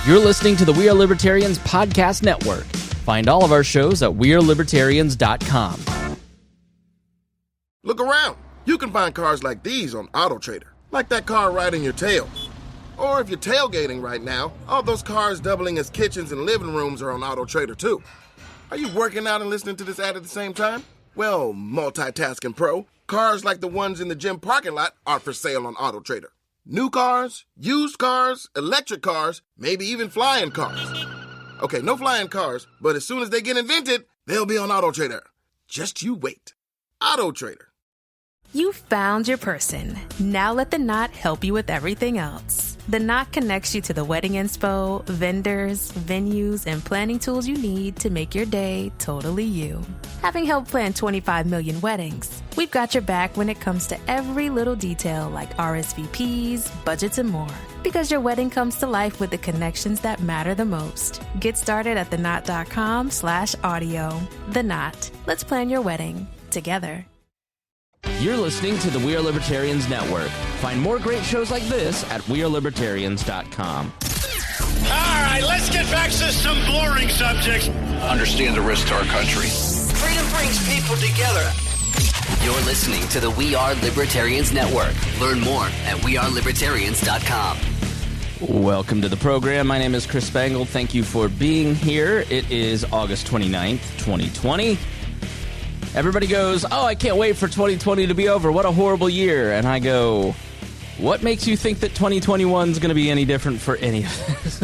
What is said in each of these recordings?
You're listening to the We Are Libertarians podcast network. Find all of our shows at wearelibertarians.com. Look around. You can find cars like these on AutoTrader, like that car riding your tail. Or if you're tailgating right now, all those cars doubling as kitchens and living rooms are on AutoTrader too. Are you working out and listening to this ad at the same time? Well, multitasking pro, cars like the ones in the gym parking lot are for sale on AutoTrader. New cars, used cars, electric cars, maybe even flying cars. Okay, no flying cars, but as soon as they get invented, they'll be on AutoTrader. Just you wait. AutoTrader. You found your person. Now let the Knot help you with everything else. The Knot connects you to the wedding inspo, vendors, venues, and planning tools you need to make your day totally you. Having helped plan 25 million weddings, we've got your back when it comes to every little detail like RSVPs, budgets, and more. Because your wedding comes to life with the connections that matter the most. Get started at theknot.com/audio. The Knot. Let's plan your wedding together. You're listening to the We Are Libertarians Network. Find more great shows like this at wearelibertarians.com. All right, let's get back to some boring subjects. Understand the risk to our country. Freedom brings people together. You're listening to the We Are Libertarians Network. Learn more at wearelibertarians.com. Welcome to the program. My name is Chris Spangle. Thank you for being here. It is August 29th, 2020. Everybody goes, oh, I can't wait for 2020 to be over. What a horrible year. And I go, what makes you think that 2021 is going to be any different for any of this?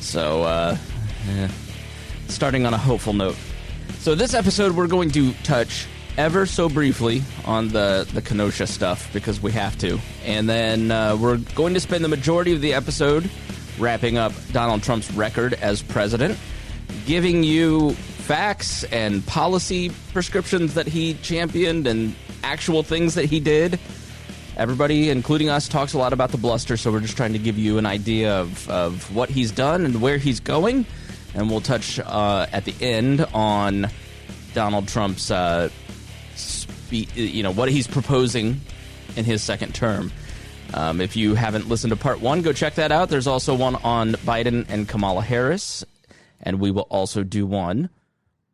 So, starting on a hopeful note. So this episode, we're going to touch ever so briefly on the Kenosha stuff because we have to. And then we're going to spend the majority of the episode wrapping up Donald Trump's record as president, giving you facts and policy prescriptions that he championed and actual things that he did. Everybody, including us, talks a lot about the bluster, so we're just trying to give you an idea of what he's done and where he's going. And we'll touch at the end on Donald Trump's, what he's proposing in his second term. If you haven't listened to part one, go check that out. There's also one on Biden and Kamala Harris, and we will also do one.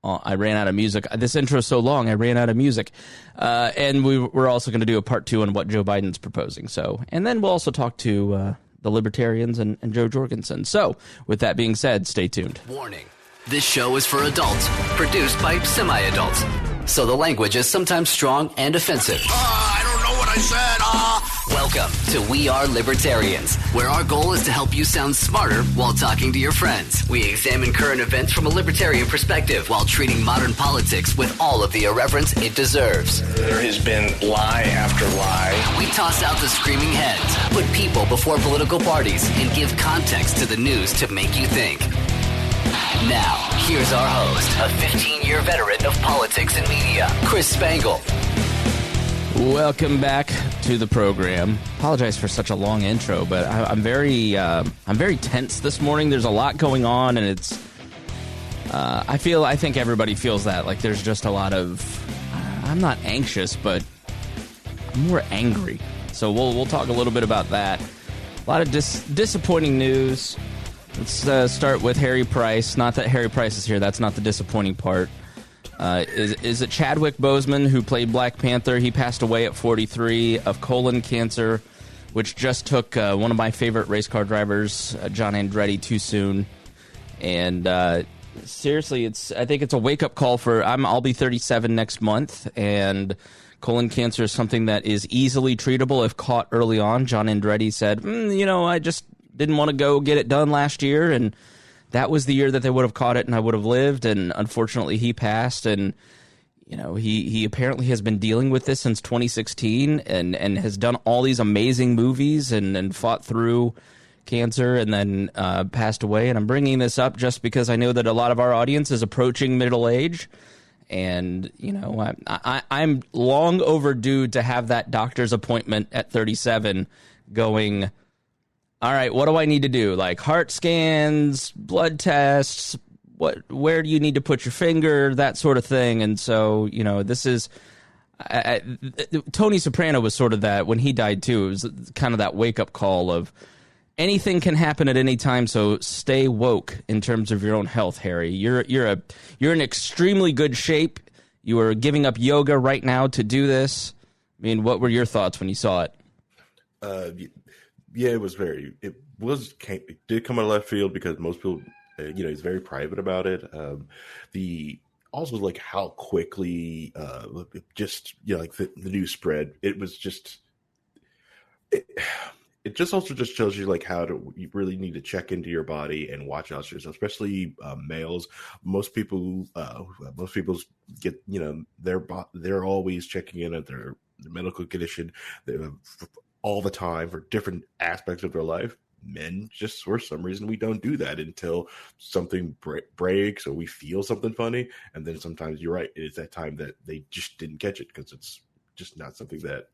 I ran out of music. This intro is so long, I ran out of music. And we're also going to do a part two on what Joe Biden's proposing. And then we'll also talk to the Libertarians and Joe Jorgensen. So, with that being said, stay tuned. Warning. This show is for adults, produced by semi-adults. So the language is sometimes strong and offensive. I don't know what I said. Welcome to We Are Libertarians, where our goal is to help you sound smarter while talking to your friends. We examine current events from a libertarian perspective while treating modern politics with all of the irreverence it deserves. There has been lie after lie. We toss out the screaming heads, put people before political parties, and give context to the news to make you think. Now, here's our host, a 15-year veteran of politics and media, Chris Spangle. Welcome back to the program. Apologize for such a long intro, but I'm very tense this morning. There's a lot going on, and it's I think everybody feels that. Like there's just a lot of I'm not anxious, but I'm more angry. So we'll talk a little bit about that. A lot of disappointing news. Let's start with Harry Price. Not that Harry Price is here. That's not the disappointing part. Is it Chadwick Boseman, who played Black Panther? He passed away at 43 of colon cancer, which just took one of my favorite race car drivers, John Andretti, too soon. And seriously, I think it's a wake-up call for I'll be 37 next month, and colon cancer is something that is easily treatable if caught early on. John Andretti said, I just didn't want to go get it done last year, and that was the year that they would have caught it and I would have lived, and unfortunately he passed. And he apparently has been dealing with this since 2016 and has done all these amazing movies and fought through cancer and then passed away. And I'm bringing this up just because I know that a lot of our audience is approaching middle age, and I'm long overdue to have that doctor's appointment at 37 going, all right, what do I need to do? Like heart scans, blood tests, where do you need to put your finger, that sort of thing. And so, this is Tony Soprano was sort of that when he died too. It was kind of that wake up call of, anything can happen at any time, so stay woke in terms of your own health, Harry. You're in extremely good shape. You are giving up yoga right now to do this. I mean, what were your thoughts when you saw it? Yeah, it did come out of left field because most people, he's very private about it. Also like how quickly, like the news spread. It was just, it just also just shows you like you really need to check into your body and watch out for yourself, especially males. Most people get, they're always checking in at their medical condition all the time for different aspects of their life. Men, just for some reason, we don't do that until something breaks or we feel something funny. And then sometimes you're right. It's that time that they just didn't catch it because it's just not something that,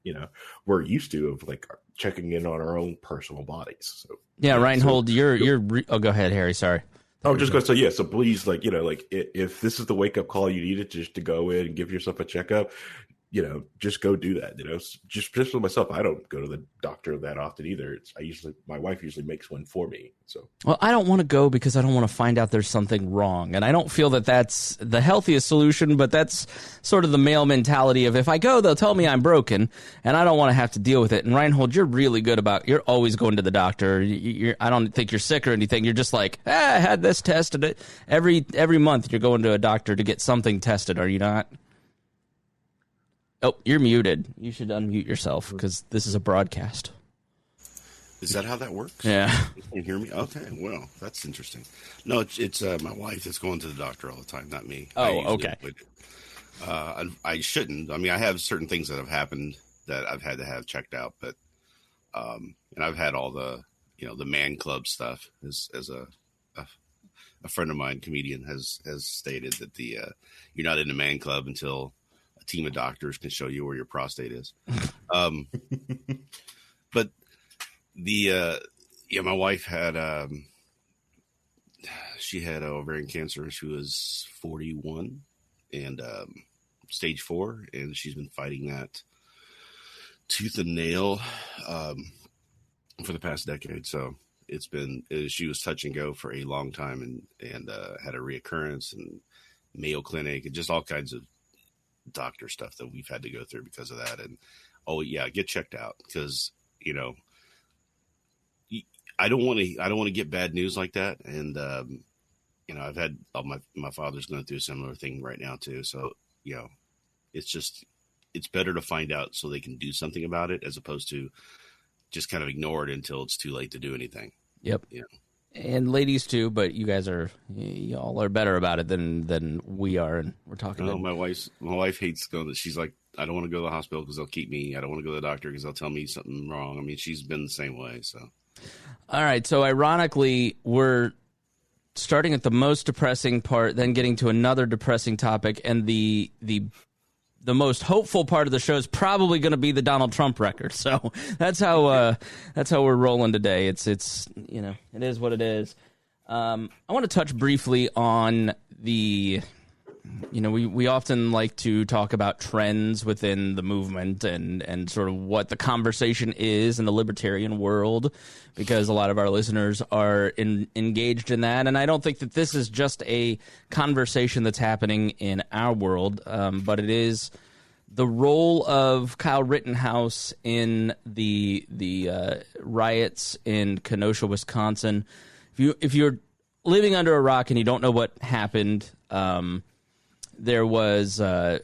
we're used to of like checking in on our own personal bodies. So, yeah, Rhinehold, go ahead, Harry. Sorry. I was just going to say, yeah. So please, if this is the wake up call you needed just to go in and give yourself a checkup, just go do that. Just for myself, I don't go to the doctor that often either. My wife usually makes one for me. So, well, I don't want to go because I don't want to find out there's something wrong, and I don't feel that that's the healthiest solution. But that's sort of the male mentality of if I go, they'll tell me I'm broken, and I don't want to have to deal with it. And Rhinehold, you're really good you're always going to the doctor. I don't think you're sick or anything. You're just like, I had this tested. Every month you're going to a doctor to get something tested. Are you not? Oh, you're muted. You should unmute yourself because this is a broadcast. Is that how that works? Yeah. You can hear me? Okay, well, that's interesting. No, it's my wife that's going to the doctor all the time, not me. Oh, okay. I shouldn't. I mean, I have certain things that have happened that I've had to have checked out, but and I've had all the the man club stuff. As a friend of mine, comedian, has stated that you're not in the man club until a team of doctors can show you where your prostate is. But my wife had she had ovarian cancer when she was 41 and stage 4, and she's been fighting that tooth and nail for the past decade. So she was touch and go for a long time, and had a reoccurrence and Mayo Clinic and just all kinds of doctor stuff that we've had to go through because of that. And get checked out, because I don't want to get bad news like that. And I've had my father's going through a similar thing right now too. So it's better to find out so they can do something about it, as opposed to just kind of ignore it until it's too late to do anything. Yep. And ladies too, but y'all are better about it than we are, and we're talking. No, my wife hates going. She's like, I don't want to go to the hospital because they'll keep me. I don't want to go to the doctor because they'll tell me something wrong. I mean, she's been the same way. So, all right. So ironically, we're starting at the most depressing part, then getting to another depressing topic, and the most hopeful part of the show is probably going to be the Donald Trump record. So that's how we're rolling today. It is what it is. I want to touch briefly on we often like to talk about trends within the movement and sort of what the conversation is in the libertarian world, because a lot of our listeners are engaged in that. And I don't think that this is just a conversation that's happening in our world, but it is the role of Kyle Rittenhouse in the riots in Kenosha, Wisconsin. If you're living under a rock and you don't know what happened, there was I'm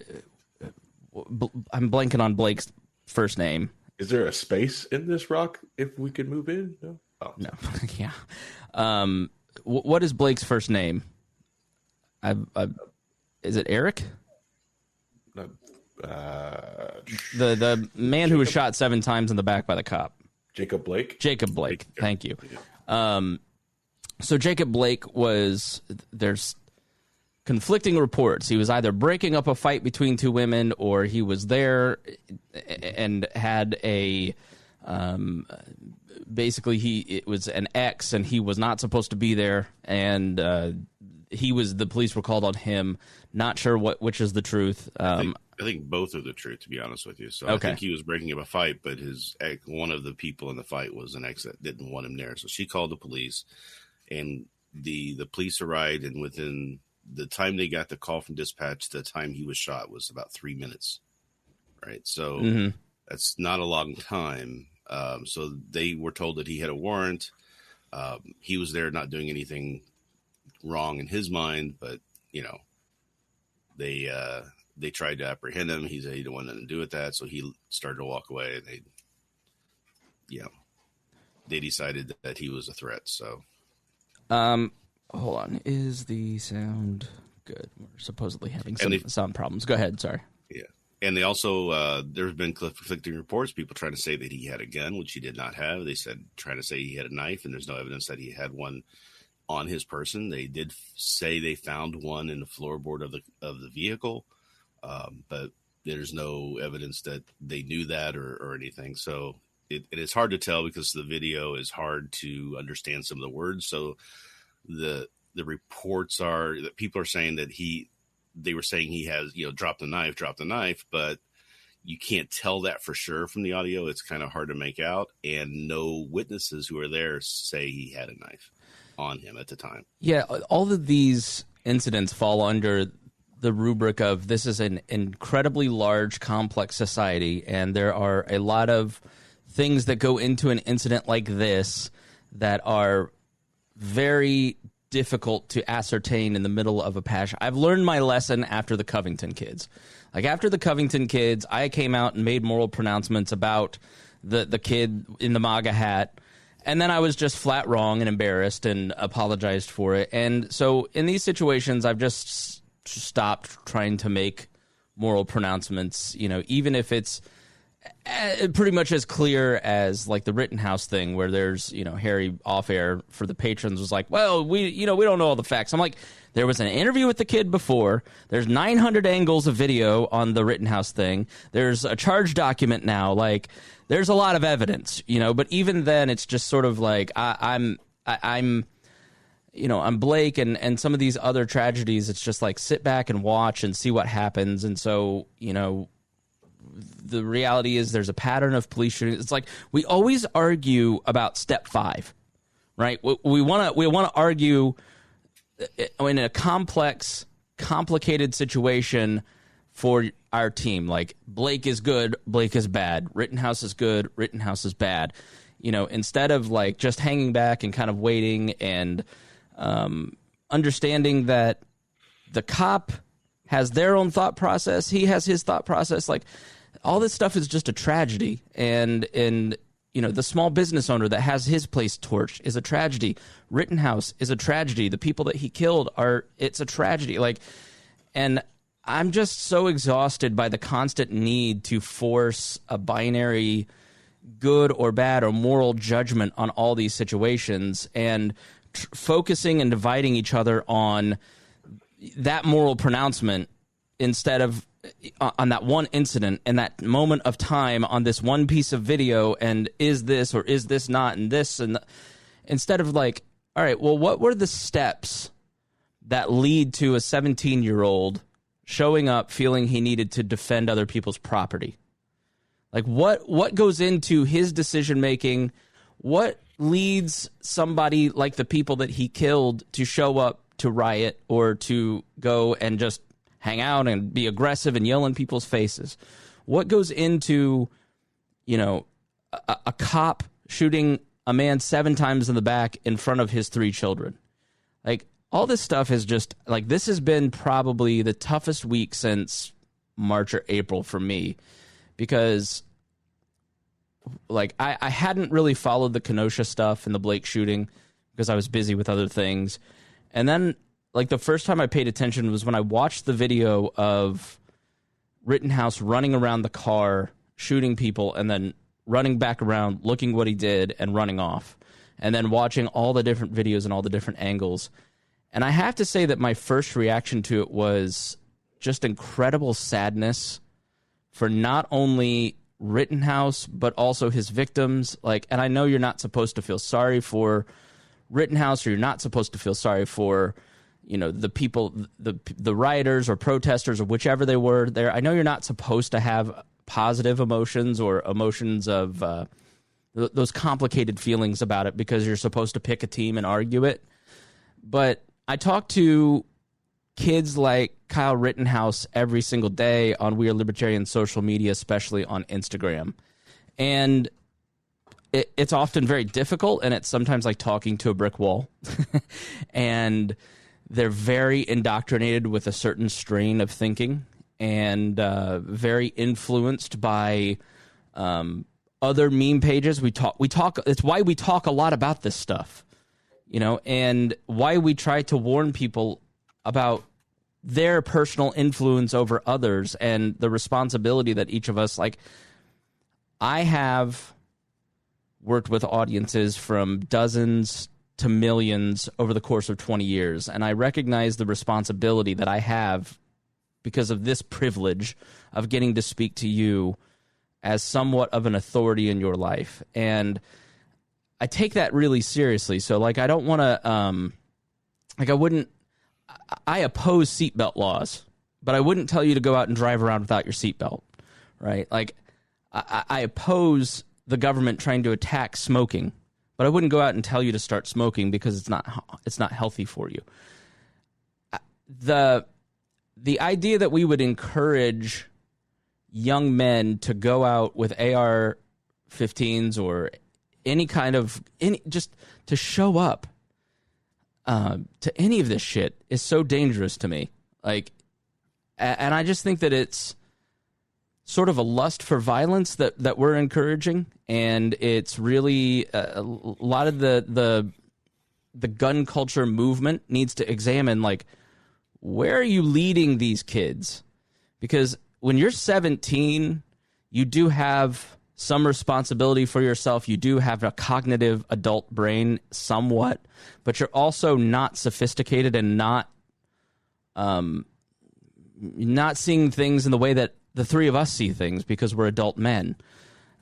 blanking on Blake's first name. Is there a space in this rock if we could move in? No. Oh. No. Yeah. What is Blake's first name? Is it Eric? No. The man who was shot 7 times in the back by the cop. Jacob Blake. Thank you. So Jacob Blake there's conflicting reports. He was either breaking up a fight between 2 women, or he was there and had a it was an ex, and he was not supposed to be there, and the police were called on him. Not sure which is the truth. I I think both are the truth, to be honest with you. So Okay. I think he was breaking up a fight, but one of the people in the fight was an ex that didn't want him there. So she called the police, and the police arrived, and within the time they got the call from dispatch, the time he was shot was about 3 minutes. Right. So that's not a long time. So they were told that he had a warrant. He was there not doing anything wrong in his mind, but, they tried to apprehend him. He said he didn't want nothing to do with that. So he started to walk away. They decided that he was a threat. So, hold on. Is the sound good? We're supposedly having some sound problems. Go ahead. Sorry. Yeah. And they also, there's been conflicting reports, people trying to say that he had a gun, which he did not have. They said, trying to say he had a knife, and there's no evidence that he had one on his person. They did say they found one in the floorboard of the vehicle, but there's no evidence that they knew that or anything. So it is hard to tell because the video is hard to understand some of the words. So the reports are that people are saying that they were saying he has, dropped the knife, but you can't tell that for sure from the audio. It's kind of hard to make out, and no witnesses who are there say he had a knife on him at the time. Yeah, all of these incidents fall under the rubric of this is an incredibly large, complex society, and there are a lot of things that go into an incident like this that are very difficult to ascertain in the middle of a passion. I've learned my lesson after the Covington kids. Like after the Covington kids, I came out and made moral pronouncements about the kid in the MAGA hat. And then I was just flat wrong and embarrassed and apologized for it. And so in these situations, I've just stopped trying to make moral pronouncements, even if it's pretty much as clear as like the Rittenhouse thing where there's, Harry off air for the patrons was like, well, we don't know all the facts. I'm like, there was an interview with the kid before. There's 900 angles of video on the Rittenhouse thing. There's a charge document now. Like there's a lot of evidence, but even then it's just sort of like I'm Blake and some of these other tragedies. It's just like sit back and watch and see what happens. And so, the reality is there's a pattern of police shootings. It's like we always argue about step 5, right? We want to argue in a complex, complicated situation for our team. Like Blake is good, Blake is bad. Rittenhouse is good, Rittenhouse is bad. Instead of like just hanging back and kind of waiting and understanding that the cop has their own thought process, he has his thought process. Like all this stuff is just a tragedy, and the small business owner that has his place torched is a tragedy. Rittenhouse is a tragedy. The people that he killed it's a tragedy. Like, and I'm just so exhausted by the constant need to force a binary good or bad or moral judgment on all these situations and focusing and dividing each other on that moral pronouncement instead of on that one incident and that moment of time on this one piece of video, and is this or is this not, and this, and instead of like, all right, well, what were the steps that lead to a 17-year-old showing up feeling he needed to defend other people's property? Like what goes into his decision making? What leads somebody like the people that he killed to show up to riot or to go and just hang out and be aggressive and yell in people's faces? What goes into, a cop shooting a man 7 times in the back in front of his 3 children? Like all this stuff is just like, this has been probably the toughest week since March or April for me, because like I hadn't really followed the Kenosha stuff and the Blake shooting because I was busy with other things. And then like the first time I paid attention was when I watched the video of Rittenhouse running around the car, shooting people, and then running back around, looking what he did, and running off. And then watching all the different videos and all the different angles. And I have to say that my first reaction to it was just incredible sadness for not only Rittenhouse, but also his victims. Like, and I know you're not supposed to feel sorry for Rittenhouse, or you're not supposed to feel sorry for the people, the rioters or protesters or whichever they were there. I know you're not supposed to have positive emotions or emotions of those complicated feelings about it because you're supposed to pick a team and argue it. But I talk to kids like Kyle Rittenhouse every single day on We Are Libertarian social media, especially on Instagram. And it's often very difficult, and it's sometimes like talking to a brick wall. And they're very indoctrinated with a certain strain of thinking and very influenced by other meme pages. We talk. It's why we talk a lot about this stuff, and why we try to warn people about their personal influence over others and the responsibility that each of us, like, I have worked with audiences from dozens to millions over the course of 20 years, and I recognize the responsibility that I have because of this privilege of getting to speak to you as somewhat of an authority in your life. And I take that really seriously. So, like, I don't want to, I oppose seatbelt laws, but I wouldn't tell you to go out and drive around without your seatbelt, right? Like, I oppose the government trying to attack smoking, but I wouldn't go out and tell you to start smoking because it's not healthy for you. The idea that we would encourage young men to go out with AR-15s or just to show up to any of this shit is so dangerous to me. Like, and I just think that it's sort of a lust for violence that we're encouraging, and it's really a lot of the gun culture movement needs to examine, like, where are you leading these kids? Because when you're 17, you do have some responsibility for yourself. You do have a cognitive adult brain somewhat, but you're also not sophisticated and not seeing things in the way that the three of us see things because we're adult men.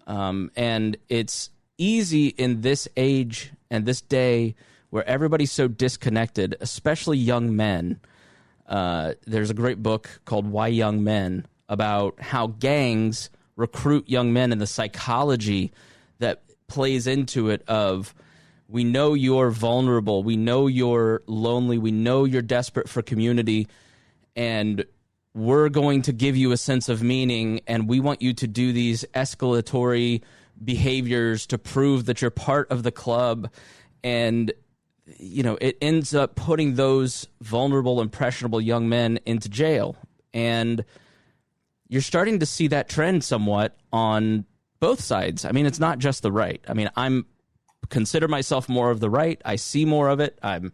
And it's easy in this age and this day where everybody's so disconnected, especially young men. There's a great book called Why Young Men about how gangs recruit young men and the psychology that plays into it of, we know you're vulnerable, we know you're lonely, we know you're desperate for community, and we're going to give you a sense of meaning, and we want you to do these escalatory behaviors to prove that you're part of the club. And, it ends up putting those vulnerable, impressionable young men into jail. And you're starting to see that trend somewhat on both sides. I mean, it's not just the right. I mean, consider myself more of the right. I see more of it. I'm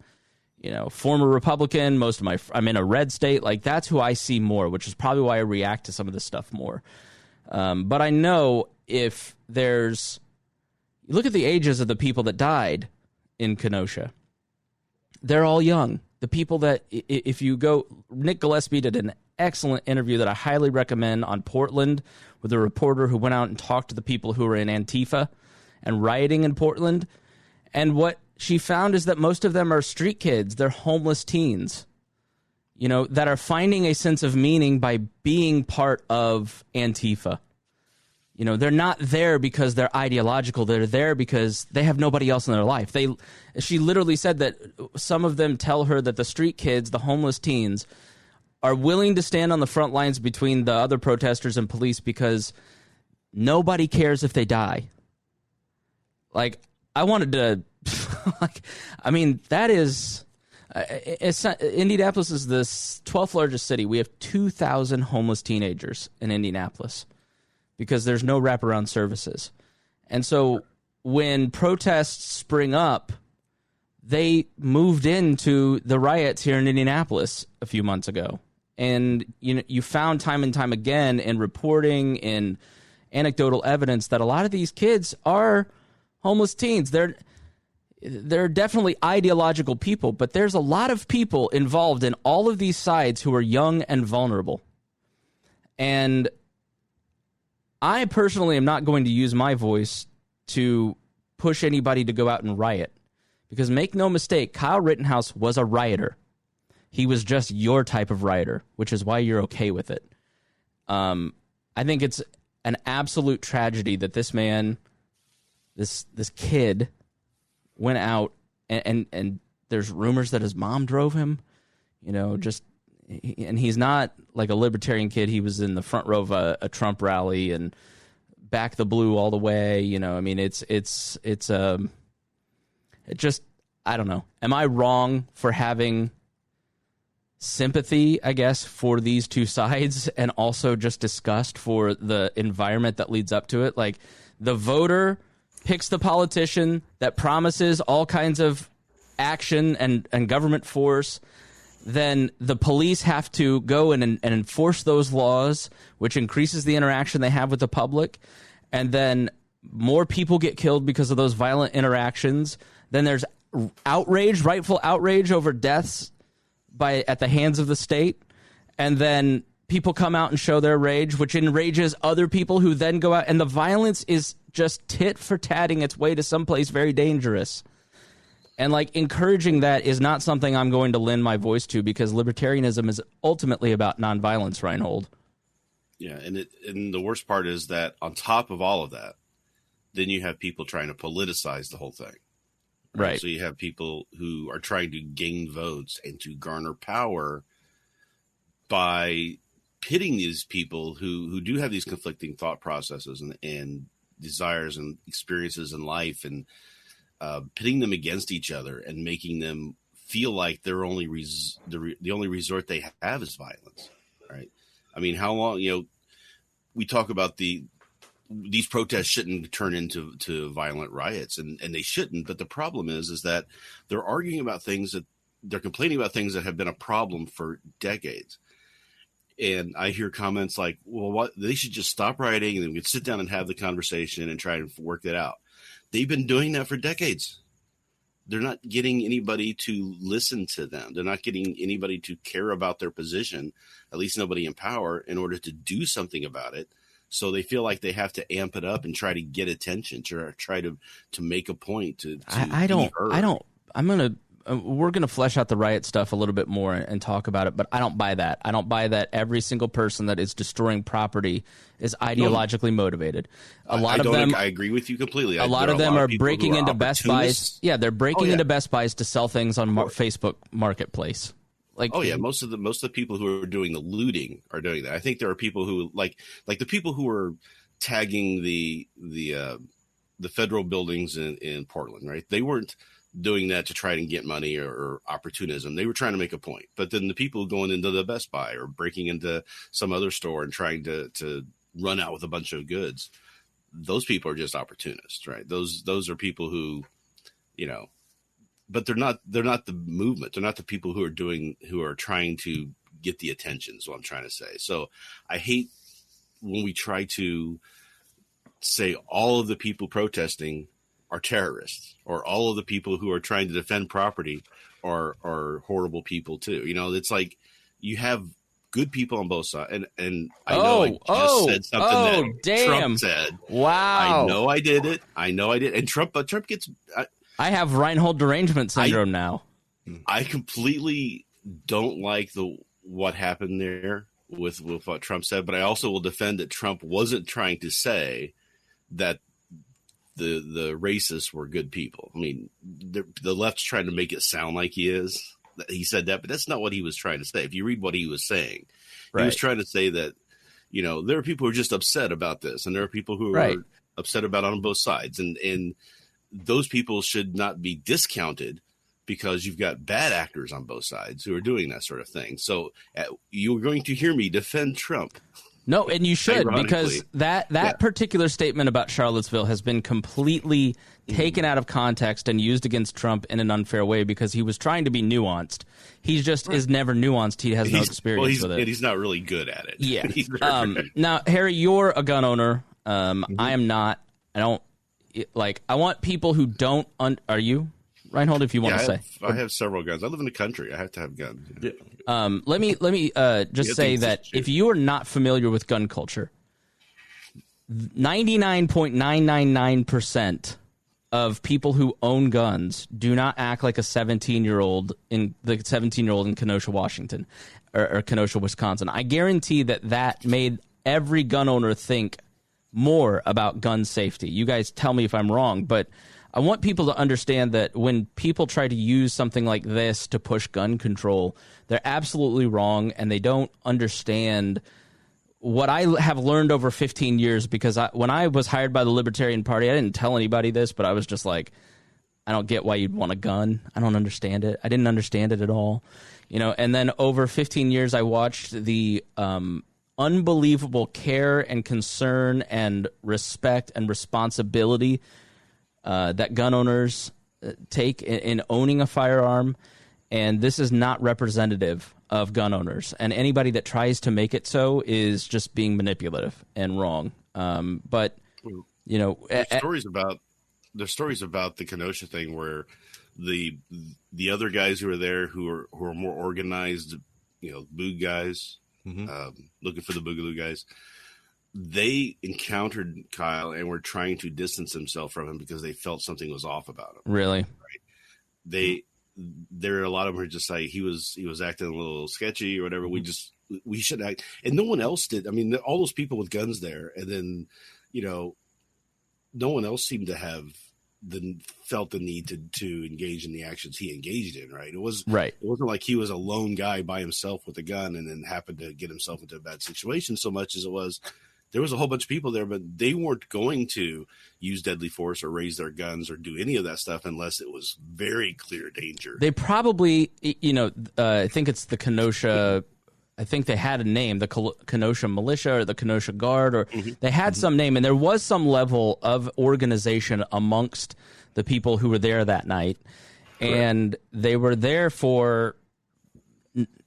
former Republican, I'm in a red state. Like, that's who I see more, which is probably why I react to some of this stuff more. But I know if you look at the ages of the people that died in Kenosha, they're all young. The people that, if you go, Nick Gillespie did an excellent interview that I highly recommend on Portland with a reporter who went out and talked to the people who were in Antifa and rioting in Portland. And what she found is that most of them are street kids. They're homeless teens, that are finding a sense of meaning by being part of Antifa. They're not there because they're ideological. They're there because they have nobody else in their life. She literally said that some of them tell her that the street kids, the homeless teens, are willing to stand on the front lines between the other protesters and police because nobody cares if they die. Like, I wanted to... that is... Indianapolis is the 12th largest city. We have 2,000 homeless teenagers in Indianapolis because there's no wraparound services. And so when protests spring up, they moved into the riots here in Indianapolis a few months ago. And you found time and time again in reporting, in anecdotal evidence, that a lot of these kids are homeless teens. They're definitely ideological people, but there's a lot of people involved in all of these sides who are young and vulnerable. And I personally am not going to use my voice to push anybody to go out and riot. Because make no mistake, Kyle Rittenhouse was a rioter. He was just your type of rioter, which is why you're okay with it. I think it's an absolute tragedy that this man, this kid, went out and there's rumors that his mom drove him. And he's not like a libertarian kid. He was in the front row of a Trump rally and back the blue all the way. It just, I don't know. Am I wrong for having sympathy, I guess, for these two sides and also just disgust for the environment that leads up to it? Like, the voter picks the politician that promises all kinds of action and government force. Then the police have to go and enforce those laws, which increases the interaction they have with the public. And then more people get killed because of those violent interactions. Then there's outrage, rightful outrage over deaths at the hands of the state. And then people come out and show their rage, which enrages other people who then go out. And the violence is just tit for tatting its way to someplace very dangerous. And like, encouraging that is not something I'm going to lend my voice to, because libertarianism is ultimately about nonviolence, Rhinehold. Yeah, and the worst part is that on top of all of that, then you have people trying to politicize the whole thing. Right. So you have people who are trying to gain votes and to garner power by pitting these people who do have these conflicting thought processes and desires and experiences in life, and pitting them against each other and making them feel like their only the only resort they have is violence. Right. I mean, how long, we talk about these protests shouldn't turn into violent riots, and they shouldn't. But the problem is that they're arguing about things they're complaining about things that have been a problem for decades. And I hear comments like, well, what, they should just stop rioting and then we could sit down and have the conversation and try and work that out. They've been doing that for decades. They're not getting anybody to listen to them. They're not getting anybody to care about their position, at least nobody in power, in order to do something about it. So they feel like they have to amp it up and try to get attention, to try to make a point. We're going to flesh out the riot stuff a little bit more and talk about it, but I don't buy that. I don't buy that every single person that is destroying property is ideologically motivated. I agree with you completely. A lot of them are breaking into Best Buys. Yeah, they're breaking into Best Buys to sell things on Facebook Marketplace. Most of the people who are doing the looting are doing that. I think there are people who like the people who are tagging the federal buildings in Portland, right? They weren't doing that to try and get money or opportunism. They were trying to make a point. But then the people going into the Best Buy or breaking into some other store and trying to run out with a bunch of goods, those people are just opportunists, right? Those are people who, but they're not the movement. They're not the people who are trying to get the attention, is what I'm trying to say. So I hate when we try to say all of the people protesting are terrorists, or all of the people who are trying to defend property are horrible people too. It's like you have good people on both sides. And I know I just said something that Trump said. Wow. I know I did it. And Trump gets. I have Rhinehold derangement syndrome now. I completely don't like what happened there with what Trump said, but I also will defend that Trump wasn't trying to say that the racists were good people. I mean, the left's trying to make it sound like he said that, but that's not what he was trying to say. If you read what he was saying, he was trying to say that, there are people who are just upset about this, and there are people who are upset about it on both sides. And those people should not be discounted because you've got bad actors on both sides who are doing that sort of thing. So you're going to hear me defend Trump. No, and you should, because that particular statement about Charlottesville has been completely taken out of context and used against Trump in an unfair way, because he was trying to be nuanced. He just is never nuanced. He has no experience with it. And he's not really good at it. Yeah. Now, Harry, you're a gun owner. I am not. I don't I want people who don't. Are you? Rhinehold, if you want to say. I have several guns. I live in the country. I have to have guns. Yeah. Let me just say that if you are not familiar with gun culture, 99.999% of people who own guns do not act like a 17-year-old in Kenosha, Washington, or Kenosha, Wisconsin. I guarantee that made every gun owner think more about gun safety. You guys tell me if I'm wrong, but I want people to understand that when people try to use something like this to push gun control, they're absolutely wrong, and they don't understand what I have learned over 15 years, because when I was hired by the Libertarian Party, I didn't tell anybody this, but I was just like, I don't get why you'd want a gun. I don't understand it. I didn't understand it at all. And then over 15 years, I watched the unbelievable care and concern and respect and responsibility that gun owners take in owning a firearm. And this is not representative of gun owners, and anybody that tries to make it so is just being manipulative and wrong. But there's stories about the Kenosha thing where the other guys who are there who are more organized, boog guys, looking for the boogaloo guys, they encountered Kyle and were trying to distance themselves from him because they felt something was off about him. Really? Right? There are a lot of them who are just like, he was acting a little sketchy or whatever. We should act, and no one else did. I mean, all those people with guns there, and then no one else seemed to have felt the need to engage in the actions he engaged in. Right? It wasn't like he was a lone guy by himself with a gun and then happened to get himself into a bad situation, so much as it was. There was a whole bunch of people there, but they weren't going to use deadly force or raise their guns or do any of that stuff unless it was very clear danger. They probably, I think it's the Kenosha, I think they had a name, the Kenosha Militia or the Kenosha Guard, or they had some name, and there was some level of organization amongst the people who were there that night. And they were there for,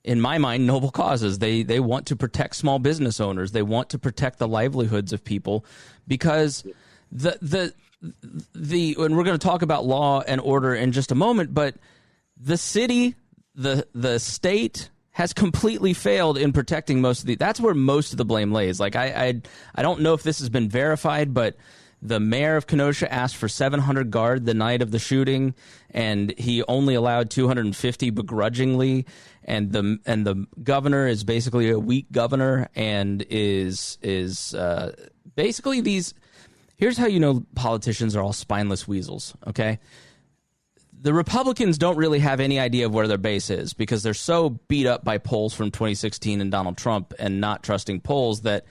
in my mind, noble causes. They want to protect small business owners. They want to protect the livelihoods of people, because and we're going to talk about law and order in just a moment, but the city, the state has completely failed in protecting most of that's where most of the blame lays. Like I don't know if this has been verified, but the mayor of Kenosha asked for 700 guard the night of the shooting, and he only allowed 250 begrudgingly. And the governor is basically a weak governor, and is basically these. Here's how you know politicians are all spineless weasels. Okay, the Republicans don't really have any idea of where their base is, because they're so beat up by polls from 2016 and Donald Trump and not trusting polls that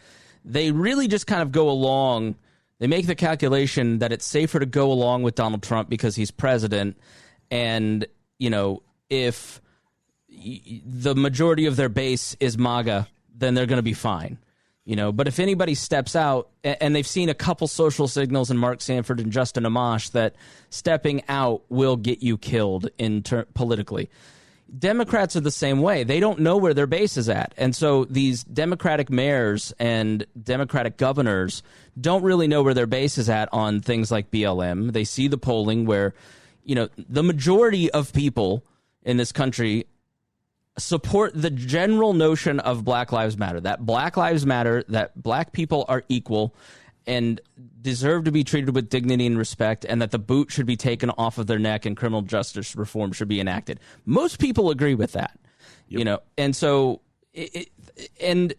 they really just kind of go along. They make the calculation that it's safer to go along with Donald Trump because he's president, and if the majority of their base is MAGA, then they're going to be fine. But if anybody steps out, and they've seen a couple social signals in Mark Sanford and Justin Amash that stepping out will get you killed politically. Democrats are the same way. They don't know where their base is at. And so these Democratic mayors and Democratic governors don't really know where their base is at on things like BLM. They see the polling where, the majority of people in this country support the general notion of Black Lives Matter, that Black Lives Matter, that Black people are equal and deserve to be treated with dignity and respect, and that the boot should be taken off of their neck and criminal justice reform should be enacted. Most people agree with that, and so and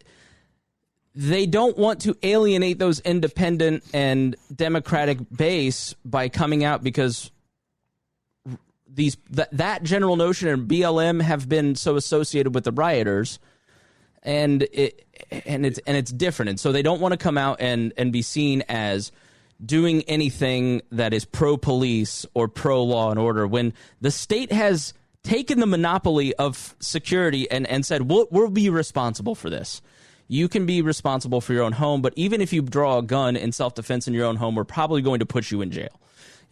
they don't want to alienate those independent and Democratic base by coming out, because that general notion and BLM have been so associated with the rioters, and it's different, and so they don't want to come out and be seen as doing anything that is pro-police or pro-law and order, when the state has taken the monopoly of security and said, we'll be responsible for this. You can be responsible for your own home, but even if you draw a gun in self-defense in your own home, we're probably going to put you in jail.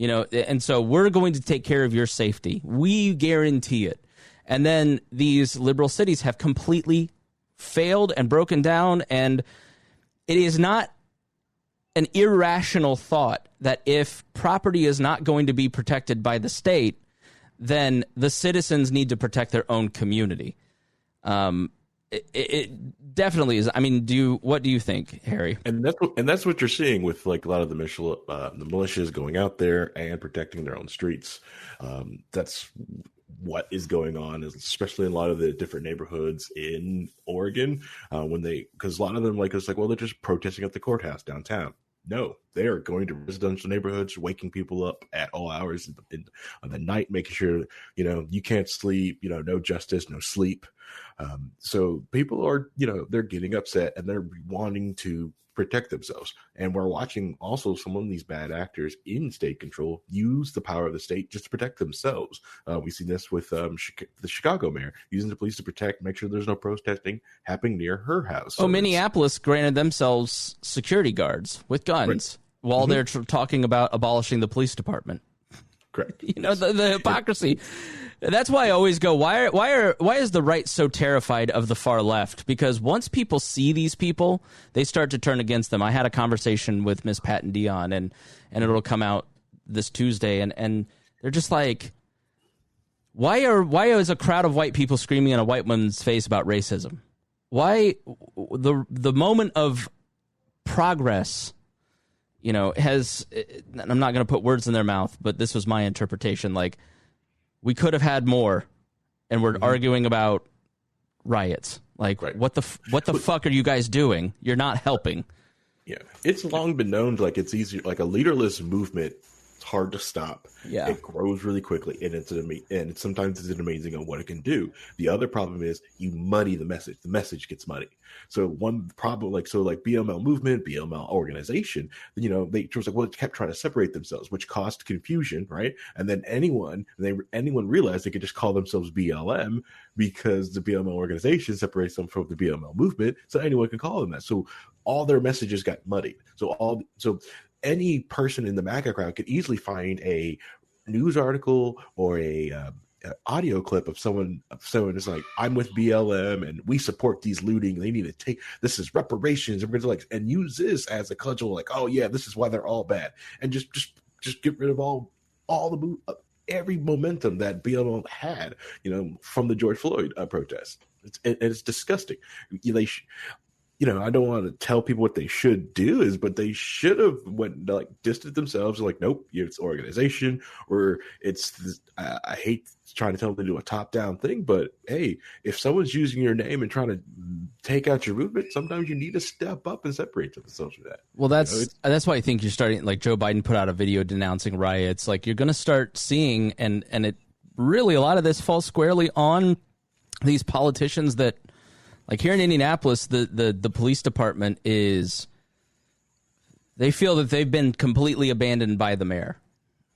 And so we're going to take care of your safety. We guarantee it. And then these liberal cities have completely failed and broken down, and it is not an irrational thought that if property is not going to be protected by the state, then the citizens need to protect their own community. it definitely is. I mean, what do you think, Harry? And that's what you're seeing with like a lot of the militias going out there and protecting their own streets. That's what is going on, especially in a lot of the different neighborhoods in Oregon. Because a lot of them well, they're just protesting at the courthouse downtown. No, they are going to residential neighborhoods, waking people up at all hours of the night, making sure, you can't sleep, no justice, no sleep. So people are, they're getting upset and they're wanting to protect themselves. And we're watching also some of these bad actors in state control use the power of the state just to protect themselves. We've seen this with the Chicago mayor using the police to make sure there's no protesting happening near her house. So Minneapolis granted themselves security guards with guns while they're talking about abolishing the police department. Correct. The hypocrisy. That's why I always go, why is the right so terrified of the far left? Because once people see these people, they start to turn against them. I had a conversation with Miss Patton Dion, and it'll come out this Tuesday, and they're just like, why is a crowd of white people screaming in a white woman's face about racism? Why the moment of progress, has, I'm not going to put words in their mouth, but this was my interpretation, like, we could have had more, and we're arguing about riots. Like, what the fuck are you guys doing? You're not helping. Yeah, it's long been known, it's easier, like a leaderless movement. It's hard to stop. Yeah, it grows really quickly, and sometimes it's amazing on what it can do. The other problem is you muddy the message. The message gets muddy. So one problem, like BLM movement, BLM organization, they kept trying to separate themselves, which caused confusion, right? And then anyone realized they could just call themselves BLM because the BLM organization separates them from the BLM movement, so anyone can call them that. So all their messages got muddied. So any person in the MAGA crowd could easily find a news article or a audio clip of someone is like, I'm with BLM and we support these looting. They need to take, this is reparations. And we're going to and use this as a cudgel, like, oh yeah, this is why they're all bad. And just get rid of all the every momentum that BLM had, from the George Floyd protest. It's disgusting. I don't want to tell people what they should do but they should have distanced themselves, nope, it's organization, or it's I hate trying to tell them to do a top-down thing, but hey, if someone's using your name and trying to take out your movement, sometimes you need to step up and separate themselves from that. Well, that's why I think you're starting, like Joe Biden put out a video denouncing riots. Like, you're going to start seeing, and it really, a lot of this falls squarely on these politicians that, like here in Indianapolis, the police department they feel that they've been completely abandoned by the mayor.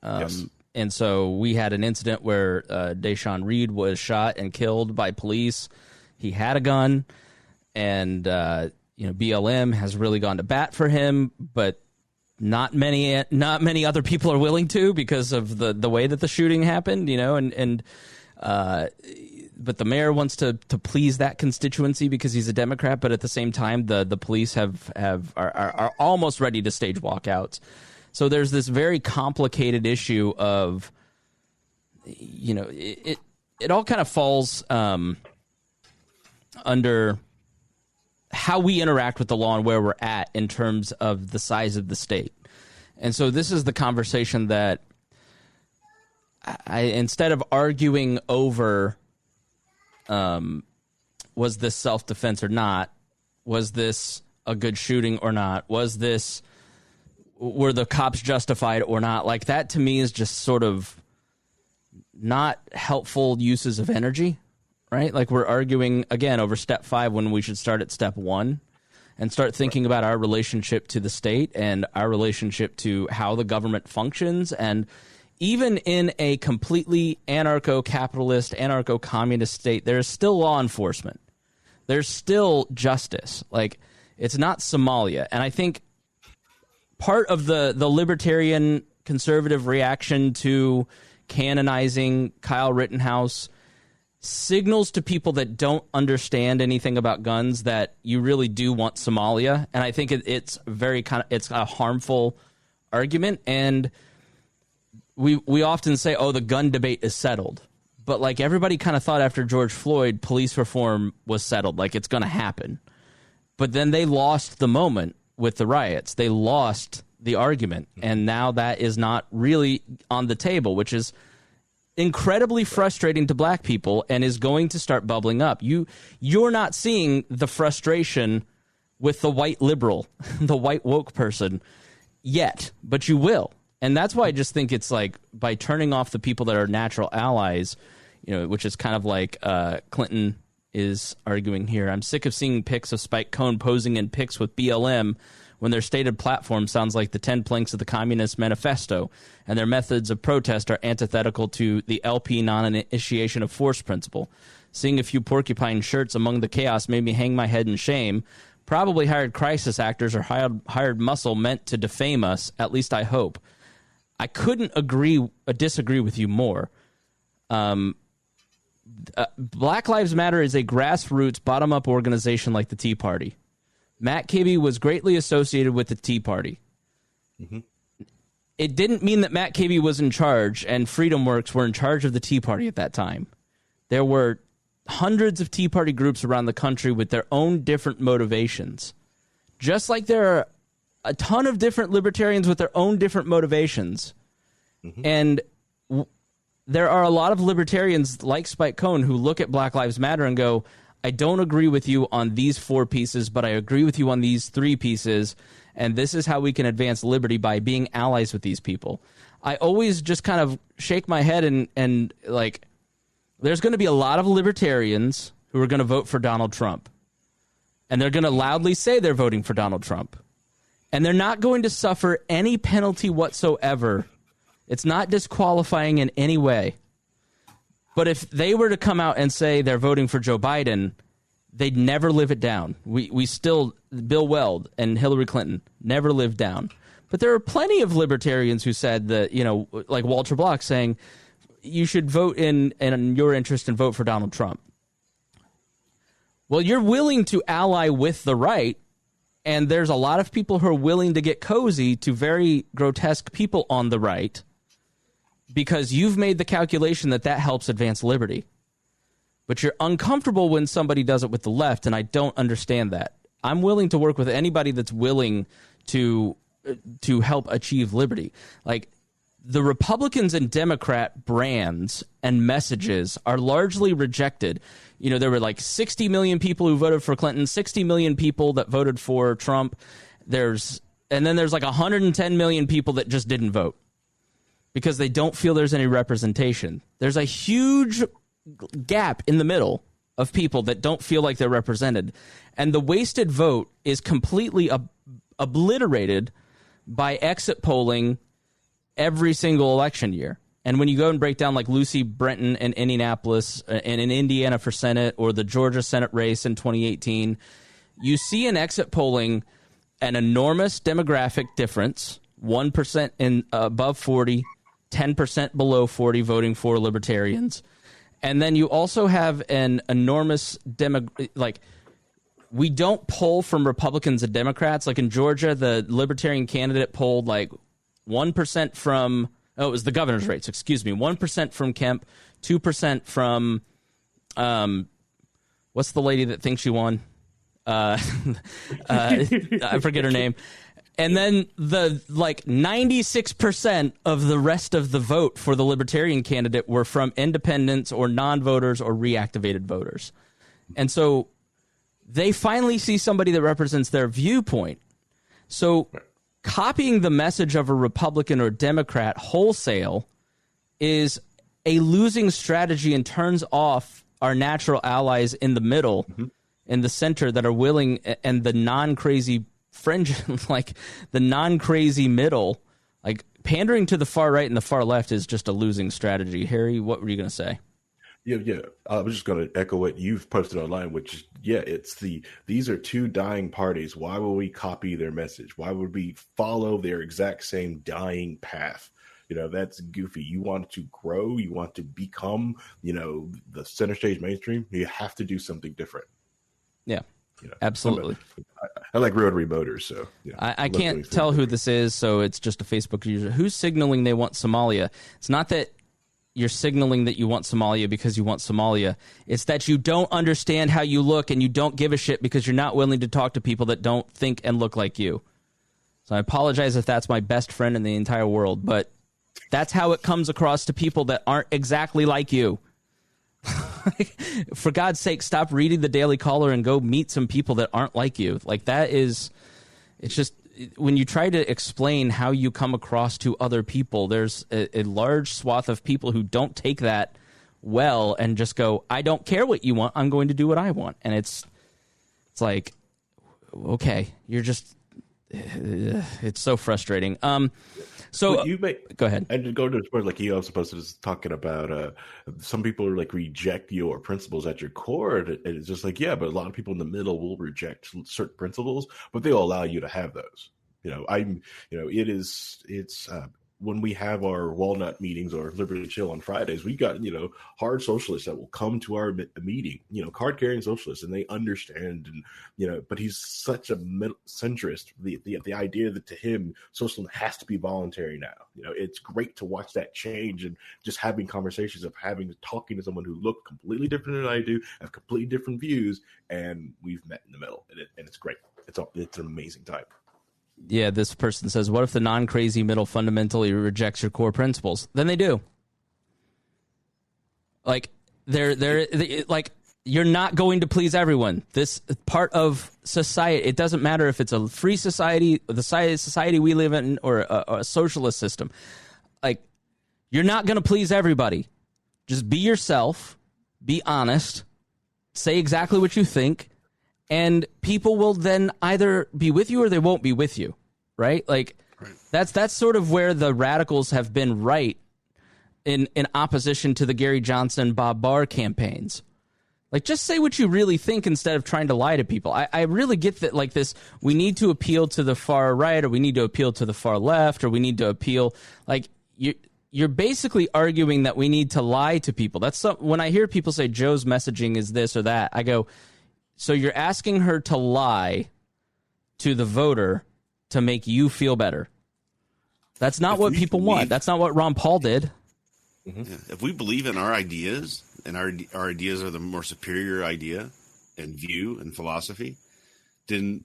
Yes. And so we had an incident where Deshaun Reed was shot and killed by police. He had a gun, and BLM has really gone to bat for him, but not many other people are willing to because of the way that the shooting happened. But the mayor wants to please that constituency because he's a Democrat. But at the same time, the police are almost ready to stage walkouts. So there's this very complicated issue of, it all kind of falls under how we interact with the law and where we're at in terms of the size of the state. And so this is the conversation that instead of arguing over, was this self-defense or not? Was this a good shooting or not? Were the cops justified or not? Like, that to me is just sort of not helpful uses of energy, right? Like, we're arguing again over step 5 when we should start at step 1 and start thinking about our relationship to the state and our relationship to how the government functions. And even in a completely anarcho-capitalist, anarcho-communist state, there's still law enforcement. There's still justice. Like, it's not Somalia. And I think part of the libertarian conservative reaction to canonizing Kyle Rittenhouse signals to people that don't understand anything about guns that you really do want Somalia. And I think it's it's a harmful argument. And we often say, oh, the gun debate is settled. But like everybody kind of thought after George Floyd, police reform was settled, like it's going to happen. But then they lost the moment with the riots. They lost the argument, and now that is not really on the table, which is incredibly frustrating to black people and is going to start bubbling up. You're not seeing the frustration with the white liberal, the white woke person yet, but you will. And that's why I just think it's like by turning off the people that are natural allies, which is kind of like Clinton is arguing here. I'm sick of seeing pics of Spike Cohn posing in pics with BLM when their stated platform sounds like the 10 planks of the Communist Manifesto, and their methods of protest are antithetical to the LP non-initiation of force principle. Seeing a few porcupine shirts among the chaos made me hang my head in shame. Probably hired crisis actors or hired muscle meant to defame us, at least I hope. I couldn't disagree with you more. Black Lives Matter is a grassroots, bottom-up organization like the Tea Party. Matt Kibbe was greatly associated with the Tea Party. Mm-hmm. It didn't mean that Matt Kibbe was in charge and Freedom Works were in charge of the Tea Party at that time. There were hundreds of Tea Party groups around the country with their own different motivations. Just like there are a ton of different libertarians with their own different motivations. Mm-hmm. And there are a lot of libertarians like Spike Cohn who look at Black Lives Matter and go, I don't agree with you on these 4 pieces, but I agree with you on these 3 pieces, and this is how we can advance liberty by being allies with these people. I always just kind of shake my head and like, there's going to be a lot of libertarians who are going to vote for Donald Trump, and they're going to loudly say they're voting for Donald Trump, and they're not going to suffer any penalty whatsoever. It's not disqualifying in any way. But if they were to come out and say they're voting for Joe Biden, they'd never live it down. We still, Bill Weld and Hillary Clinton never lived down. But there are plenty of libertarians who said that, like Walter Block saying, you should vote in your interest and vote for Donald Trump. Well, you're willing to ally with the right, and there's a lot of people who are willing to get cozy to very grotesque people on the right, because you've made the calculation that helps advance liberty. But you're uncomfortable when somebody does it with the left, and I don't understand that. I'm willing to work with anybody that's willing to help achieve liberty. Like, the Republicans and Democrat brands and messages are largely rejected. There were like 60 million people who voted for Clinton, 60 million people that voted for Trump. And then there's like 110 million people that just didn't vote because they don't feel there's any representation. There's a huge gap in the middle of people that don't feel like they're represented. And the wasted vote is completely obliterated by exit polling every single election year. And when you go and break down like Lucy Brenton in Indianapolis and in Indiana for Senate, or the Georgia Senate race in 2018, you see in exit polling an enormous demographic difference, 1% in above 40, 10% below 40 voting for libertarians. And then you also have an enormous we don't poll from Republicans and Democrats. Like in Georgia, the libertarian candidate polled like 1% from, it was the governor's race, 1% from Kemp, 2% from, what's the lady that thinks she won? I forget her name. And then the 96% of the rest of the vote for the libertarian candidate were from independents or non-voters or reactivated voters. And so they finally see somebody that represents their viewpoint. So copying the message of a Republican or Democrat wholesale is a losing strategy and turns off our natural allies in the middle, in the center, that are willing, and the non-crazy fringe, like the non-crazy middle. Like pandering to the far right and the far left is just a losing strategy. Harry, what were you going to say? Yeah. I was just going to echo what you've posted online, which is, these are two dying parties. Why would we copy their message? Why would we follow their exact same dying path? That's goofy. You want to grow, you want to become, the center stage mainstream, you have to do something different. Yeah. Absolutely. I like rotary motors, so I can't tell who this is, so it's just a Facebook user who's signaling they want Somalia. It's not that you're signaling that you want Somalia because you want Somalia. It's that you don't understand how you look and you don't give a shit because you're not willing to talk to people that don't think and look like you. So I apologize if that's my best friend in the entire world, but that's how it comes across to people that aren't exactly like you. For God's sake, stop reading the Daily Caller and go meet some people that aren't like you. Like, that is, it's just, when you try to explain how you come across to other people, there's a large swath of people who don't take that well and just go, I don't care what you want, I'm going to do what I want. And it's like, okay, you're just, it's so frustrating. So well, go ahead. And to go to the point, like you also posted, is talking about some people are like reject your principles at your core. And it's just like, yeah, but a lot of people in the middle will reject certain principles, but they'll allow you to have those. It's when we have our walnut meetings or Liberty Chill on Fridays, we got, hard socialists that will come to our meeting, card carrying socialists, and they understand, and, but he's such a centrist. The idea that to him, socialism has to be voluntary now. It's great to watch that change and just having conversations of talking to someone who look completely different than I do, have completely different views, and we've met in the middle, and it's great. It's an amazing time. Yeah, this person says, what if the non-crazy middle fundamentally rejects your core principles? Then they do. Like, they're like, you're not going to please everyone. This part of society, it doesn't matter if it's a free society, the society we live in, or a socialist system. Like, you're not going to please everybody. Just be yourself, be honest, say exactly what you think, and people will then either be with you or they won't be with you, right? Like, right. That's sort of where the radicals have been right in opposition to the Gary Johnson, Bob Barr campaigns. Like, just say what you really think instead of trying to lie to people. I really get that, like, this, we need to appeal to the far right, or we need to appeal to the far left, or we need to appeal, like, you're basically arguing that we need to lie to people. When I hear people say Joe's messaging is this or that, I go, so you're asking her to lie to the voter to make you feel better. That's not what people want. That's not what Ron Paul did. Mm-hmm. Yeah. If we believe in our ideas, and our ideas are the more superior idea and view and philosophy, then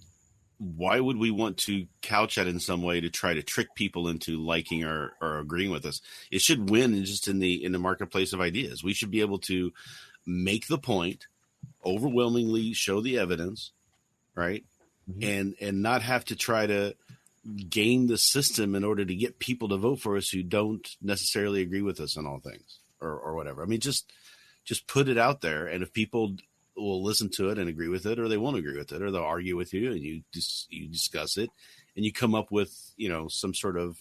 why would we want to couch that in some way to try to trick people into liking or agreeing with us? It should win just in the marketplace of ideas. We should be able to make the point, overwhelmingly show the evidence, right? Mm-hmm. And not have to try to game the system in order to get people to vote for us who don't necessarily agree with us on all things or whatever. I mean, just put it out there, and if people will listen to it and agree with it, or they won't agree with it, or they'll argue with you, and you discuss it, and you come up with some sort of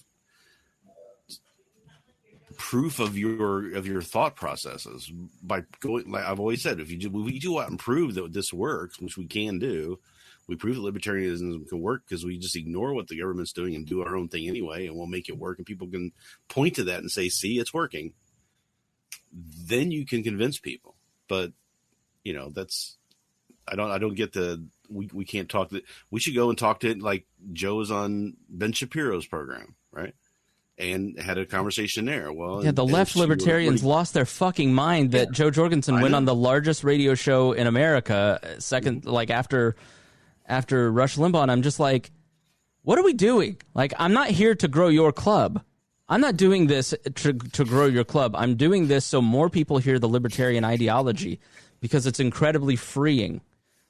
proof of your thought processes by going, like I've always said, if we go out and prove that this works, which we can do, we prove that libertarianism can work because we just ignore what the government's doing and do our own thing anyway, and we'll make it work, and people can point to that and say, see, it's working. Then you can convince people. But that's, I don't get we can't talk that. We should go and talk to it, like Joe was on Ben Shapiro's program, right? And had a conversation there. Well, yeah, the left libertarians lost their fucking mind that Joe Jorgensen went on the largest radio show in America, second, like after Rush Limbaugh. And I'm just like, what are we doing? Like, I'm not here to grow your club. I'm not doing this to grow your club. I'm doing this so more people hear the libertarian ideology, because it's incredibly freeing.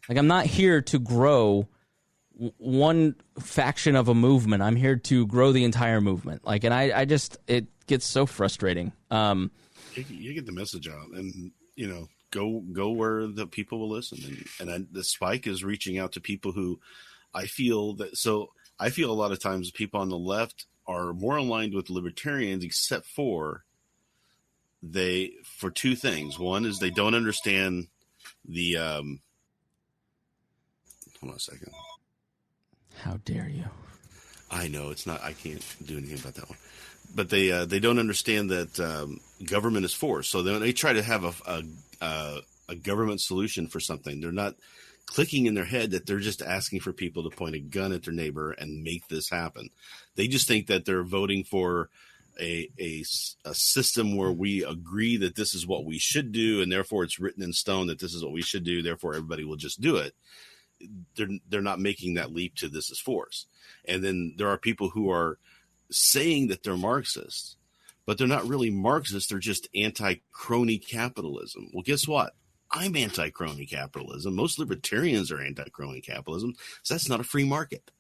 Like, I'm not here to grow one faction of a movement. I'm here to grow the entire movement. Like, and I just, it gets so frustrating. You get the message out, and go where the people will listen. And the Spike is reaching out to people who I feel a lot of times people on the left are more aligned with libertarians, except for two things. One is they don't understand the hold on a second. How dare you? I know it's not. I can't do anything about that one. But they don't understand that government is force. So they try to have a government solution for something. They're not clicking in their head that they're just asking for people to point a gun at their neighbor and make this happen. They just think that they're voting for a system where we agree that this is what we should do, and therefore it's written in stone that this is what we should do, therefore everybody will just do it. They're not making that leap to this is force. And then there are people who are saying that they're Marxists, but they're not really Marxists. They're just anti-crony capitalism. Well, guess what? I'm anti-crony capitalism. Most libertarians are anti-crony capitalism. So that's not a free market,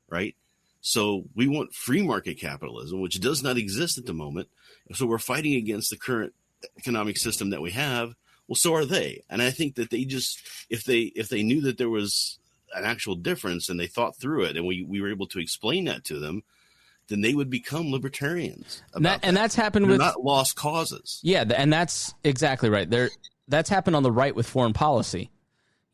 right? So we want free market capitalism, which does not exist at the moment. So we're fighting against the current economic system that we have. Well, so are they. And I think that they just, if they knew that there was an actual difference and they thought through it and we were able to explain that to them, then they would become libertarians. That's happened They're with not lost causes. Yeah, and that's exactly right. That's happened on the right with foreign policy.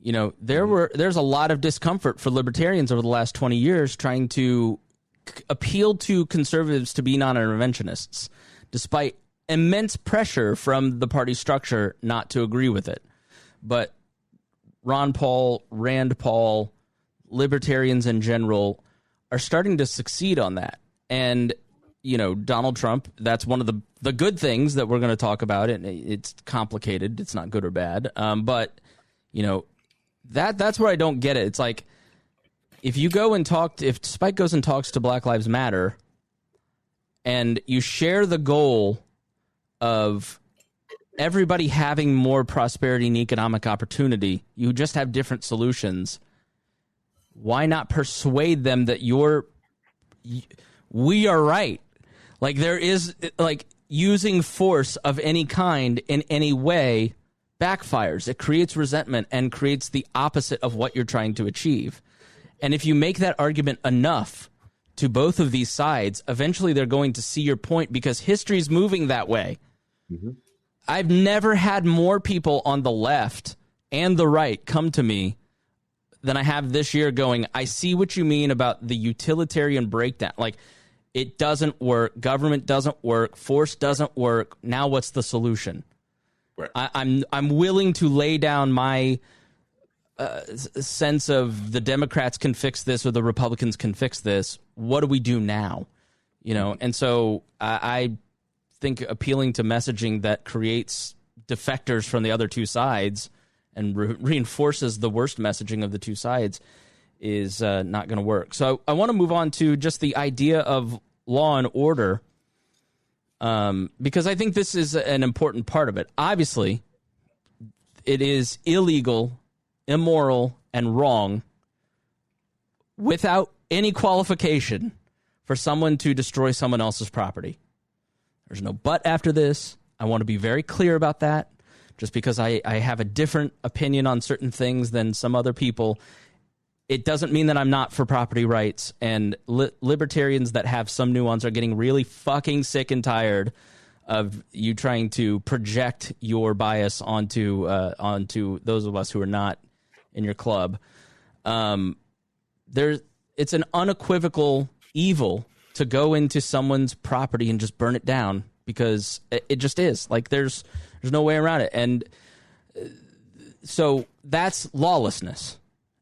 You know, there's a lot of discomfort for libertarians over the last 20 years trying to appeal to conservatives to be non-interventionists, despite immense pressure from the party structure not to agree with it. But Ron Paul, Rand Paul, libertarians in general are starting to succeed on that. And, you know, Donald Trump, that's one of the good things that we're going to talk about. And it's complicated. It's not good or bad. But, you know, that's where I don't get it. It's like, if you go and if Spike goes and talks to Black Lives Matter and you share the goal of everybody having more prosperity and economic opportunity, you just have different solutions. Why not persuade them that we are right? Like, there is, like, using force of any kind in any way backfires. It creates resentment and creates the opposite of what you're trying to achieve. And if you make that argument enough to both of these sides, eventually they're going to see your point because history's moving that way. Mm-hmm. I've never had more people on the left and the right come to me than I have this year going, I see what you mean about the utilitarian breakdown. Like, it doesn't work. Government doesn't work. Force doesn't work. Now what's the solution? Right. I'm willing to lay down my sense of the Democrats can fix this or the Republicans can fix this. What do we do now? You know, and so I think appealing to messaging that creates defectors from the other two sides and reinforces the worst messaging of the two sides is not going to work. So I want to move on to just the idea of law and order, because I think this is an important part of it. Obviously, it is illegal, immoral, and wrong without any qualification for someone to destroy someone else's property. There's no but after this. I want to be very clear about that. Just because I have a different opinion on certain things than some other people, it doesn't mean that I'm not for property rights. And libertarians that have some nuance are getting really fucking sick and tired of you trying to project your bias onto those of us who are not in your club. It's an unequivocal evil to go into someone's property and just burn it down, because it just is. Like, there's no way around it. And so that's lawlessness.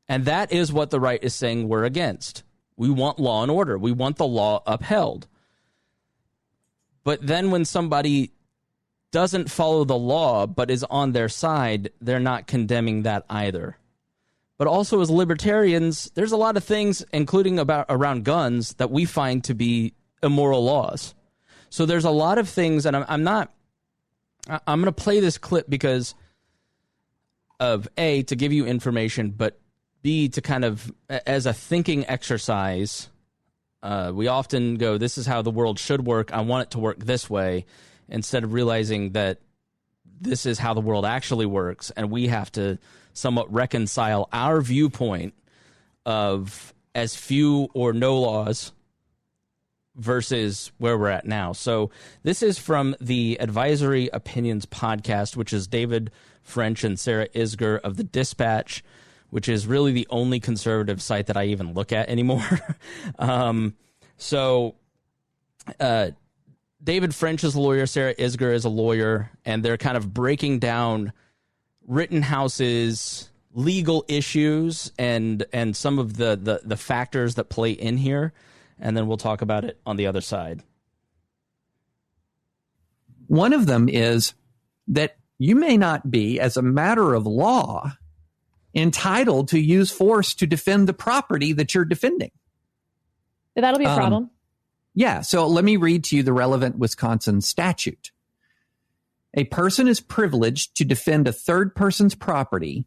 And that is what the right is saying we're against. We want law and order. We want the law upheld. But then when somebody doesn't follow the law but is on their side, they're not condemning that either. But also, as libertarians, there's a lot of things, including around guns, that we find to be immoral laws. So there's a lot of things, and I'm going to play this clip because of A, to give you information, but B, to kind of, as a thinking exercise, we often go, this is how the world should work. I want it to work this way, instead of realizing that this is how the world actually works, and we have to somewhat reconcile our viewpoint of as few or no laws versus where we're at now. So this is from the Advisory Opinions podcast, which is David French and Sarah Isgur of The Dispatch, which is really the only conservative site that I even look at anymore. David French is a lawyer, Sarah Isgur is a lawyer, and they're kind of breaking down Rittenhouse's legal issues and some of the factors that play in here, and then we'll talk about it on the other side. One of them is that you may not be, as a matter of law, entitled to use force to defend the property that you're defending. That'll be a problem. Yeah. So let me read to you the relevant Wisconsin statute. A person is privileged to defend a third person's property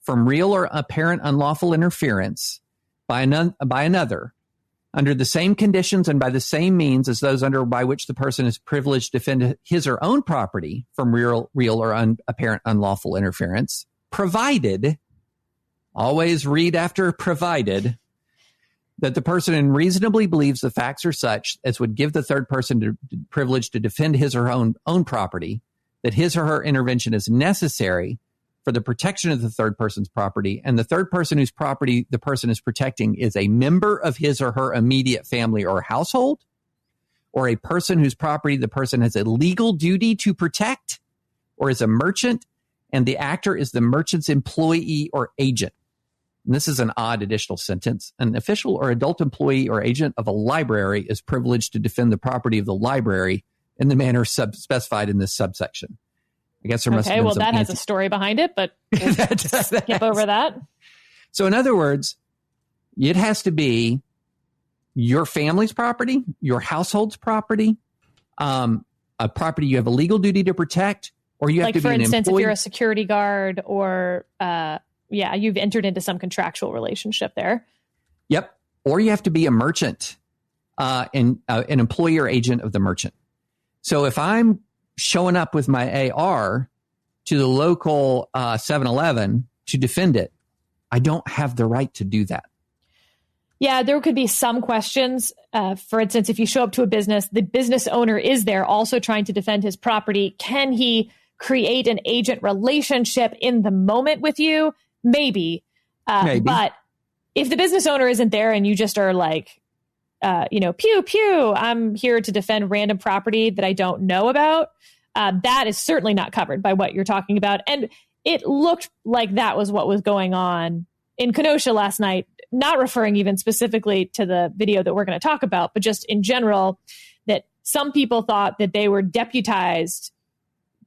from real or apparent unlawful interference by another under the same conditions and by the same means as those by which the person is privileged to defend his or own property from real or apparent unlawful interference, provided, always read after provided, that the person reasonably believes the facts are such as would give the third person privilege to defend his or her own property, that his or her intervention is necessary for the protection of the third person's property, and the third person whose property the person is protecting is a member of his or her immediate family or household, or a person whose property the person has a legal duty to protect, or is a merchant, and the actor is the merchant's employee or agent. And this is an odd additional sentence. An official or adult employee or agent of a library is privileged to defend the property of the library in the manner specified in this subsection. I guess there must have been some that has a story behind it, but we'll skip over that. So in other words, it has to be your family's property, your household's property, a property you have a legal duty to protect, or you have to be an employee. Like, for instance, if you're a security guard or, you've entered into some contractual relationship there. Yep. Or you have to be a merchant, and an employee or agent of the merchant. So if I'm showing up with my AR to the local 7-Eleven to defend it, I don't have the right to do that. Yeah, there could be some questions. For instance, if you show up to a business, the business owner is there also trying to defend his property. Can he create an agent relationship in the moment with you? Maybe. But if the business owner isn't there and you just are like, pew, pew, I'm here to defend random property that I don't know about, that is certainly not covered by what you're talking about. And it looked like that was what was going on in Kenosha last night, not referring even specifically to the video that we're going to talk about, but just in general, that some people thought that they were deputized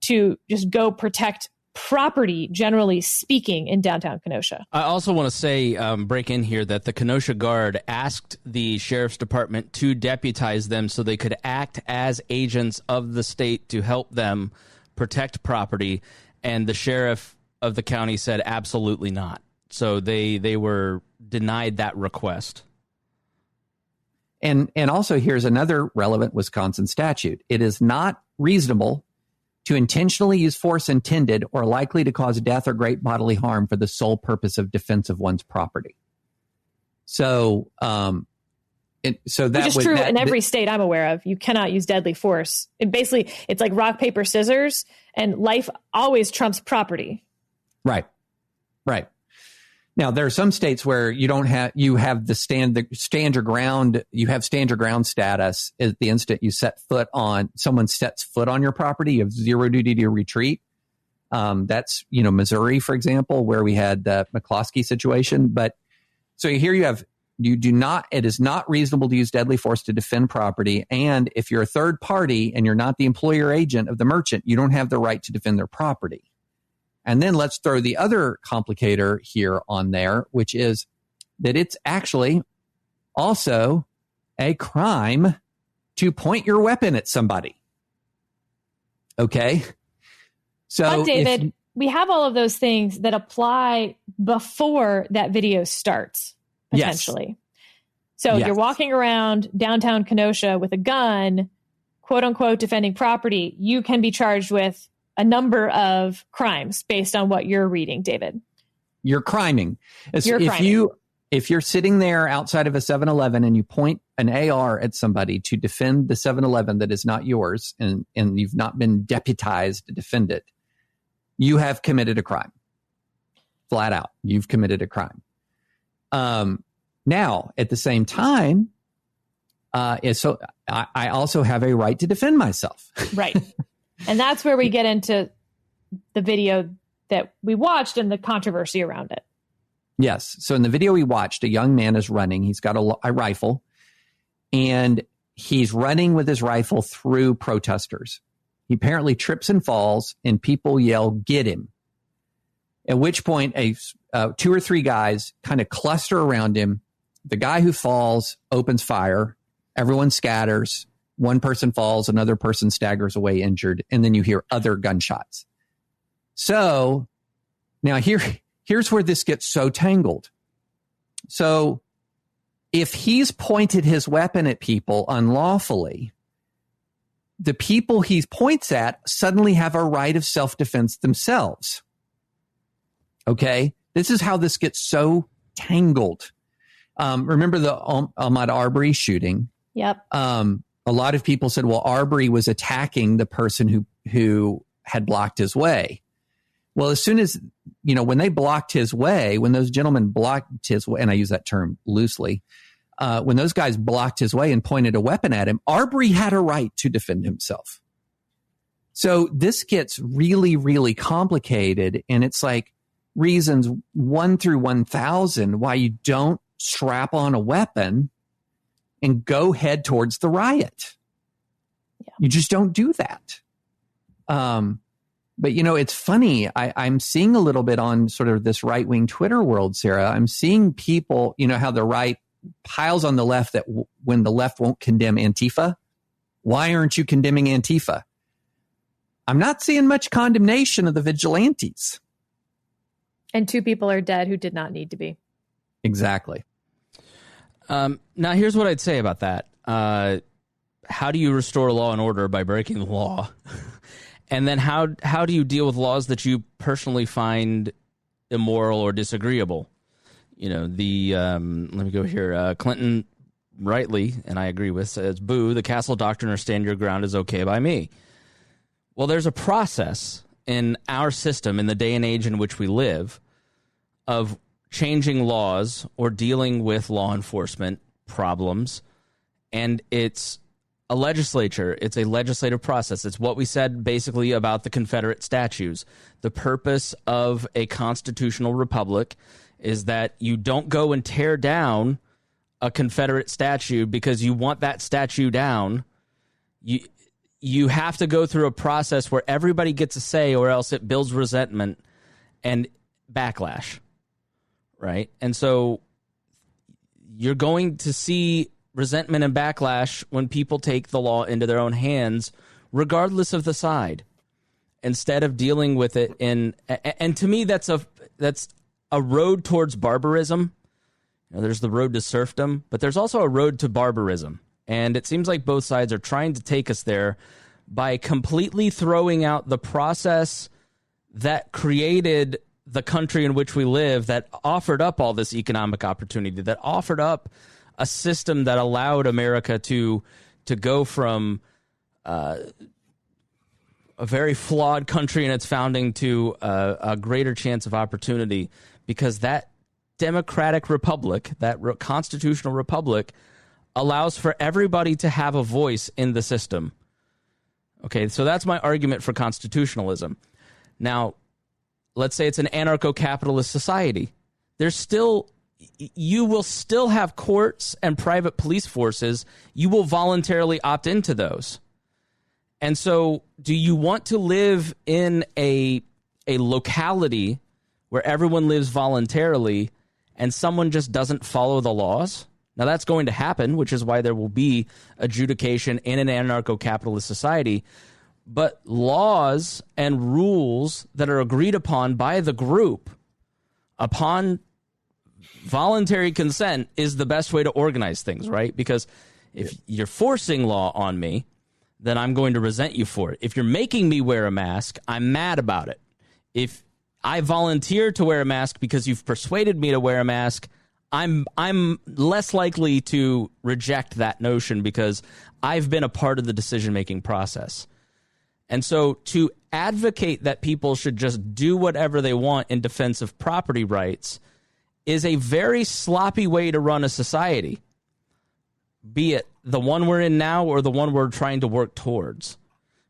to just go protect property, generally speaking, in downtown Kenosha. I also want to say, break in here, that the Kenosha Guard asked the sheriff's department to deputize them so they could act as agents of the state to help them protect property. And the sheriff of the county said absolutely not. So they were denied that request. And also, here's another relevant Wisconsin statute. It is not reasonable to intentionally use force intended or likely to cause death or great bodily harm for the sole purpose of defense of one's property. So, that which is true in every state I'm aware of. You cannot use deadly force. It's like rock, paper, scissors, and life always trumps property. Right. Now, there are some states where you have the stand your ground. You have stand your ground status at the instant you someone sets foot on your property. You have zero duty to retreat. That's, Missouri, for example, where we had the McCloskey situation. But so here it is not reasonable to use deadly force to defend property. And if you're a third party and you're not the employer agent of the merchant, you don't have the right to defend their property. And then let's throw the other complicator here on there, which is that it's actually also a crime to point your weapon at somebody. Okay? So, but David, we have all of those things that apply before that video starts, potentially. Yes. So you're walking around downtown Kenosha with a gun, quote unquote, defending property. You can be charged with a number of crimes based on what you're reading, David. You're criming. If you're sitting there outside of a 7-Eleven and you point an AR at somebody to defend the 7-Eleven that is not yours and you've not been deputized to defend it, you have committed a crime. Flat out. You've committed a crime. Now, at the same time, I also have a right to defend myself. Right. And that's where we get into the video that we watched and the controversy around it. Yes. So in the video we watched, a young man is running. He's got a rifle, and he's running with his rifle through protesters. He apparently trips and falls, and people yell, "Get him!" At which point, 2 or 3 guys kind of cluster around him. The guy who falls opens fire. Everyone scatters. One person falls. Another person staggers away injured. And then you hear other gunshots. So now here's where this gets so tangled. So if he's pointed his weapon at people unlawfully, the people he points at suddenly have a right of self-defense themselves. Okay? This is how this gets so tangled. Remember the Ahmaud Arbery shooting? Yep. A lot of people said, well, Arbery was attacking the person who had blocked his way. Well, as soon as, when they blocked his way, when those gentlemen blocked his way, and I use that term loosely, when those guys blocked his way and pointed a weapon at him, Arbery had a right to defend himself. So this gets really, really complicated. And it's like reasons 1 through 1,000 why you don't strap on a weapon and go head towards the riot. Yeah. You just don't do that. But, it's funny. I'm seeing a little bit on sort of this right-wing Twitter world, Sarah. I'm seeing people, how the right piles on the left that when the left won't condemn Antifa, why aren't you condemning Antifa? I'm not seeing much condemnation of the vigilantes. And 2 people are dead who did not need to be. Exactly. Now, here's what I'd say about that. How do you restore law and order by breaking the law? And then how do you deal with laws that you personally find immoral or disagreeable? Let me go here. Clinton rightly, and I agree with, says, boo, the castle doctrine or stand your ground is okay by me. Well, there's a process in our system in the day and age in which we live of changing laws or dealing with law enforcement problems. And it's a legislature. It's a legislative process. It's what we said basically about the Confederate statues. The purpose of a constitutional republic is that you don't go and tear down a Confederate statue because you want that statue down. You have to go through a process where everybody gets a say, or else it builds resentment and backlash, right? And so you're going to see resentment and backlash when people take the law into their own hands, regardless of the side, instead of dealing with it and to me, that's a road towards barbarism. There's the road to serfdom, but there's also a road to barbarism. And it seems like both sides are trying to take us there by completely throwing out the process that created the country in which we live, that offered up all this economic opportunity, that offered up a system that allowed America to go from a very flawed country in its founding to a greater chance of opportunity, because that democratic republic, that constitutional republic, allows for everybody to have a voice in the system. Okay, so that's my argument for constitutionalism. Now, let's say it's an anarcho-capitalist society. You will still have courts and private police forces. You will voluntarily opt into those. And so do you want to live in a locality where everyone lives voluntarily and someone just doesn't follow the laws? Now, that's going to happen, which is why there will be adjudication in an anarcho-capitalist society. But laws and rules that are agreed upon by the group upon voluntary consent is the best way to organize things, right? Because if you're forcing law on me, then I'm going to resent you for it. If you're making me wear a mask, I'm mad about it. If I volunteer to wear a mask because you've persuaded me to wear a mask, I'm less likely to reject that notion because I've been a part of the decision-making process. And so to advocate that people should just do whatever they want in defense of property rights is a very sloppy way to run a society, be it the one we're in now or the one we're trying to work towards,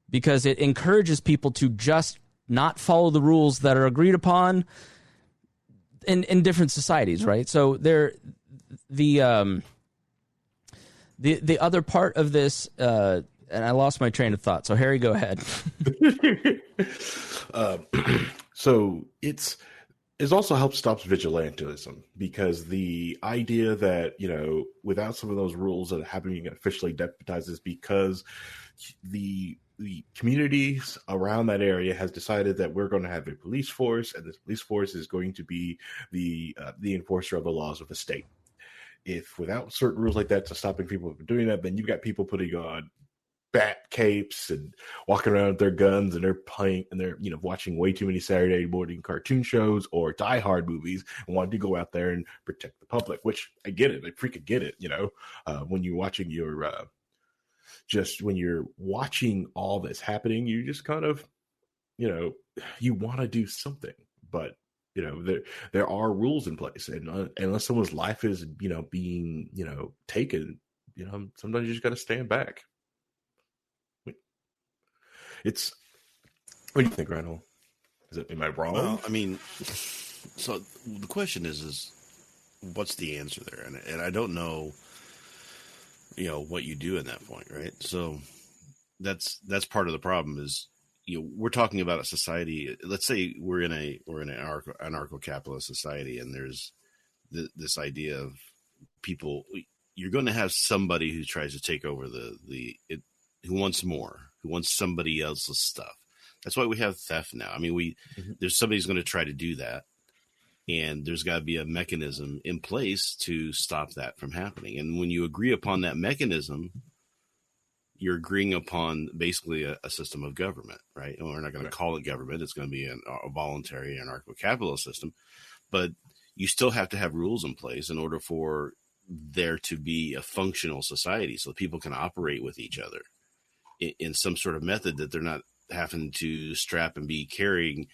because it encourages people to just not follow the rules that are agreed upon in different societies, right? So the other part of this, And I lost my train of thought. So Harry, go ahead. So it also helps stop vigilantism, because the idea that, without some of those rules that have been officially deputized is because the communities around that area has decided that we're going to have a police force, and this police force is going to be the enforcer of the laws of the state. If without certain rules like that to stopping people from doing that, then you've got people putting on bat capes and walking around with their guns, and they're playing, and they're watching way too many Saturday morning cartoon shows or Die Hard movies and wanting to go out there and protect the public. Which I get it, I freaking get it. When you're watching when you're watching all this happening, you just kind of you want to do something, but there are rules in place, and unless someone's life is being taken, sometimes you just got to stand back. What do you think, Rhinehold? Am I wrong? Well, I mean, so the question is what's the answer there? And I don't know, what you do in that point, right? So that's part of the problem is, we're talking about a society. Let's say we're in an anarcho-capitalist society, and there's this idea of people. You're going to have somebody who tries to take over who wants more, who wants somebody else's stuff. That's why we have theft now. I mean, there's somebody who's going to try to do that, and there's got to be a mechanism in place to stop that from happening. And when you agree upon that mechanism, you're agreeing upon basically a system of government, right? And we're not going to call it government. It's going to be a voluntary anarcho-capitalist system, but you still have to have rules in place in order for there to be a functional society so people can operate with each other in some sort of method that they're not having to strap and be carrying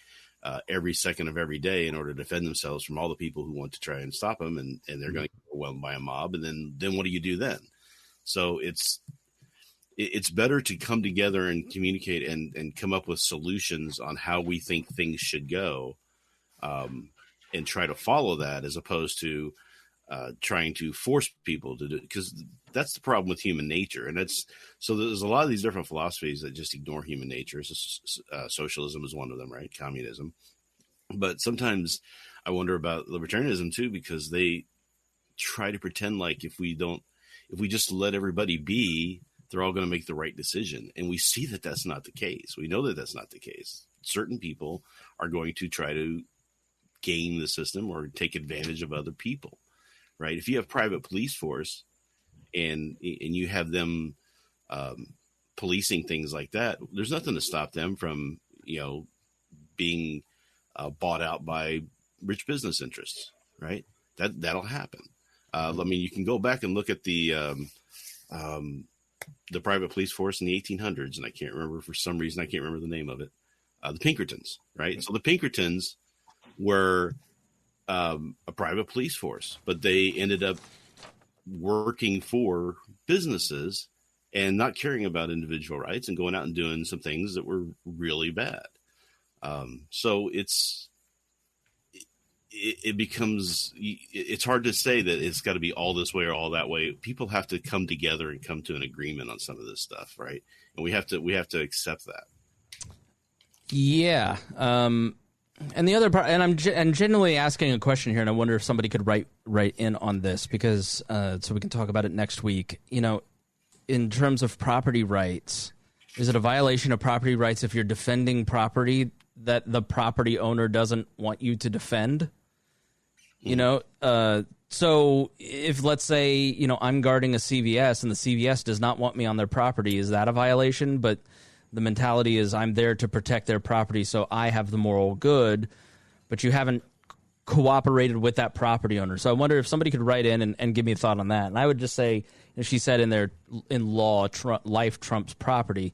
every second of every day in order to defend themselves from all the people who want to try and stop them, and they're going to get overwhelmed by a mob. And then what do you do then? So it's better to come together and communicate and come up with solutions on how we think things should go, and try to follow that, as opposed to trying to force people to do it, because that's the problem with human nature. And so there's a lot of these different philosophies that just ignore human nature. Socialism is one of them, right? Communism. But sometimes I wonder about libertarianism too, because they try to pretend like if we just let everybody be, they're all going to make the right decision. And we see that that's not the case. We know that that's not the case. Certain people are going to try to game the system or take advantage of other people, right? If you have private police force and you have them policing things like that, there's nothing to stop them from, being bought out by rich business interests, right? That'll happen. I mean, you can go back and look at the private police force in the 1800s, and I can't remember, for some reason, I can't remember the name of it. The Pinkertons, right? So the Pinkertons were a private police force, but they ended up working for businesses and not caring about individual rights and going out and doing some things that were really bad. So it becomes, it's hard to say that it's got to be all this way or all that way. People have to come together and come to an agreement on some of this stuff, right? And we have to accept that. Yeah. And the other part, and I'm genuinely asking a question here, and I wonder if somebody could write in on this, because so we can talk about it next week. In terms of property rights, is it a violation of property rights if you're defending property that the property owner doesn't want you to defend? So if, let's say, I'm guarding a CVS and the CVS does not want me on their property, is that a violation? But the mentality is I'm there to protect their property, so I have the moral good, but you haven't cooperated with that property owner. So I wonder if somebody could write in and give me a thought on that. And I would just say, as she said in law, life trumps property.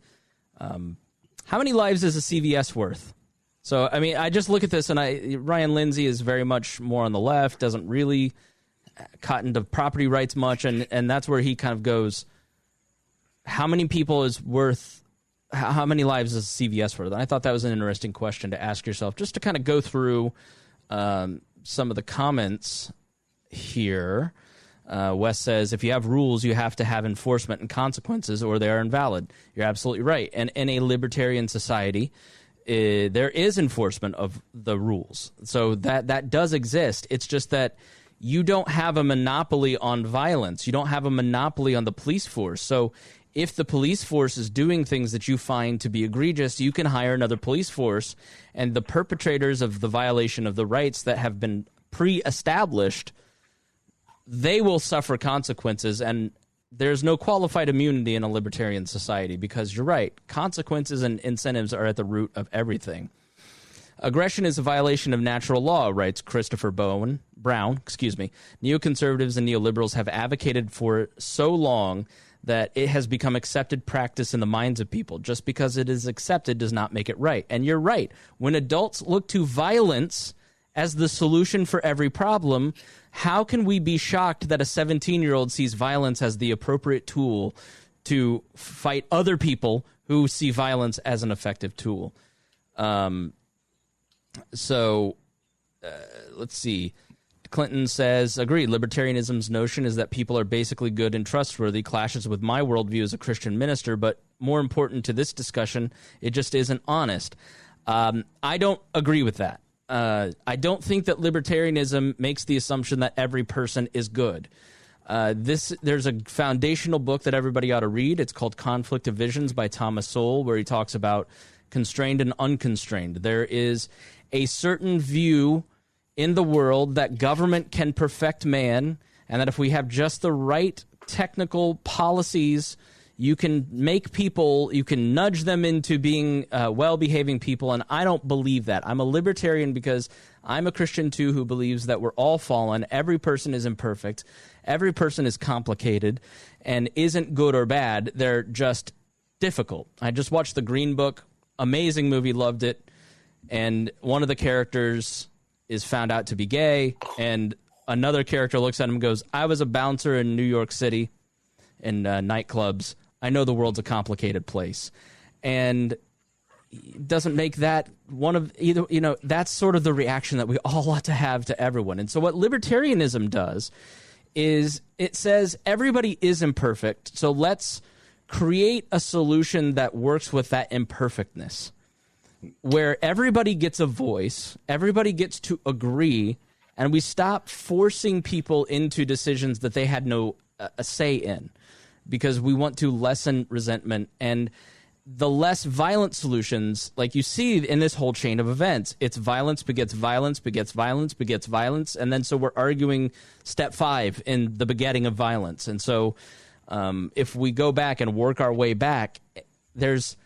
How many lives is a CVS worth? So, I mean, I just look at this, and Ryan Lindsay is very much more on the left, doesn't really cotton to property rights much, and that's where he kind of goes, how many people is worth, how many lives is CVS worth? And I thought that was an interesting question to ask yourself, just to kind of go through some of the comments here. Wes says, if you have rules, you have to have enforcement and consequences, or they are invalid. You're absolutely right. And in a libertarian society, there is enforcement of the rules. So that does exist. It's just that you don't have a monopoly on violence. You don't have a monopoly on the police force. So if the police force is doing things that you find to be egregious, you can hire another police force, and the perpetrators of the violation of the rights that have been pre-established, they will suffer consequences, and there's no qualified immunity in a libertarian society because you're right. Consequences and incentives are at the root of everything. Aggression is a violation of natural law, writes Christopher Brown. Neoconservatives and neoliberals have advocated for so long that it has become accepted practice in the minds of people. Just because it is accepted does not make it right. And you're right. When adults look to violence as the solution for every problem, how can we be shocked that a 17-year-old sees violence as the appropriate tool to fight other people who see violence as an effective tool? Let's see. Clinton says, agreed, libertarianism's notion is that people are basically good and trustworthy, clashes with my worldview as a Christian minister, but more important to this discussion, it just isn't honest. I don't agree with that. I don't think that libertarianism makes the assumption that every person is good. There's a foundational book that everybody ought to read. It's called Conflict of Visions by Thomas Sowell, where he talks about constrained and unconstrained. There is a certain view in the world that government can perfect man, and that if we have just the right technical policies, you can make people, you can nudge them into being well-behaving people, and I don't believe that. I'm a libertarian because I'm a Christian, too, who believes that we're all fallen. Every person is imperfect. Every person is complicated and isn't good or bad. They're just difficult. I just watched The Green Book. Amazing movie, loved it. And one of the characters is found out to be gay, and another character looks at him and goes, I was a bouncer in New York City in nightclubs. I know the world's a complicated place. And it doesn't make that one of either, that's sort of the reaction that we all ought to have to everyone. And so what libertarianism does is it says everybody is imperfect, so let's create a solution that works with that imperfectness, where everybody gets a voice, everybody gets to agree, and we stop forcing people into decisions that they had no a say in, because we want to lessen resentment. And the less violent solutions, like you see in this whole chain of events, it's violence begets violence, begets violence, begets violence, and then so we're arguing step 5 in the begetting of violence. And so if we go back and work our way back, there's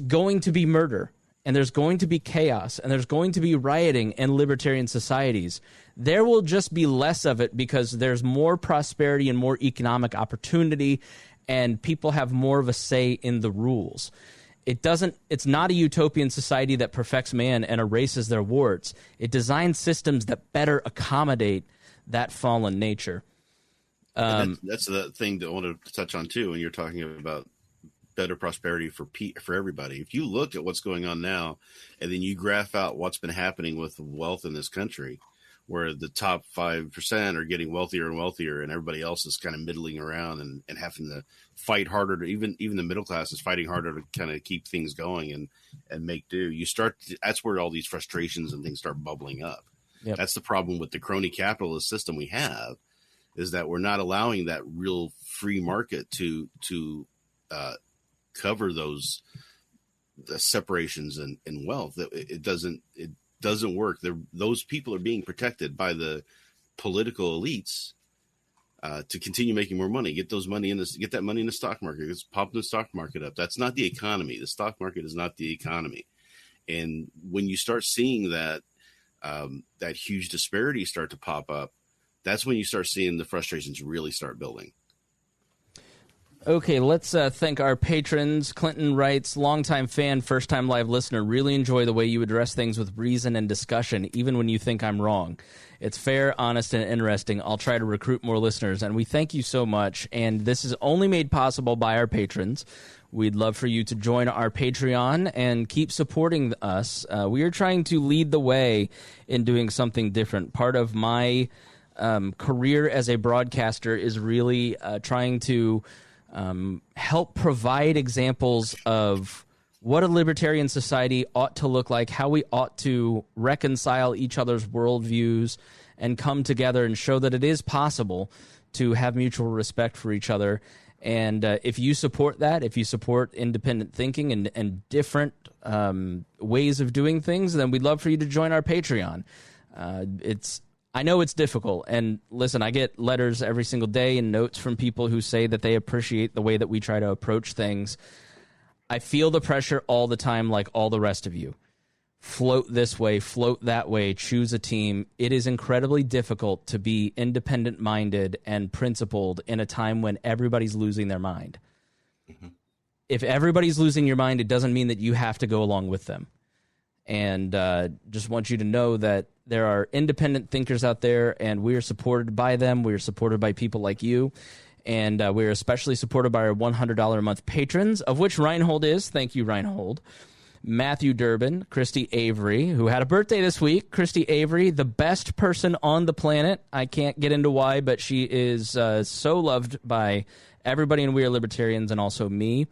going to be murder, and there's going to be chaos, and there's going to be rioting in libertarian societies. There will just be less of it because there's more prosperity and more economic opportunity, and people have more of a say in the rules. It's not a utopian society that perfects man and erases their warts. It designs systems that better accommodate that fallen nature. That's the thing that I wanted to touch on too when you're talking about better prosperity for everybody. If you look at what's going on now, and then you graph out what's been happening with wealth in this country, where the top 5% are getting wealthier and wealthier, and everybody else is kind of middling around and having to fight harder to even the middle class is fighting harder to kind of keep things going and make do. That's where all these frustrations and things start bubbling up. Yep. That's the problem with the crony capitalist system we have, is that we're not allowing that real free market to cover the separations in wealth. It doesn't work. Those people are being protected by the political elites to continue making more money. Get that money in the stock market. Just pop the stock market up. That's not the economy. The stock market is not the economy. And when you start seeing that huge disparity start to pop up, that's when you start seeing the frustrations really start building. Okay, let's thank our patrons. Clinton writes, longtime fan, first-time live listener, really enjoy the way you address things with reason and discussion, even when you think I'm wrong. It's fair, honest, and interesting. I'll try to recruit more listeners, and we thank you so much. And this is only made possible by our patrons. We'd love for you to join our Patreon and keep supporting us. We are trying to lead the way in doing something different. Part of my career as a broadcaster is really trying to help provide examples of what a libertarian society ought to look like, how we ought to reconcile each other's worldviews and come together and show that it is possible to have mutual respect for each other. And if you support that, if you support independent thinking and different ways of doing things, then we'd love for you to join our Patreon. I know it's difficult. And listen, I get letters every single day and notes from people who say that they appreciate the way that we try to approach things. I feel the pressure all the time, like all the rest of you. Float this way, float that way, choose a team. It is incredibly difficult to be independent-minded and principled in a time when everybody's losing their mind. Mm-hmm. If everybody's losing your mind, it doesn't mean that you have to go along with them. And just want you to know that there are independent thinkers out there, and we are supported by them. We are supported by people like you. And we're especially supported by our $100 a month patrons, of which Rhinehold is. Thank you, Rhinehold. Matthew Durbin, Christy Avery, who had a birthday this week. Christy Avery, the best person on the planet. I can't get into why, but she is so loved by everybody in We Are Libertarians and also me.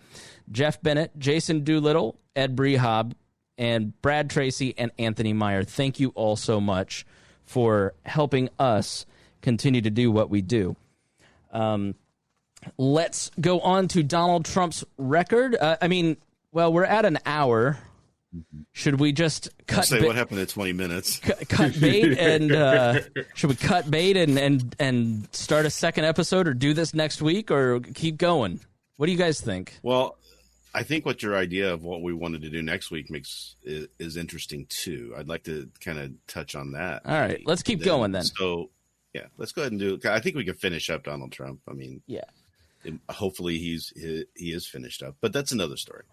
Jeff Bennett, Jason Doolittle, Ed Brehab, and Brad Tracy and Anthony Meyer. Thank you all so much for helping us continue to do what we do. Let's go on to Donald Trump's record. We're at an hour. Should we just cut? Say what happened in 20 minutes. Cut bait and should we cut bait and start a second episode, or do this next week, or keep going? What do you guys think? Well, I think what your idea of what we wanted to do next week is interesting too. I'd like to kind of touch on that. All right, let's keep going then. So yeah, let's go ahead and do. I think we can finish up Donald Trump. I mean, yeah. Hopefully he is finished up, but that's another story.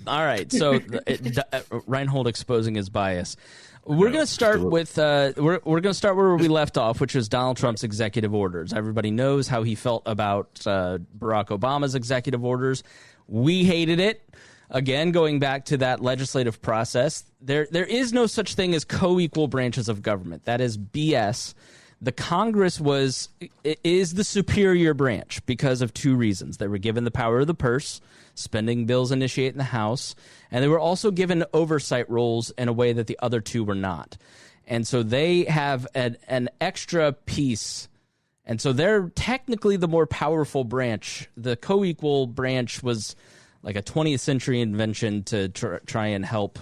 All right, so Rhinehold exposing his bias. We're going to start with we're going to start where we left off, which is Donald Trump's executive orders. Everybody knows how he felt about Barack Obama's executive orders. We hated it. Again, going back to that legislative process, there is no such thing as co-equal branches of government. That is BS. The Congress is the superior branch because of two reasons. They were given the power of the purse, spending bills initiate in the House, and they were also given oversight roles in a way that the other two were not. And so they have an extra piece, and so they're technically the more powerful branch. The co-equal branch was like a 20th century invention to try and help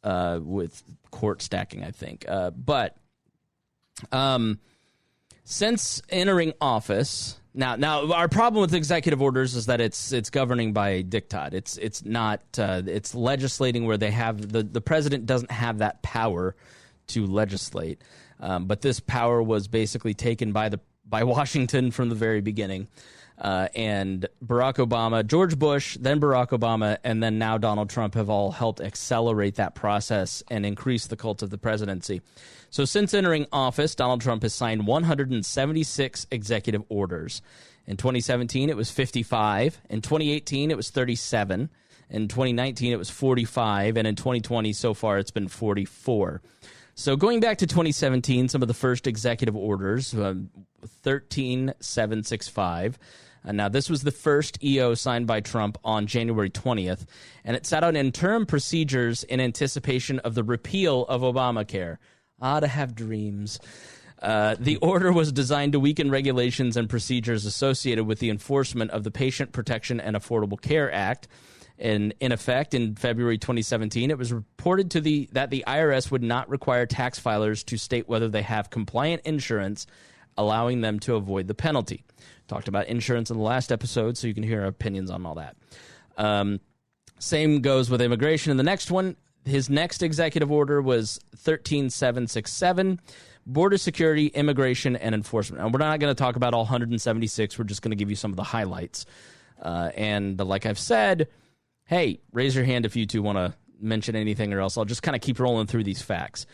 with court stacking, I think. But since entering office, now our problem with executive orders is that it's governing by diktat. It's not it's legislating where they have the president doesn't have that power to legislate. But this power was basically taken by Washington from the very beginning. And Barack Obama, George Bush, then Barack Obama, and then now Donald Trump have all helped accelerate that process and increase the cult of the presidency. So since entering office, Donald Trump has signed 176 executive orders. In 2017, it was 55. In 2018, it was 37. In 2019, it was 45. And in 2020, so far, it's been 44. So going back to 2017, some of the first executive orders, 13765. Now, this was the first EO signed by Trump on January 20th, and it set out interim procedures in anticipation of the repeal of Obamacare. To have dreams. The order was designed to weaken regulations and procedures associated with the enforcement of the Patient Protection and Affordable Care Act. And in effect, in February 2017, it was reported that the IRS would not require tax filers to state whether they have compliant insurance, allowing them to avoid the penalty. Talked about insurance in the last episode, so you can hear our opinions on all that. Same goes with immigration in the next one. His next executive order was 13767, border security, immigration, and enforcement. And we're not going to talk about all 176. We're just going to give you some of the highlights. And like I've said, hey, raise your hand if you two want to mention anything, or else I'll just kind of keep rolling through these facts.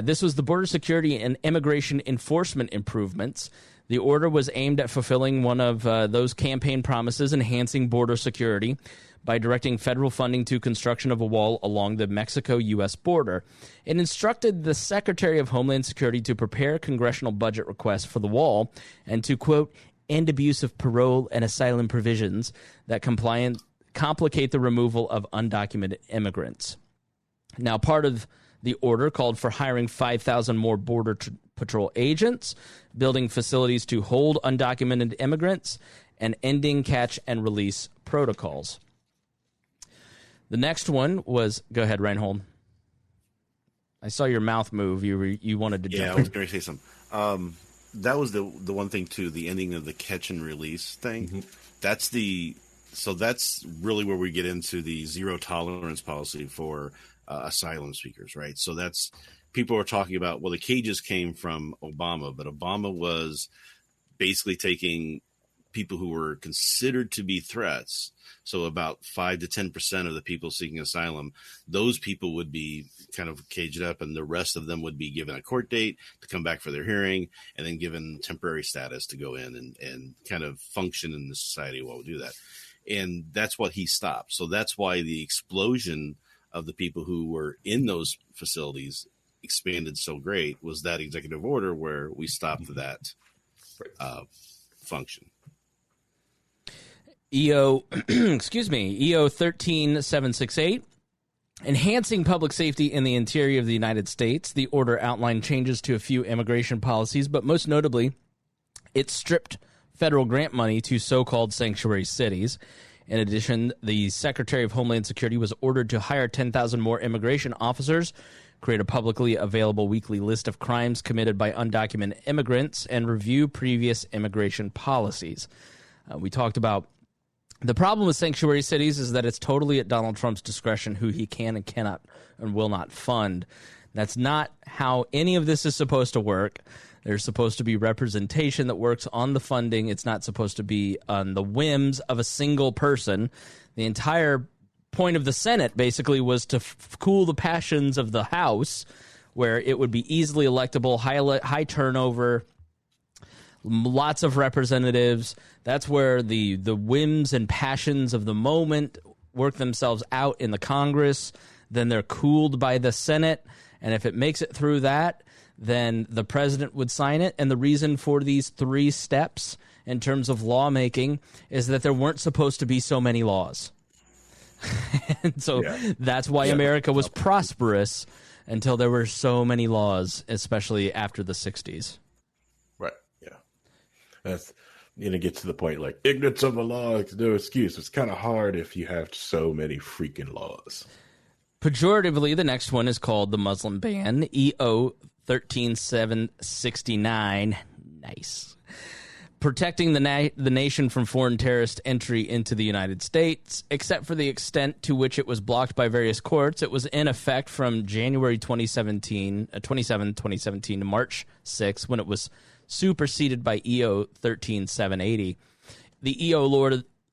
This was the border security and immigration enforcement improvements. The order was aimed at fulfilling one of those campaign promises, enhancing border security, by directing federal funding to construction of a wall along the Mexico-U.S. border. It instructed the Secretary of Homeland Security to prepare congressional budget requests for the wall and to, quote, end abuse of parole and asylum provisions that complicate the removal of undocumented immigrants. Now, part of the order called for hiring 5,000 more Border Patrol agents, building facilities to hold undocumented immigrants, and ending catch and release protocols. The next one was, go ahead, Rhinehold. I saw your mouth move. You wanted to jump in. Yeah, I was going to say something. That was the one thing too. The ending of the catch and release thing. Mm-hmm. That's really where we get into the zero tolerance policy for asylum seekers, right? So that's people are talking about. Well, the cages came from Obama, but Obama was basically taking people who were considered to be threats. So about 5 to 10% of the people seeking asylum, those people would be kind of caged up, and the rest of them would be given a court date to come back for their hearing, and then given temporary status to go in and kind of function in the society while we do that. And that's what he stopped. So that's why the explosion of the people who were in those facilities expanded so great was that executive order where we stopped that function. EO 13768, enhancing public safety in the interior of the United States. The order outlined changes to a few immigration policies, but most notably, it stripped federal grant money to so-called sanctuary cities. In addition, the Secretary of Homeland Security was ordered to hire 10,000 more immigration officers, create a publicly available weekly list of crimes committed by undocumented immigrants, and review previous immigration policies. We talked about the problem with sanctuary cities is that it's totally at Donald Trump's discretion who he can and cannot and will not fund. That's not how any of this is supposed to work. There's supposed to be representation that works on the funding. It's not supposed to be on the whims of a single person. The entire point of the Senate basically was to cool the passions of the House, where it would be easily electable, high turnover, lots of representatives. That's where the whims and passions of the moment work themselves out in the Congress. Then they're cooled by the Senate. And if it makes it through that, then the president would sign it. And the reason for these 3 steps in terms of lawmaking is that there weren't supposed to be so many laws. And so that's why America was prosperous until there were so many laws, especially after the 60s. Right. Yeah. That's, get to the point like ignorance of the law is no excuse. It's kind of hard if you have so many freaking laws. Pejoratively, the next one is called the Muslim ban, EO 13769. Nice. Protecting the nation from foreign terrorist entry into the United States, except for the extent to which it was blocked by various courts. It was in effect from January 2017 to March 6, when it was superseded by EO 13780. The EO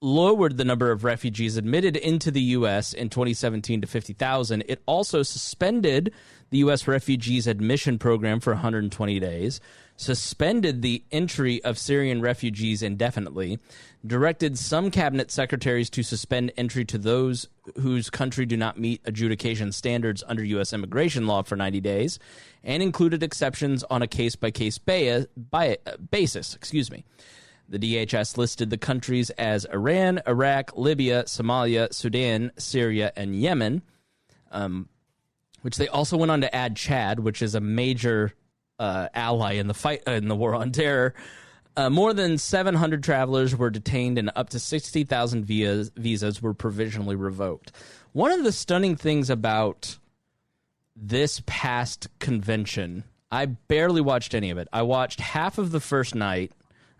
lowered the number of refugees admitted into the U.S. in 2017 to 50,000. It also suspended the U.S. refugees admission program for 120 days, suspended the entry of Syrian refugees indefinitely, directed some cabinet secretaries to suspend entry to those whose country do not meet adjudication standards under U.S. immigration law for 90 days, and included exceptions on a case-by-case basis. The DHS listed the countries as Iran, Iraq, Libya, Somalia, Sudan, Syria, and Yemen, which they also went on to add Chad, which is a major ally in the fight in the war on terror. More than 700 travelers were detained, and up to 60,000 visas were provisionally revoked. One of the stunning things about this past convention, I barely watched any of it. I watched half of the first night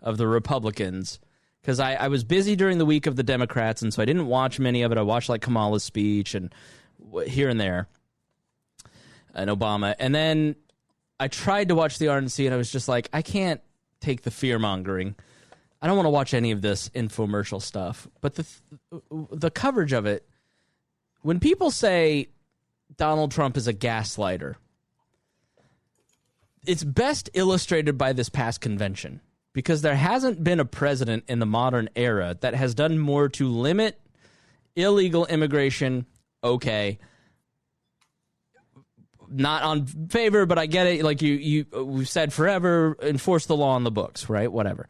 of the Republicans because I was busy during the week of the Democrats, and so I didn't watch many of it. I watched like Kamala's speech and here and there, and Obama. And then I tried to watch the RNC, and I was just like, I can't take the fear-mongering. I don't want to watch any of this infomercial stuff. But the coverage of it, when people say Donald Trump is a gaslighter, it's best illustrated by this past convention, because there hasn't been a president in the modern era that has done more to limit illegal immigration, okay. Not on favor, but I get it. Like we've said forever, enforce the law on the books, right? Whatever.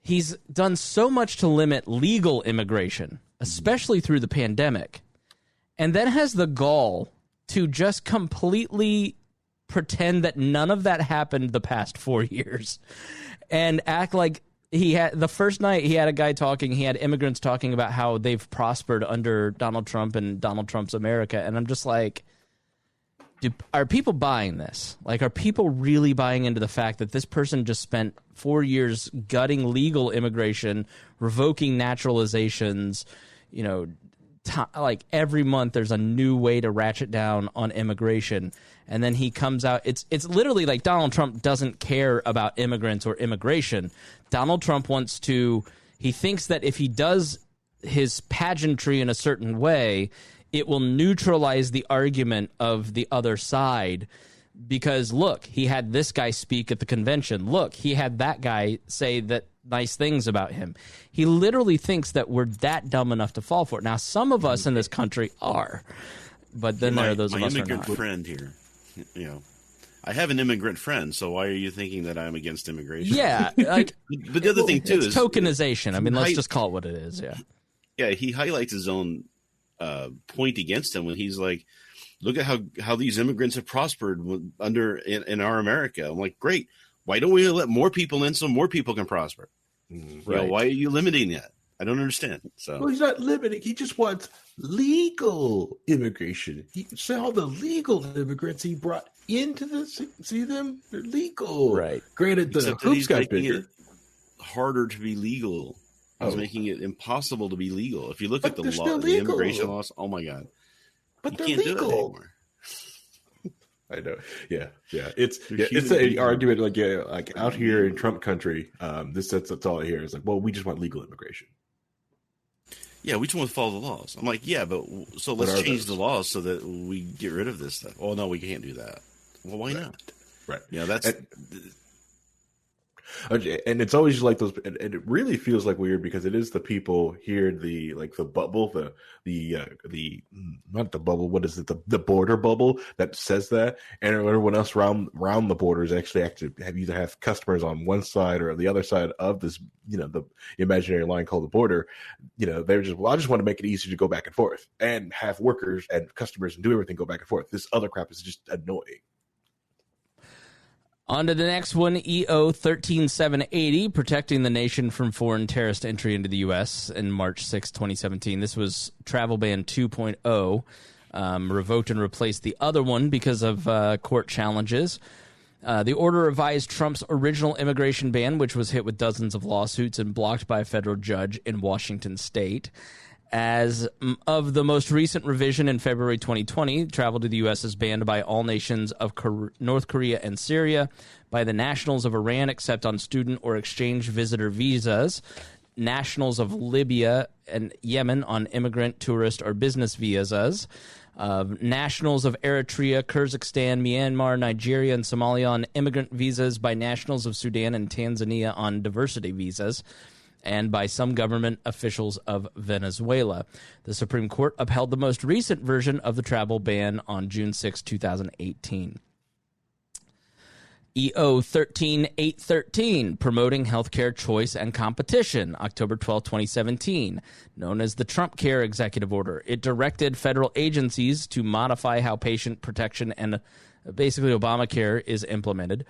He's done so much to limit legal immigration, especially through the pandemic, and then has the gall to just completely pretend that none of that happened the past 4 years and act like he had the first night he had a guy talking. He had immigrants talking about how they've prospered under Donald Trump and Donald Trump's America. And I'm just like, are people buying this? Like, are people really buying into the fact that this person just spent 4 years gutting legal immigration, revoking naturalizations, you know, like every month there's a new way to ratchet down on immigration, and then he comes out. It's literally like Donald Trump doesn't care about immigrants or immigration. Donald Trump he thinks that if he does his pageantry in a certain way, it will neutralize the argument of the other side. Because look, he had this guy speak at the convention. Look, he had that guy say that nice things about him. He literally thinks that we're that dumb enough to fall for it. Now, some of us in this country are, but then there are those of us who are not. My immigrant friend here, you know, I have an immigrant friend, so why are you thinking that I'm against immigration? Yeah, like, but the other thing too is tokenization. I mean, let's just call it what it is. Yeah, yeah. He highlights his own point against him when he's like, look at how these immigrants have prospered in our America. I'm like, great. Why don't we let more people in so more people can prosper? Right. You know, why are you limiting that? I don't understand. So, well, he's not limiting. He just wants legal immigration. All the legal immigrants he brought into this, see them? They're legal. Right. Granted, the hoops got bigger. It harder to be legal. He's making it impossible to be legal. If you look at the law, the immigration laws, oh my God. But they're can't legal. Do it anymore. I know. Yeah. It's an argument like out here in Trump country. That's all I hear is like, well, we just want legal immigration. Yeah, we just want to follow the laws. I'm like, yeah, but so let's change the laws so that we get rid of this stuff. Oh no, we can't do that. Well, why not? Right. Yeah, that's. And it's always like those, and it really feels like weird because it is the people here, the bubble, the not the bubble, what is it, the border bubble that says that, and everyone else around the borders actually have customers on one side or the other side of this, you know, the imaginary line called the border. You know, they're just, well, I just want to make it easier to go back and forth and have workers and customers and do everything go back and forth. This other crap is just annoying. On to the next one, EO 13780, protecting the nation from foreign terrorist entry into the U.S. in March 6, 2017. This was Travel Ban 2.0, revoked and replaced the other one because of court challenges. The order revised Trump's original immigration ban, which was hit with dozens of lawsuits and blocked by a federal judge in Washington state. As of the most recent revision in February 2020, travel to the U.S. is banned by all nations of North Korea and Syria, by the nationals of Iran except on student or exchange visitor visas, nationals of Libya and Yemen on immigrant, tourist, or business visas, nationals of Eritrea, Kyrgyzstan, Myanmar, Nigeria, and Somalia on immigrant visas, by nationals of Sudan and Tanzania on diversity visas, and by some government officials of Venezuela. The Supreme Court upheld the most recent version of the travel ban on June 6, 2018. EO 13813, promoting healthcare choice and competition, October 12, 2017, known as the Trump Care Executive Order. It directed federal agencies to modify how patient protection and basically Obamacare is implemented.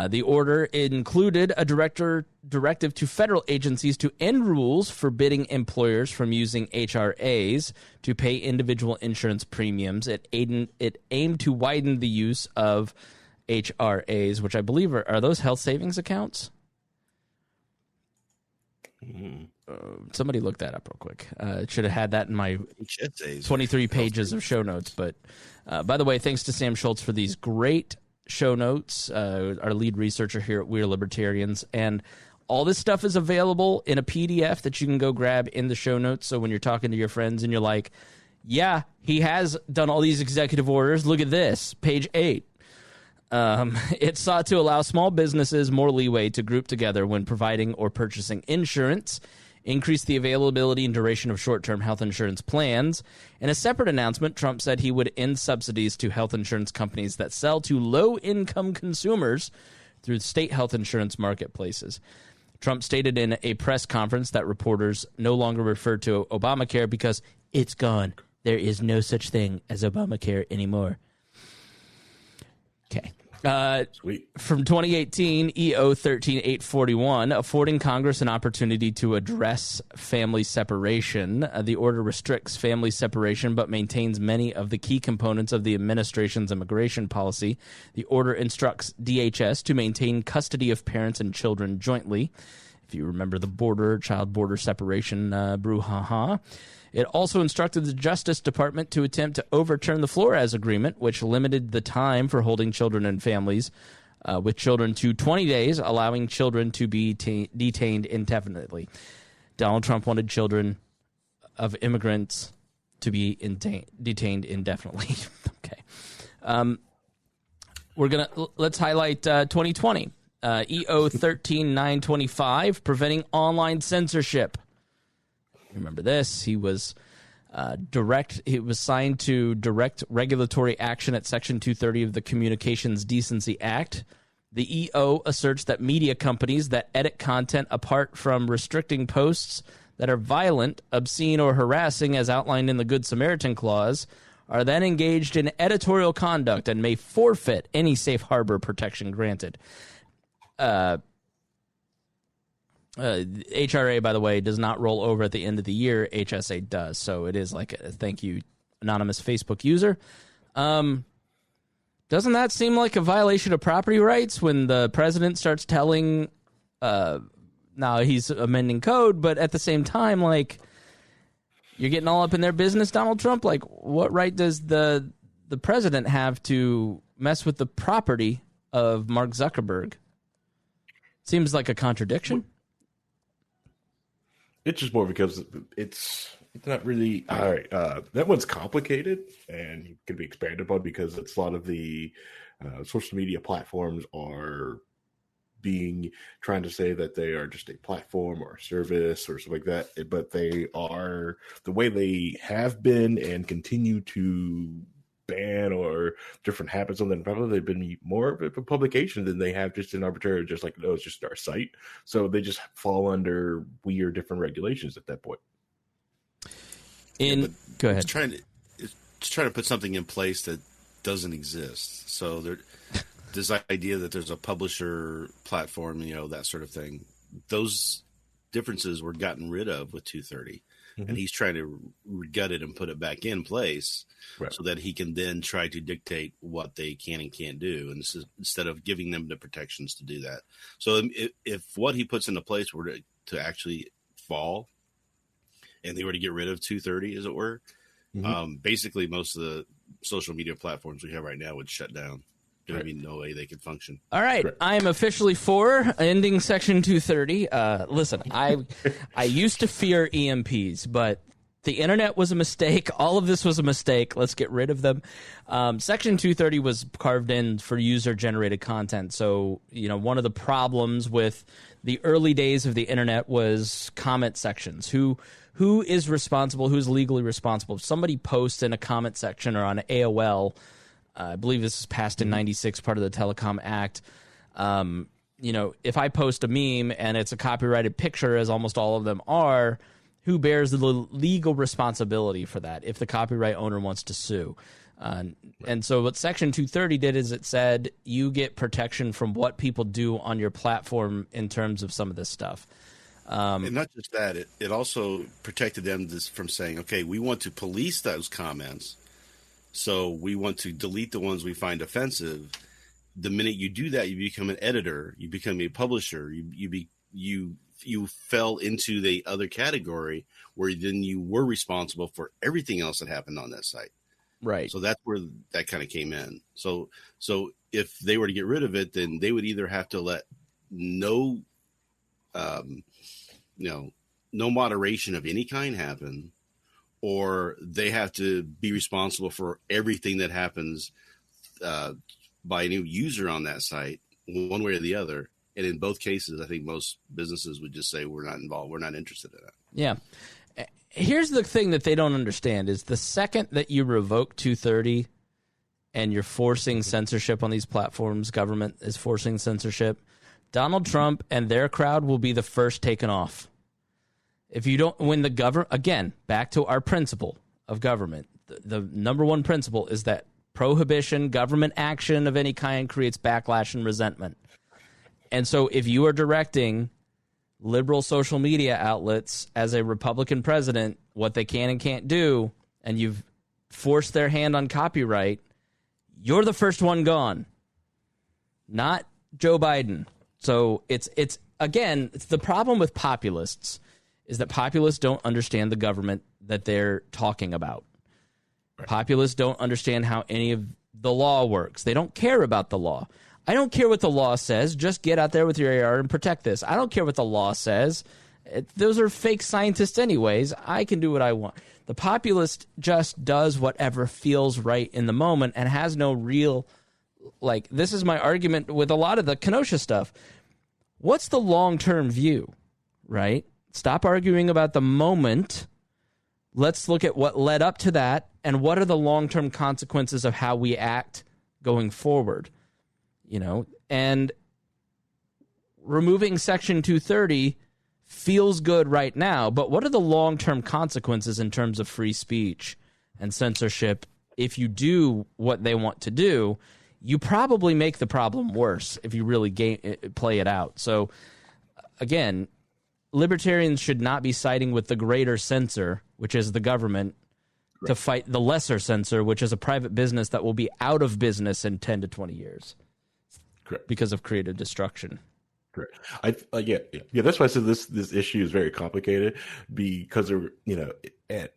The order included a directive to federal agencies to end rules forbidding employers from using HRAs to pay individual insurance premiums. It aimed to widen the use of HRAs, which I believe are those health savings accounts? Somebody look that up real quick. It should have had that in my 23 pages of show notes. But by the way, thanks to Sam Schultz for these great show notes, our lead researcher here at We're Libertarians, and all this stuff is available in a PDF that you can go grab in the show notes. So when you're talking to your friends and you're like, yeah, he has done all these executive orders, look at this, page 8. It sought to allow small businesses more leeway to group together when providing or purchasing insurance. increase the availability and duration of short-term health insurance plans. In a separate announcement, Trump said he would end subsidies to health insurance companies that sell to low-income consumers through state health insurance marketplaces. Trump stated in a press conference that reporters no longer refer to Obamacare because it's gone. There is no such thing as Obamacare anymore. Okay. Sweet. From 2018, EO 13841, affording Congress an opportunity to address family separation. The order restricts family separation but maintains many of the key components of the administration's immigration policy. The order instructs DHS to maintain custody of parents and children jointly. If you remember the child border separation brouhaha. It also instructed the Justice Department to attempt to overturn the Flores Agreement, which limited the time for holding children and families with children to 20 days, allowing children to be detained indefinitely. Donald Trump wanted children of immigrants to be detained indefinitely. Okay. Let's highlight 2020. EO 13925, preventing online censorship. Remember this? He was signed to direct regulatory action at Section 230 of the Communications Decency Act. The EO asserts that media companies that edit content apart from restricting posts that are violent, obscene, or harassing as outlined in the Good Samaritan Clause are then engaged in editorial conduct and may forfeit any safe harbor protection granted. HRA, by the way, does not roll over at the end of the year. HSA does. So it is like a thank you, anonymous Facebook user. Doesn't that seem like a violation of property rights when the president starts telling, now he's amending code, but at the same time, like, you're getting all up in their business, Donald Trump? Like, what right does the president have to mess with the property of Mark Zuckerberg? Seems like a contradiction. It's just more because it's not really all right. That one's complicated and can be expanded upon because it's a lot of the social media platforms are trying to say that they are just a platform or a service or something like that, but they are the way they have been and continue to ban or different habits on them. Probably they've been more of a publication than they have just an arbitrary, just like, no, it's just our site. So they just fall under weird different regulations at that point. Go ahead. It's trying to put something in place that doesn't exist. So this idea that there's a publisher platform, that sort of thing, those differences were gotten rid of with 230. Mm-hmm. And he's trying to gut it and put it back in place so that he can then try to dictate what they can and can't do. And this is instead of giving them the protections to do that. So if what he puts into place were to actually fall and they were to get rid of 230, as it were, basically most of the social media platforms we have right now would shut down. There'd be no way they could function. All right. I am officially for ending Section 230. Listen, I used to fear EMPs, but the internet was a mistake. All of this was a mistake. Let's get rid of them. Section 230 was carved in for user-generated content. So, one of the problems with the early days of the internet was comment sections. Who is responsible? Who's legally responsible? If somebody posts in a comment section or on AOL, I believe this is passed in 96, part of the Telecom Act. If I post a meme and it's a copyrighted picture, as almost all of them are, who bears the legal responsibility for that if the copyright owner wants to sue? And so what Section 230 did is it said you get protection from what people do on your platform in terms of some of this stuff. And not just that, it also protected them from saying, okay, we want to police those comments. So we want to delete the ones we find offensive. The minute you do that, you become an editor, you become a publisher, you fell into the other category where then you were responsible for everything else that happened on that site. Right. So that's where that kind of came in. So if they were to get rid of it, then they would either have to let no moderation of any kind happen, or they have to be responsible for everything that happens by a new user on that site, one way or the other. And in both cases, I think most businesses would just say, we're not involved. We're not interested in that. Yeah. Here's the thing that they don't understand is the second that you revoke 230 and you're forcing censorship on these platforms, government is forcing censorship, Donald Trump and their crowd will be the first taken off. If you don't, when the government, again, back to our principle of government, the number one principle is that prohibition, government action of any kind creates backlash and resentment. And so if you are directing liberal social media outlets as a Republican president, what they can and can't do, and you've forced their hand on copyright, you're the first one gone, not Joe Biden. So it's the problem with populists is that populists don't understand the government that they're talking about. Right. Populists don't understand how any of the law works. They don't care about the law. I don't care what the law says. Just get out there with your AR and protect this. I don't care what the law says. Those are fake scientists anyways. I can do what I want. The populist just does whatever feels right in the moment and has no real, like, this is my argument with a lot of the Kenosha stuff. What's the long-term view, right? Stop arguing about the moment. Let's look at what led up to that and what are the long-term consequences of how we act going forward. You know, and removing Section 230 feels good right now, but what are the long-term consequences in terms of free speech and censorship? If you do what they want to do, you probably make the problem worse if you really play it out. So, again, libertarians should not be siding with the greater censor, which is the government, right, to fight the lesser censor, which is a private business that will be out of business in 10 to 20 years. Correct. Because of creative destruction. Correct. Yeah. That's why I said this issue is very complicated because and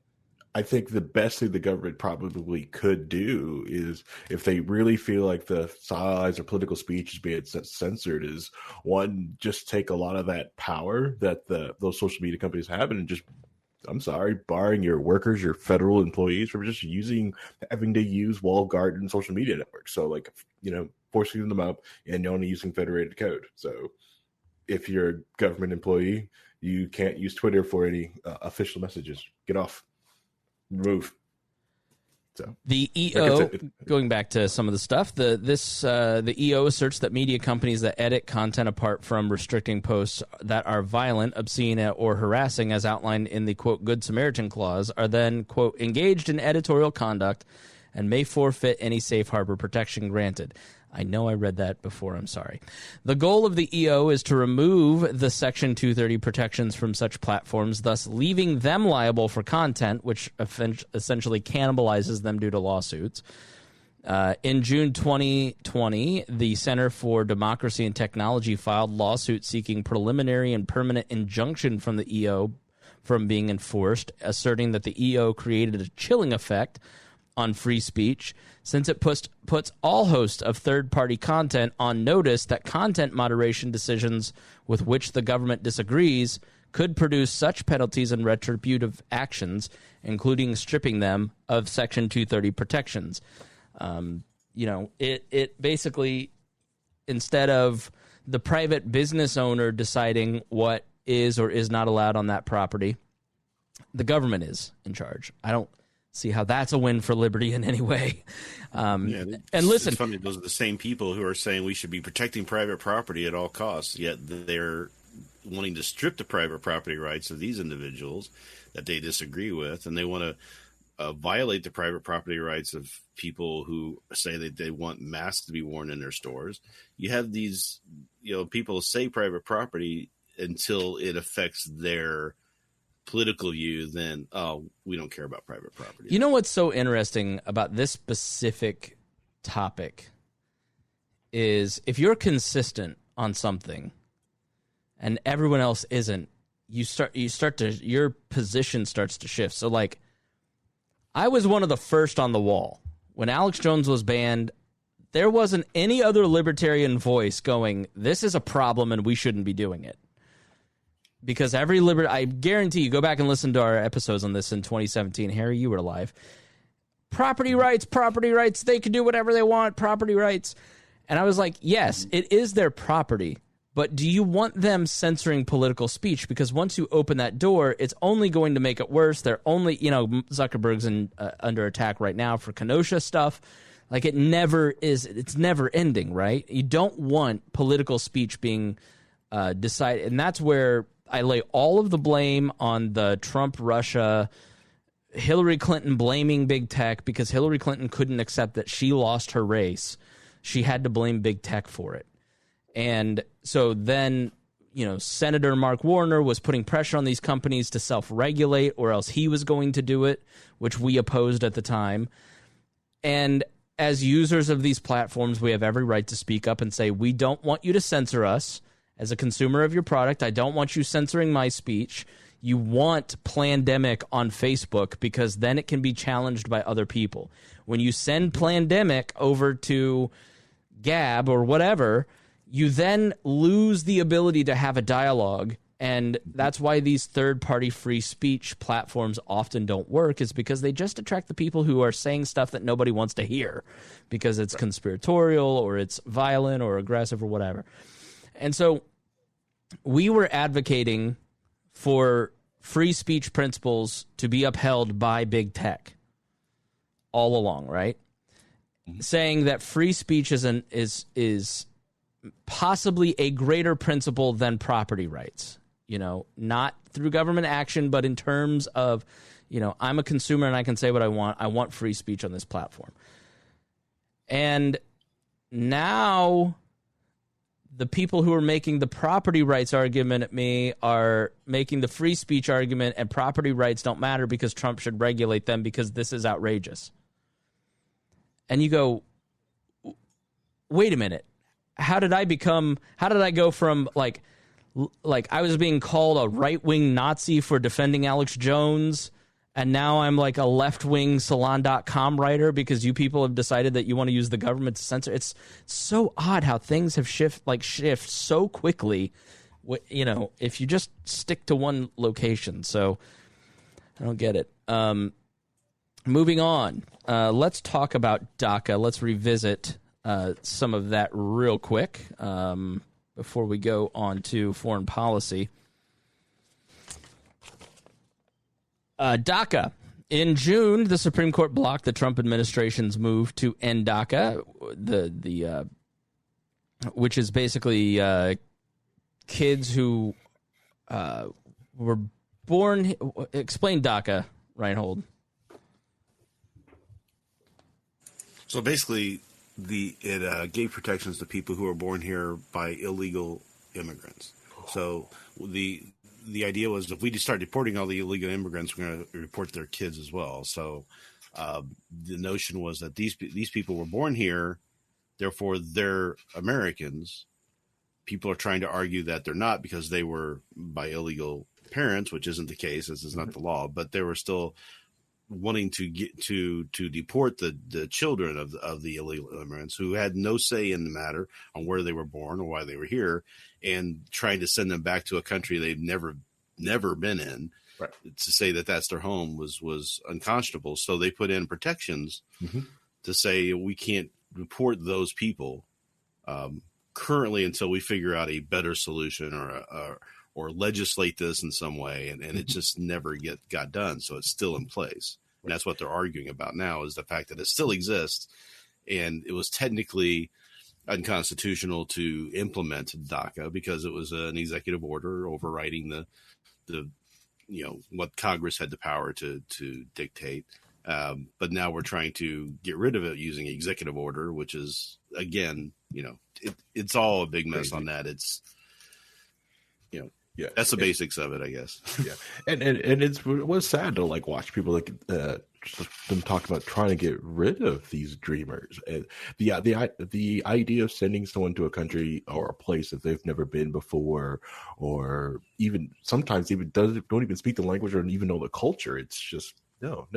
I think the best thing the government probably could do is, if they really feel like the size or political speech is being censored, is one, just take a lot of that power that those social media companies have and just, I'm sorry, barring your workers, your federal employees from just having to use walled garden social media networks. So, like, forcing them up and only using federated code. So if you're a government employee, you can't use Twitter for any official messages. Get off. Remove. So the EO, going back to some of the stuff, the EO asserts that media companies that edit content apart from restricting posts that are violent, obscene, or harassing, as outlined in the, quote, Good Samaritan clause, are then, quote, engaged in editorial conduct and may forfeit any safe harbor protection granted. I know I read that before. I'm sorry. The goal of the EO is to remove the Section 230 protections from such platforms, thus leaving them liable for content, which essentially cannibalizes them due to lawsuits. In June 2020, the Center for Democracy and Technology filed lawsuit seeking preliminary and permanent injunction from the EO from being enforced, asserting that the EO created a chilling effect on free speech, since it puts all hosts of third-party content on notice that content moderation decisions with which the government disagrees could produce such penalties and retributive actions, including stripping them of Section 230 protections. It basically, instead of the private business owner deciding what is or is not allowed on that property, the government is in charge. I don't see how that's a win for liberty in any way. And listen, it's funny, those are the same people who are saying we should be protecting private property at all costs, yet they're wanting to strip the private property rights of these individuals that they disagree with, and they want to violate the private property rights of people who say that they want masks to be worn in their stores. You have these, people say private property until it affects their political view, then we don't care about private property. You know what's so interesting about this specific topic is if you're consistent on something and everyone else isn't, your position starts to shift. So, like, I was one of the first on the wall when Alex Jones was banned. There wasn't any other libertarian voice going, this is a problem and we shouldn't be doing it. Because I guarantee you, go back and listen to our episodes on this in 2017. Harry, you were alive. Property rights, they can do whatever they want, property rights. And I was like, yes, it is their property, But do you want them censoring political speech? Because once you open that door, it's only going to make it worse. They're only, Zuckerberg's under attack right now for Kenosha stuff. Like, it's never ending, right? You don't want political speech being decided. And that's where I lay all of the blame on the Trump, Russia, Hillary Clinton blaming big tech, because Hillary Clinton couldn't accept that she lost her race. She had to blame big tech for it. And so then, Senator Mark Warner was putting pressure on these companies to self-regulate, or else he was going to do it, which we opposed at the time. And as users of these platforms, we have every right to speak up and say, we don't want you to censor us. As a consumer of your product, I don't want you censoring my speech. You want Plandemic on Facebook, because then it can be challenged by other people. When you send Plandemic over to Gab or whatever, you then lose the ability to have a dialogue. And that's why these third-party free speech platforms often don't work, is because they just attract the people who are saying stuff that nobody wants to hear, because it's conspiratorial or it's violent or aggressive or whatever. And so we were advocating for free speech principles to be upheld by big tech all along, right? Mm-hmm. Saying that free speech is possibly a greater principle than property rights, not through government action, but in terms of, I'm a consumer and I can say what I want. I want free speech on this platform. And now the people who are making the property rights argument at me are making the free speech argument, and property rights don't matter because Trump should regulate them because this is outrageous. And you go, wait a minute. How did I go from like I was being called a right-wing Nazi for defending Alex Jones, and now I'm like a left-wing Salon.com writer because you people have decided that you want to use the government to censor? It's so odd how things have shift so quickly, if you just stick to one location. So I don't get it. Moving on, let's talk about DACA. Let's revisit some of that real quick before we go on to foreign policy. DACA. In June, the Supreme Court blocked the Trump administration's move to end DACA, which is basically kids who were born. Explain DACA, Rhinehold. So basically, it gave protections to people who are born here by illegal immigrants. So the idea was, if we just start deporting all the illegal immigrants, we're going to report their kids as well. So the notion was that these people were born here, therefore they're Americans. People are trying to argue that they're not because they were by illegal parents, which isn't the case. This is not the law, but they were still wanting to get to deport the children of the illegal immigrants who had no say in the matter on where they were born or why they were here, and trying to send them back to a country they've never been in. Right. To say that that's their home was unconscionable. So they put in protections to say we can't deport those people currently until we figure out a better solution or legislate this in some way, and it just never got done. So it's still in place. And that's what they're arguing about now, is the fact that it still exists, and it was technically unconstitutional to implement DACA because it was an executive order overriding the what Congress had the power to dictate. But now we're trying to get rid of it using executive order, which is, again, it's all a big mess on that. It's, yeah, that's the basics of it, I guess. Yeah, and it was sad to watch people them talk about trying to get rid of these dreamers. And the idea of sending someone to a country or a place that they've never been before, or even sometimes even don't even speak the language or even know the culture. It's just no.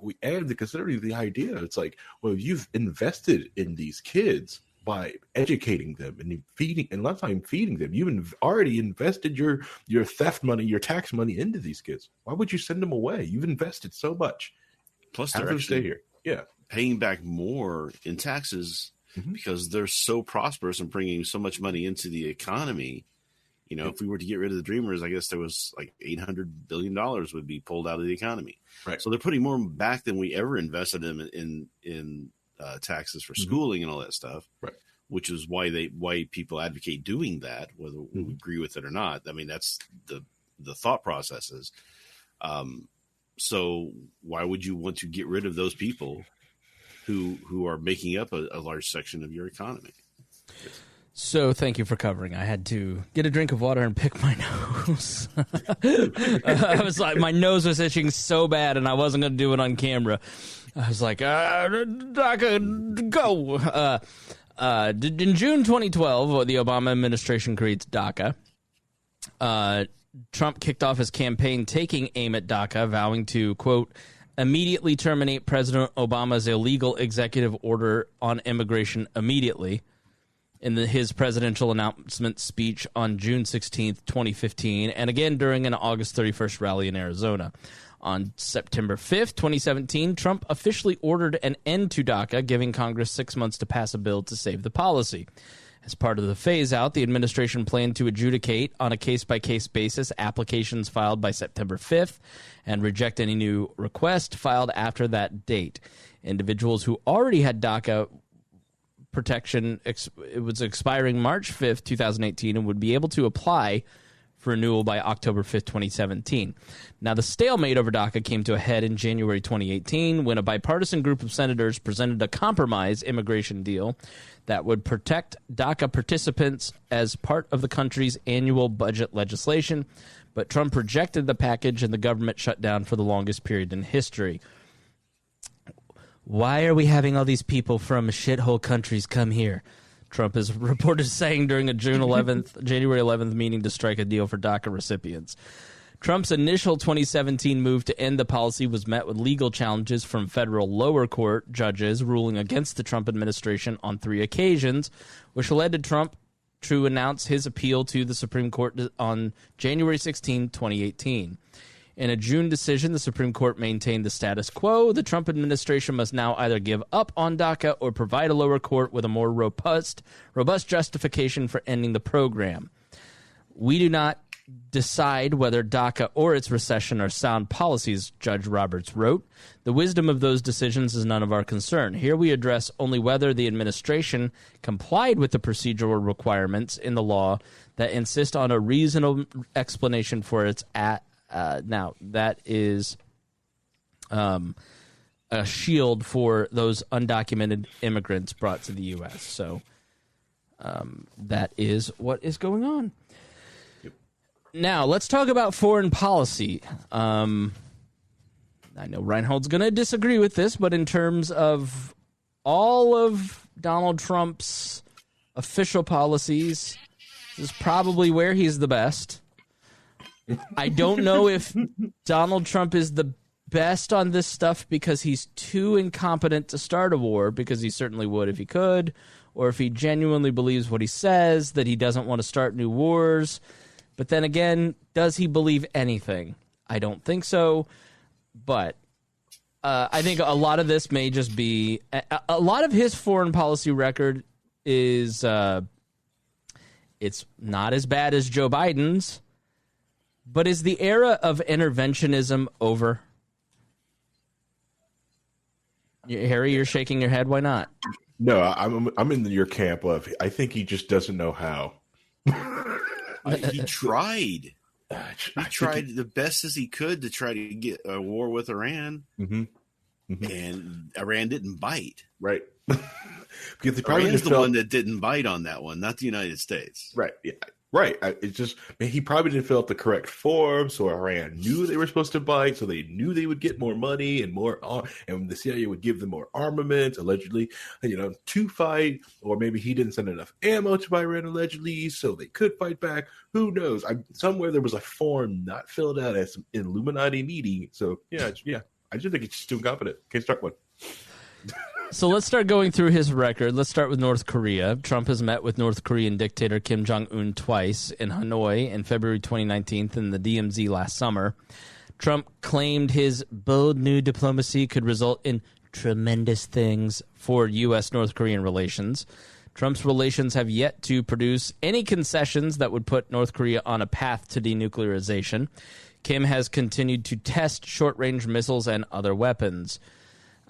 We add to consider the idea. It's like, well, you've invested in these kids by educating them and feeding, and last time feeding them, you've already invested your theft money, your tax money into these kids. Why would you send them away? You've invested so much. Plus, they're actually stay here. Yeah, paying back more in taxes because they're so prosperous and bringing so much money into the economy. You know, if we were to get rid of the Dreamers, I guess there was like $800 billion would be pulled out of the economy. Right. So they're putting more back than we ever invested in taxes for schooling and all that stuff. Right. Which is why people advocate doing that, whether we agree with it or not. I mean, that's the thought processes. So why would you want to get rid of those people who are making up a large section of your economy? So thank you for covering. I had to get a drink of water and pick my nose. I was like, my nose was itching so bad, and I wasn't going to do it on camera. I was like, DACA, go. In June 2012, the Obama administration creates DACA. Trump kicked off his campaign taking aim at DACA, vowing to, quote, immediately terminate President Obama's illegal executive order on immigration immediately. In his presidential announcement speech on June 16th, 2015, and again during an August 31st rally in Arizona. On September 5th, 2017, Trump officially ordered an end to DACA, giving Congress 6 months to pass a bill to save the policy. As part of the phase-out, the administration planned to adjudicate on a case-by-case basis applications filed by September 5th and reject any new request filed after that date. Individuals who already had DACA protection, it was expiring March 5th, 2018, and would be able to apply for renewal by October 5th, 2017. Now, the stalemate over DACA came to a head in January 2018 when a bipartisan group of senators presented a compromise immigration deal that would protect DACA participants as part of the country's annual budget legislation, but Trump rejected the package and the government shut down for the longest period in history. Why are we having all these people from shithole countries come here? Trump is reported saying during a January 11th meeting to strike a deal for DACA recipients. Trump's initial 2017 move to end the policy was met with legal challenges from federal lower court judges ruling against the Trump administration on 3 occasions, which led to Trump to announce his appeal to the Supreme Court on January 16, 2018. In a June decision, the Supreme Court maintained the status quo. The Trump administration must now either give up on DACA or provide a lower court with a more robust justification for ending the program. We do not decide whether DACA or its recession are sound policies, Judge Roberts wrote. The wisdom of those decisions is none of our concern. Here we address only whether the administration complied with the procedural requirements in the law that insist on a reasonable explanation for its now, that is a shield for those undocumented immigrants brought to the U.S. So that is what is going on. Yep. Now, let's talk about foreign policy. I know Rhinehold's going to disagree with this, but in terms of all of Donald Trump's official policies, this is probably where he's the best. I don't know if Donald Trump is the best on this stuff because he's too incompetent to start a war, because he certainly would if he could, or if he genuinely believes what he says, that he doesn't want to start new wars. But then again, does he believe anything? I don't think so. But I think a lot of this may just be a lot of his foreign policy record is it's not as bad as Joe Biden's. But is the era of interventionism over? Harry, you're shaking your head. Why not? No, I'm in your camp of I think he just doesn't know how. He tried. He tried the best as he could to try to get a war with Iran, and Iran didn't bite. Right. Because Iran's the one that didn't bite on that one, not the United States. Right. Yeah. Right. It's just he probably didn't fill out the correct form, so Iran knew they were supposed to bite, so they knew they would get more money and more, and the CIA would give them more armament, allegedly, to fight. Or maybe he didn't send enough ammo to Iran, allegedly, so they could fight back. Who knows? Somewhere there was a form not filled out as an Illuminati meeting. So yeah. I just think it's just too incompetent. Can't start one. So let's start going through his record. Let's start with North Korea. Trump has met with North Korean dictator Kim Jong-un twice, in Hanoi in February 2019 and the DMZ last summer. Trump claimed his bold new diplomacy could result in tremendous things for U.S.-North Korean relations. Trump's relations have yet to produce any concessions that would put North Korea on a path to denuclearization. Kim has continued to test short-range missiles and other weapons.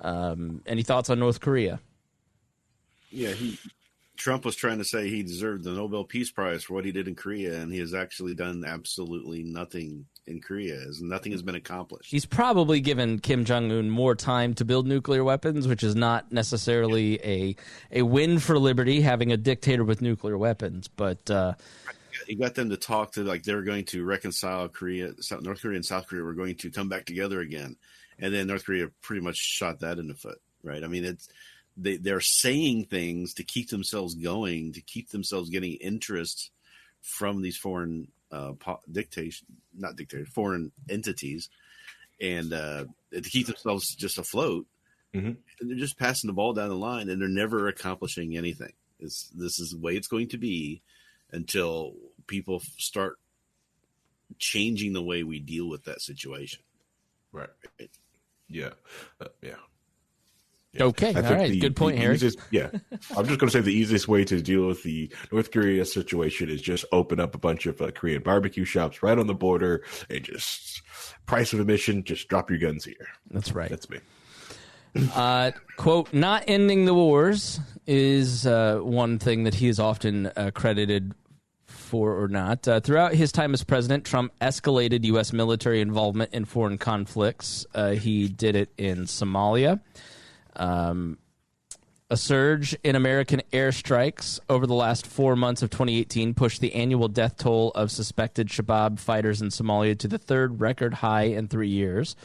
Any thoughts on North Korea? Yeah, Trump was trying to say he deserved the Nobel Peace Prize for what he did in Korea, and he has actually done absolutely nothing in Korea. Nothing has been accomplished. He's probably given Kim Jong-un more time to build nuclear weapons, which is not necessarily a win for liberty, having a dictator with nuclear weapons. But he got them to talk to, like, they're going to reconcile North Korea and South Korea were going to come back together again. And then North Korea pretty much shot that in the foot, right? I mean, they're saying things to keep themselves going, to keep themselves getting interest from these foreign foreign entities, and to keep themselves just afloat. Mm-hmm. And they're just passing the ball down the line, and they're never accomplishing anything. This is the way it's going to be until people start changing the way we deal with that situation. Right. Yeah. Yeah. Yeah. Okay. All right. Good point, Harry. I'm just going to say the easiest way to deal with the North Korea situation is just open up a bunch of Korean barbecue shops right on the border and just price of admission, just drop your guns here. That's right. That's me. Quote, not ending the wars is one thing that he is often credited for or not. Throughout his time as president, Trump escalated U.S. military involvement in foreign conflicts. He did it in Somalia. A surge in American airstrikes over the last 4 months of 2018 pushed the annual death toll of suspected Shabab fighters in Somalia to the third record high in 3 years.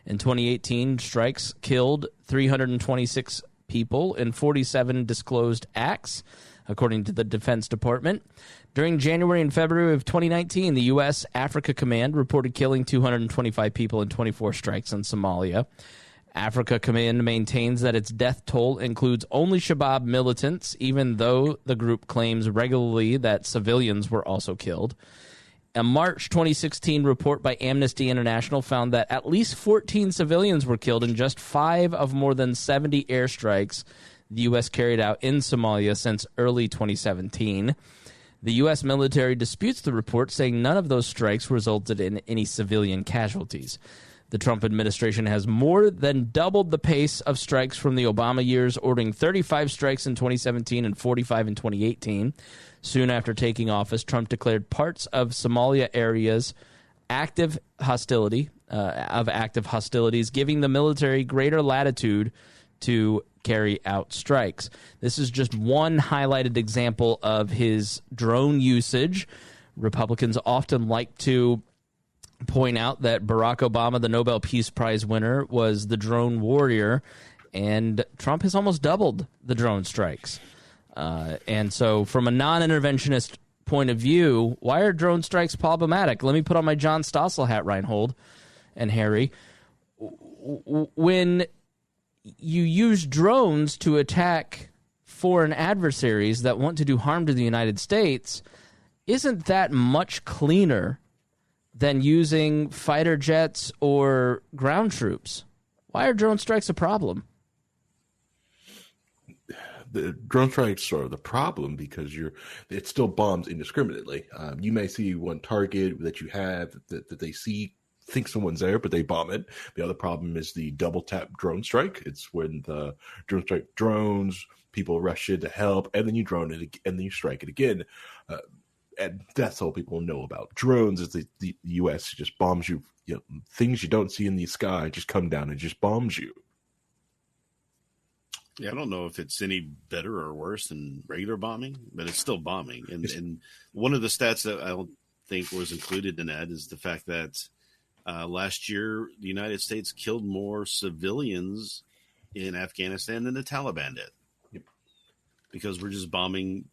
In 2018, strikes killed 326 people in 47 disclosed acts, according to the Defense Department. During January and February of 2019, the U.S. Africa Command reported killing 225 people in 24 strikes in Somalia. Africa Command maintains that its death toll includes only Shabab militants, even though the group claims regularly that civilians were also killed. A March 2016 report by Amnesty International found that at least 14 civilians were killed in just 5 of more than 70 airstrikes the U.S. carried out in Somalia since early 2017. The U.S. military disputes the report, saying none of those strikes resulted in any civilian casualties. The Trump administration has more than doubled the pace of strikes from the Obama years, ordering 35 strikes in 2017 and 45 in 2018. Soon after taking office, Trump declared parts of Somalia areas active hostility, giving the military greater latitude to carry out strikes. This is just one highlighted example of his drone usage. Republicans often like to point out that Barack Obama, the Nobel Peace Prize winner, was the drone warrior, and Trump has almost doubled the drone strikes. And so from a non-interventionist point of view, why are drone strikes problematic? Let me put on my John Stossel hat, Rhinehold and Harry. When you use drones to attack foreign adversaries that want to do harm to the United States, isn't that much cleaner than using fighter jets or ground troops? Why are drone strikes a problem? The drone strikes are the problem because it still bombs indiscriminately. You may see one target that you have that they think someone's there, but they bomb it. The other problem is the double tap drone strike. It's when the drone strike drones, people rush in to help, and then you drone it, and then you strike it again. And that's all people know about drones is the U.S. just bombs you. Things you don't see in the sky just come down and just bombs you. Yeah, I don't know if it's any better or worse than regular bombing, but it's still bombing. And one of the stats that I don't think was included in that is the fact that last year the United States killed more civilians in Afghanistan than the Taliban did. Yep. Because we're just bombing.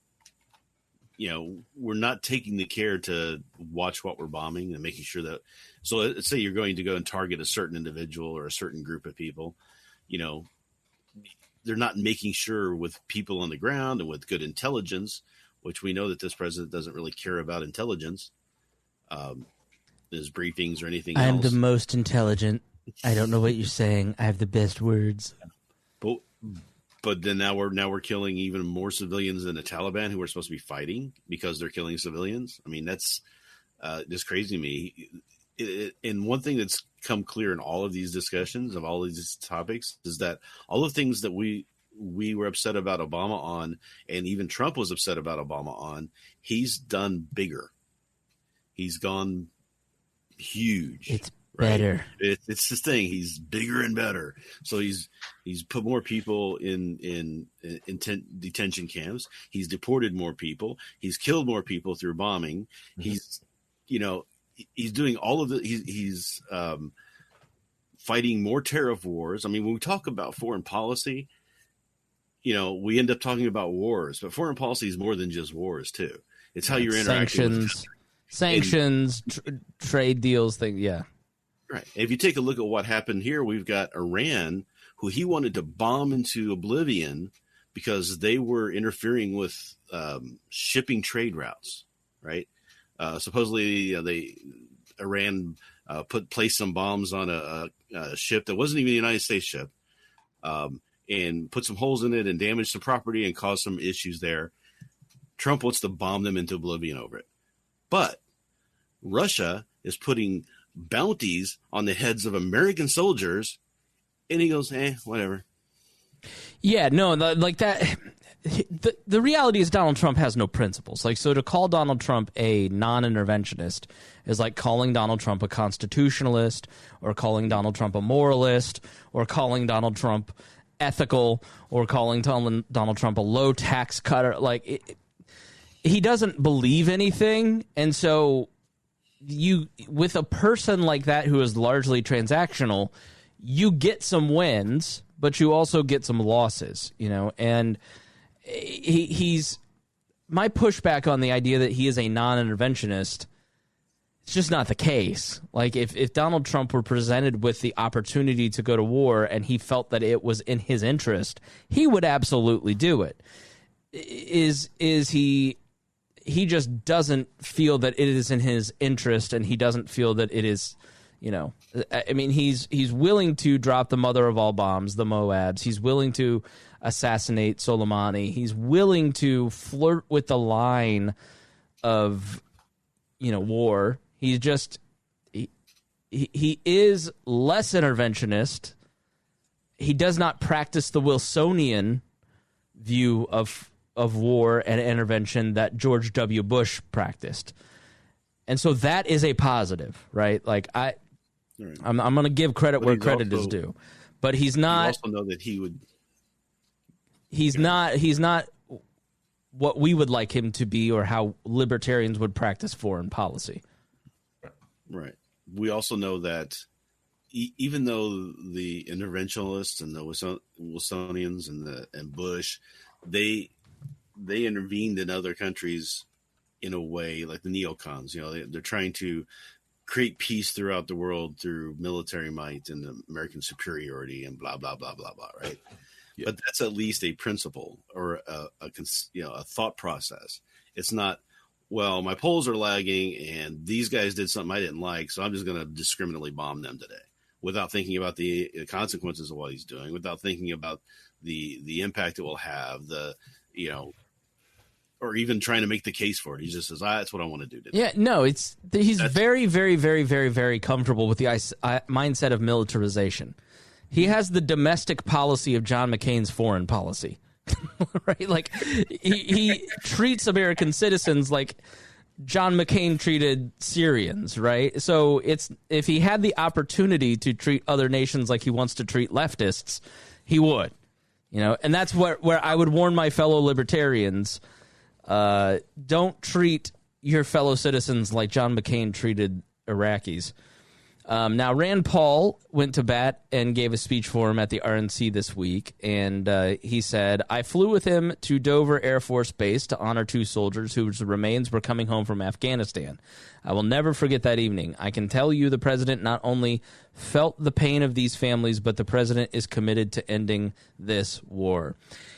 We're not taking the care to watch what we're bombing and making sure that. So let's say you're going to go and target a certain individual or a certain group of people, they're not making sure with people on the ground and with good intelligence, which we know that this president doesn't really care about intelligence, his briefings or anything else. I'm the most intelligent. I don't know what you're saying. I have the best words. But then now we're killing even more civilians than the Taliban, who are supposed to be fighting, because they're killing civilians. I mean, that's just crazy to me. And one thing that's come clear in all of these discussions of all of these topics is that all the things that we were upset about Obama on, and even Trump was upset about Obama on, he's done bigger. He's gone huge. It's better. It's this thing. He's bigger and better. So he's put more people in detention camps. He's deported more people. He's killed more people through bombing. Mm-hmm. He's doing all of the. He's fighting more tariff wars. I mean, when we talk about foreign policy, we end up talking about wars, but foreign policy is more than just wars too. It's how you're interacting. Sanctions, trade deals, thing. Yeah. Right. If you take a look at what happened here, we've got Iran, who he wanted to bomb into oblivion because they were interfering with shipping trade routes. Right. Supposedly, Iran placed some bombs on a ship that wasn't even a United States ship, and put some holes in it and damaged some property and caused some issues there. Trump wants to bomb them into oblivion over it. But Russia is putting bounties on the heads of American soldiers, and he goes, whatever. Yeah, no, like that. The reality is Donald Trump has no principles. Like, so to call Donald Trump a non-interventionist is like calling Donald Trump a constitutionalist, or calling Donald Trump a moralist, or calling Donald Trump ethical, or calling Donald Trump a low tax cutter. Like, he doesn't believe anything, and so with a person like that who is largely transactional, you get some wins, but you also get some losses, and he's my pushback on the idea that he is a non-interventionist. It's just not the case. Like, if Donald Trump were presented with the opportunity to go to war and he felt that it was in his interest, he would absolutely do it. Is he just doesn't feel that it is in his interest, and he doesn't feel that it is, I mean, he's willing to drop the mother of all bombs, the Moabs. He's willing to assassinate Soleimani. He's willing to flirt with the line of, war. He's just, he is less interventionist. He does not practice the Wilsonian view of war and intervention that George W. Bush practiced. And so that is a positive, right? Like, I'm going to give credit where credit is due. But he's not. You also know that he would. He's not what we would like him to be, or how libertarians would practice foreign policy. Right. We also know that even though the interventionists and the Wilsonians and Bush, they intervened in other countries in a way, like the neocons. They're trying to create peace throughout the world through military might and American superiority and blah blah blah blah blah. Right. Yeah. But that's at least a principle, or a thought process. It's not, well, my polls are lagging and these guys did something I didn't like, so I'm just going to discriminately bomb them today, without thinking about the consequences of what he's doing, without thinking about the impact it will have, or even trying to make the case for it. He just says, that's what I want to do today. Yeah, no, he's very, very, very, very, very comfortable with the mindset of militarization. He has the domestic policy of John McCain's foreign policy, right? Like, he treats American citizens like John McCain treated Syrians, right? So if he had the opportunity to treat other nations like he wants to treat leftists, he would, and that's where I would warn my fellow libertarians. Don't treat your fellow citizens like John McCain treated Iraqis. Now, Rand Paul went to bat and gave a speech for him at the RNC this week, and he said, I flew with him to Dover Air Force Base to honor 2 soldiers whose remains were coming home from Afghanistan. I will never forget that evening. I can tell you the president not only felt the pain of these families, but the president is committed to ending this war.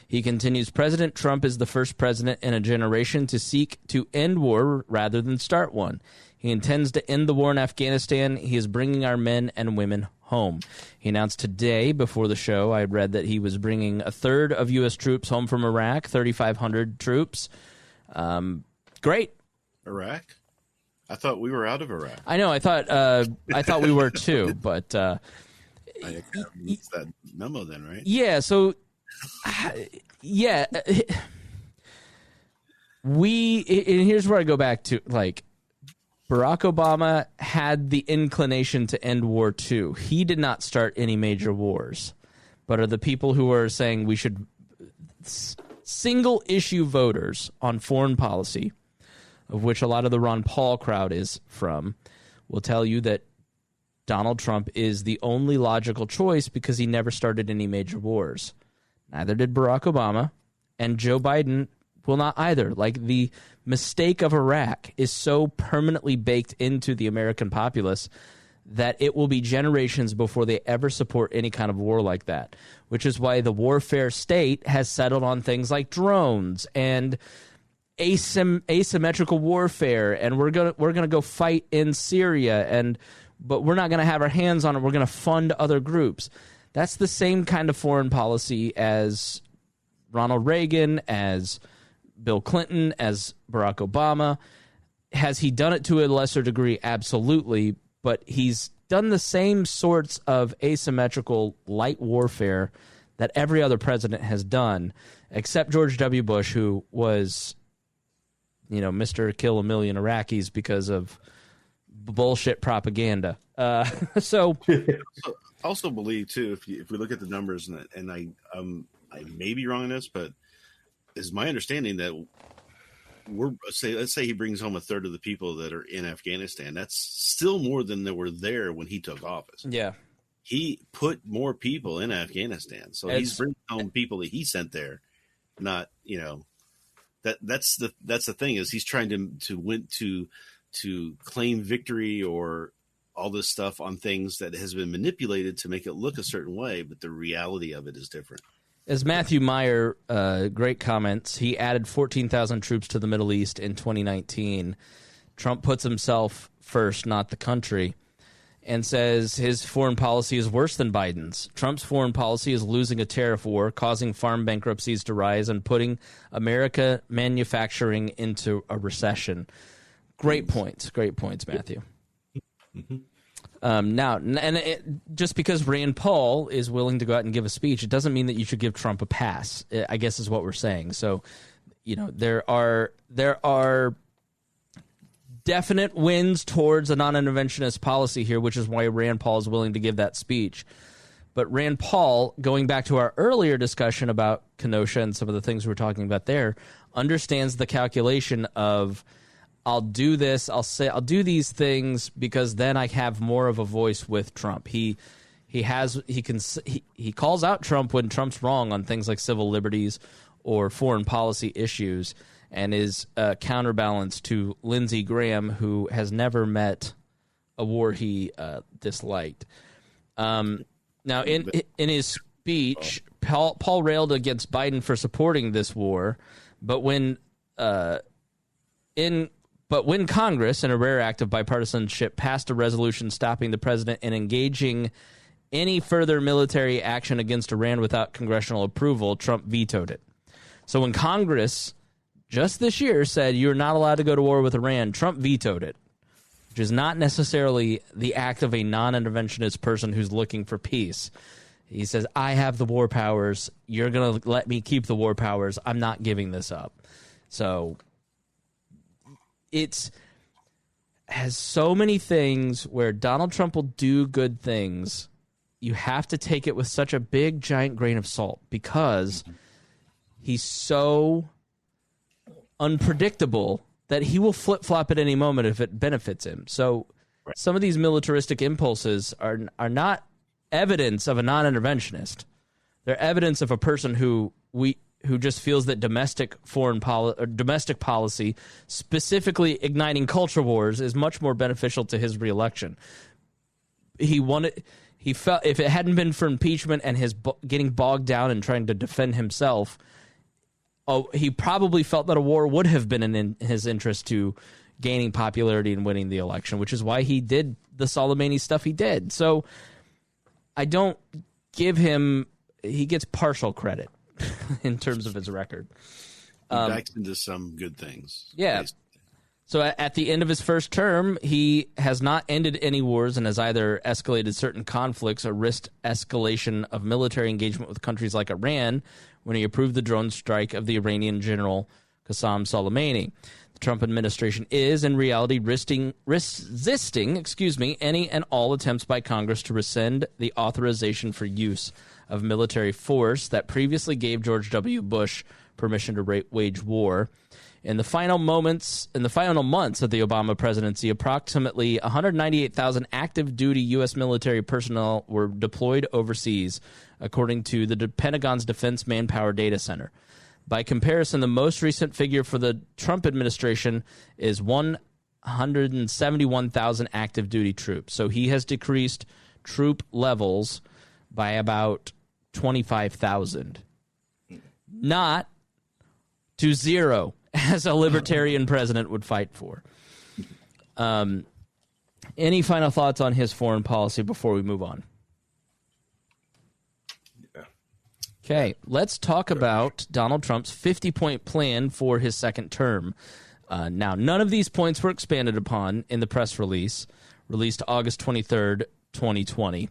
He continues, President Trump is the first president in a generation to seek to end war rather than start one. He intends to end the war in Afghanistan. He is bringing our men and women home. He announced today before the show, I read that he was bringing a third of U.S. troops home from Iraq, 3,500 troops. Great. Iraq? I thought we were out of Iraq. I know. I thought we were too, but I missed that memo then, right? Yeah. So, yeah, and here's where I go back to, like, Barack Obama had the inclination to end war too. He did not start any major wars, but are the people who are saying we should single issue voters on foreign policy, of which a lot of the Ron Paul crowd is from, will tell you that Donald Trump is the only logical choice because he never started any major wars. Neither did Barack Obama, and Joe Biden will not either. Like, the mistake of Iraq is so permanently baked into the American populace that it will be generations before they ever support any kind of war like that, which is why the warfare state has settled on things like drones and asymmetrical warfare, and we're gonna go fight in Syria, but we're not gonna have our hands on it. We're gonna fund other groups. That's the same kind of foreign policy as Ronald Reagan, as Bill Clinton, as Barack Obama. Has he done it to a lesser degree? Absolutely, but he's done the same sorts of asymmetrical light warfare that every other president has done, except George W. Bush, who was, Mr. Kill a Million Iraqis because of bullshit propaganda. So I also believe too, if we look at the numbers, and I may be wrong on this, but is my understanding that let's say he brings home a third of the people that are in Afghanistan. That's still more than that were there when he took office. Yeah, he put more people in Afghanistan, so he's bringing home people that he sent there. Not that's the thing, is he's trying to win to claim victory or all this stuff on things that has been manipulated to make it look a certain way, but the reality of it is different. As Matthew Meyer, great comments, he added 14,000 troops to the Middle East in 2019. Trump puts himself first, not the country, and says his foreign policy is worse than Biden's. Trump's foreign policy is losing a tariff war, causing farm bankruptcies to rise, and putting America manufacturing into a recession. Great points, Matthew. Mm-hmm. Just because Rand Paul is willing to go out and give a speech, it doesn't mean that you should give Trump a pass, I guess is what we're saying. So, there are definite wins towards a non-interventionist policy here, which is why Rand Paul is willing to give that speech. But Rand Paul, going back to our earlier discussion about Kenosha and some of the things we're talking about there, understands the calculation of, I'll do this, I'll do these things because then I have more of a voice with Trump. He calls out Trump when Trump's wrong on things like civil liberties or foreign policy issues, and is counterbalance to Lindsey Graham, who has never met a war he disliked. Now, in his speech, Paul railed against Biden for supporting this war, but when Congress, in a rare act of bipartisanship, passed a resolution stopping the president in engaging any further military action against Iran without congressional approval, Trump vetoed it. So when Congress just this year said you're not allowed to go to war with Iran, Trump vetoed it, which is not necessarily the act of a non-interventionist person who's looking for peace. He says, I have the war powers. You're going to let me keep the war powers. I'm not giving this up. So it has so many things where Donald Trump will do good things. You have to take it with such a big, giant grain of salt because he's so unpredictable that he will flip-flop at any moment if it benefits him. So some of these militaristic impulses are not evidence of a non-interventionist. They're evidence of a person who just feels that domestic policy, specifically igniting culture wars, is much more beneficial to his reelection. He felt if it hadn't been for impeachment and his getting bogged down and trying to defend himself, he probably felt that a war would have been in his interest to gaining popularity and winning the election, which is why he did the Soleimani stuff he did. So I don't give him. He gets partial credit in terms of his record. He backs into some good things. Yeah. Basically. So at the end of his first term, he has not ended any wars and has either escalated certain conflicts or risked escalation of military engagement with countries like Iran when he approved the drone strike of the Iranian general Qasem Soleimani. The Trump administration is, in reality, resisting any and all attempts by Congress to rescind the authorization for use of military force that previously gave George W. Bush permission to wage war. In the final months of the Obama presidency, approximately 198,000 active duty U.S. military personnel were deployed overseas, according to the Pentagon's Defense Manpower Data Center. By comparison, the most recent figure for the Trump administration is 171,000 active duty troops. So he has decreased troop levels by about 25,000. Not to zero, as a libertarian president would fight for. Any final thoughts on his foreign policy before we move on? Okay, let's talk about Donald Trump's 50-point plan for his second term. Now, none of these points were expanded upon in the press release, released August 23rd, 2020.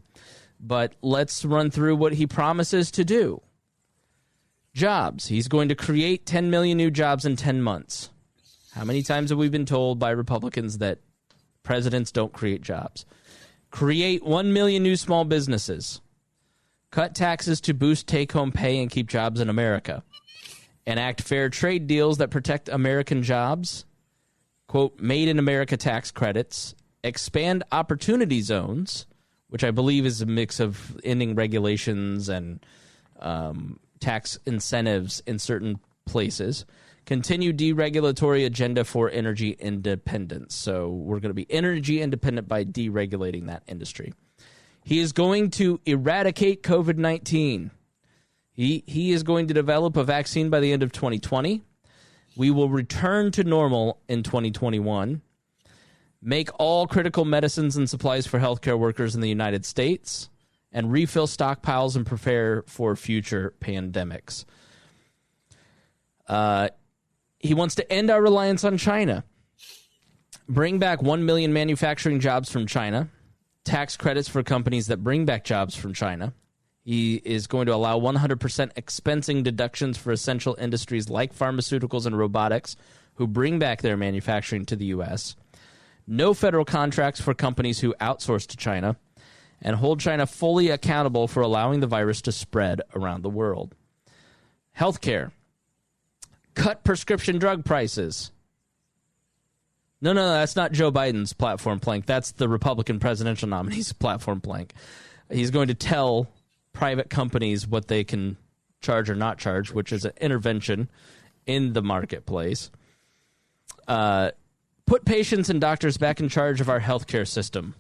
But let's run through what he promises to do. Jobs. He's going to create 10 million new jobs in 10 months. How many times have we been told by Republicans that presidents don't create jobs? Create 1 million new small businesses. Cut taxes to boost take-home pay and keep jobs in America. Enact fair trade deals that protect American jobs. Quote, made in America tax credits. Expand opportunity zones, which I believe is a mix of ending regulations and tax incentives in certain places. Continue deregulatory agenda for energy independence. So we're going to be energy independent by deregulating that industry. He is going to eradicate COVID-19. He is going to develop a vaccine by the end of 2020. We will return to normal in 2021. Make all critical medicines and supplies for healthcare workers in the United States. And refill stockpiles and prepare for future pandemics. He wants to end our reliance on China. Bring back 1 million manufacturing jobs from China. Tax credits for companies that bring back jobs from China. He is going to allow 100% expensing deductions for essential industries like pharmaceuticals and robotics who bring back their manufacturing to the U.S. No federal contracts for companies who outsource to China. And hold China fully accountable for allowing the virus to spread around the world. Healthcare. Cut prescription drug prices. No, that's not Joe Biden's platform plank. That's the Republican presidential nominee's platform plank. He's going to tell private companies what they can charge or not charge, which is an intervention in the marketplace. Put patients and doctors back in charge of our healthcare system.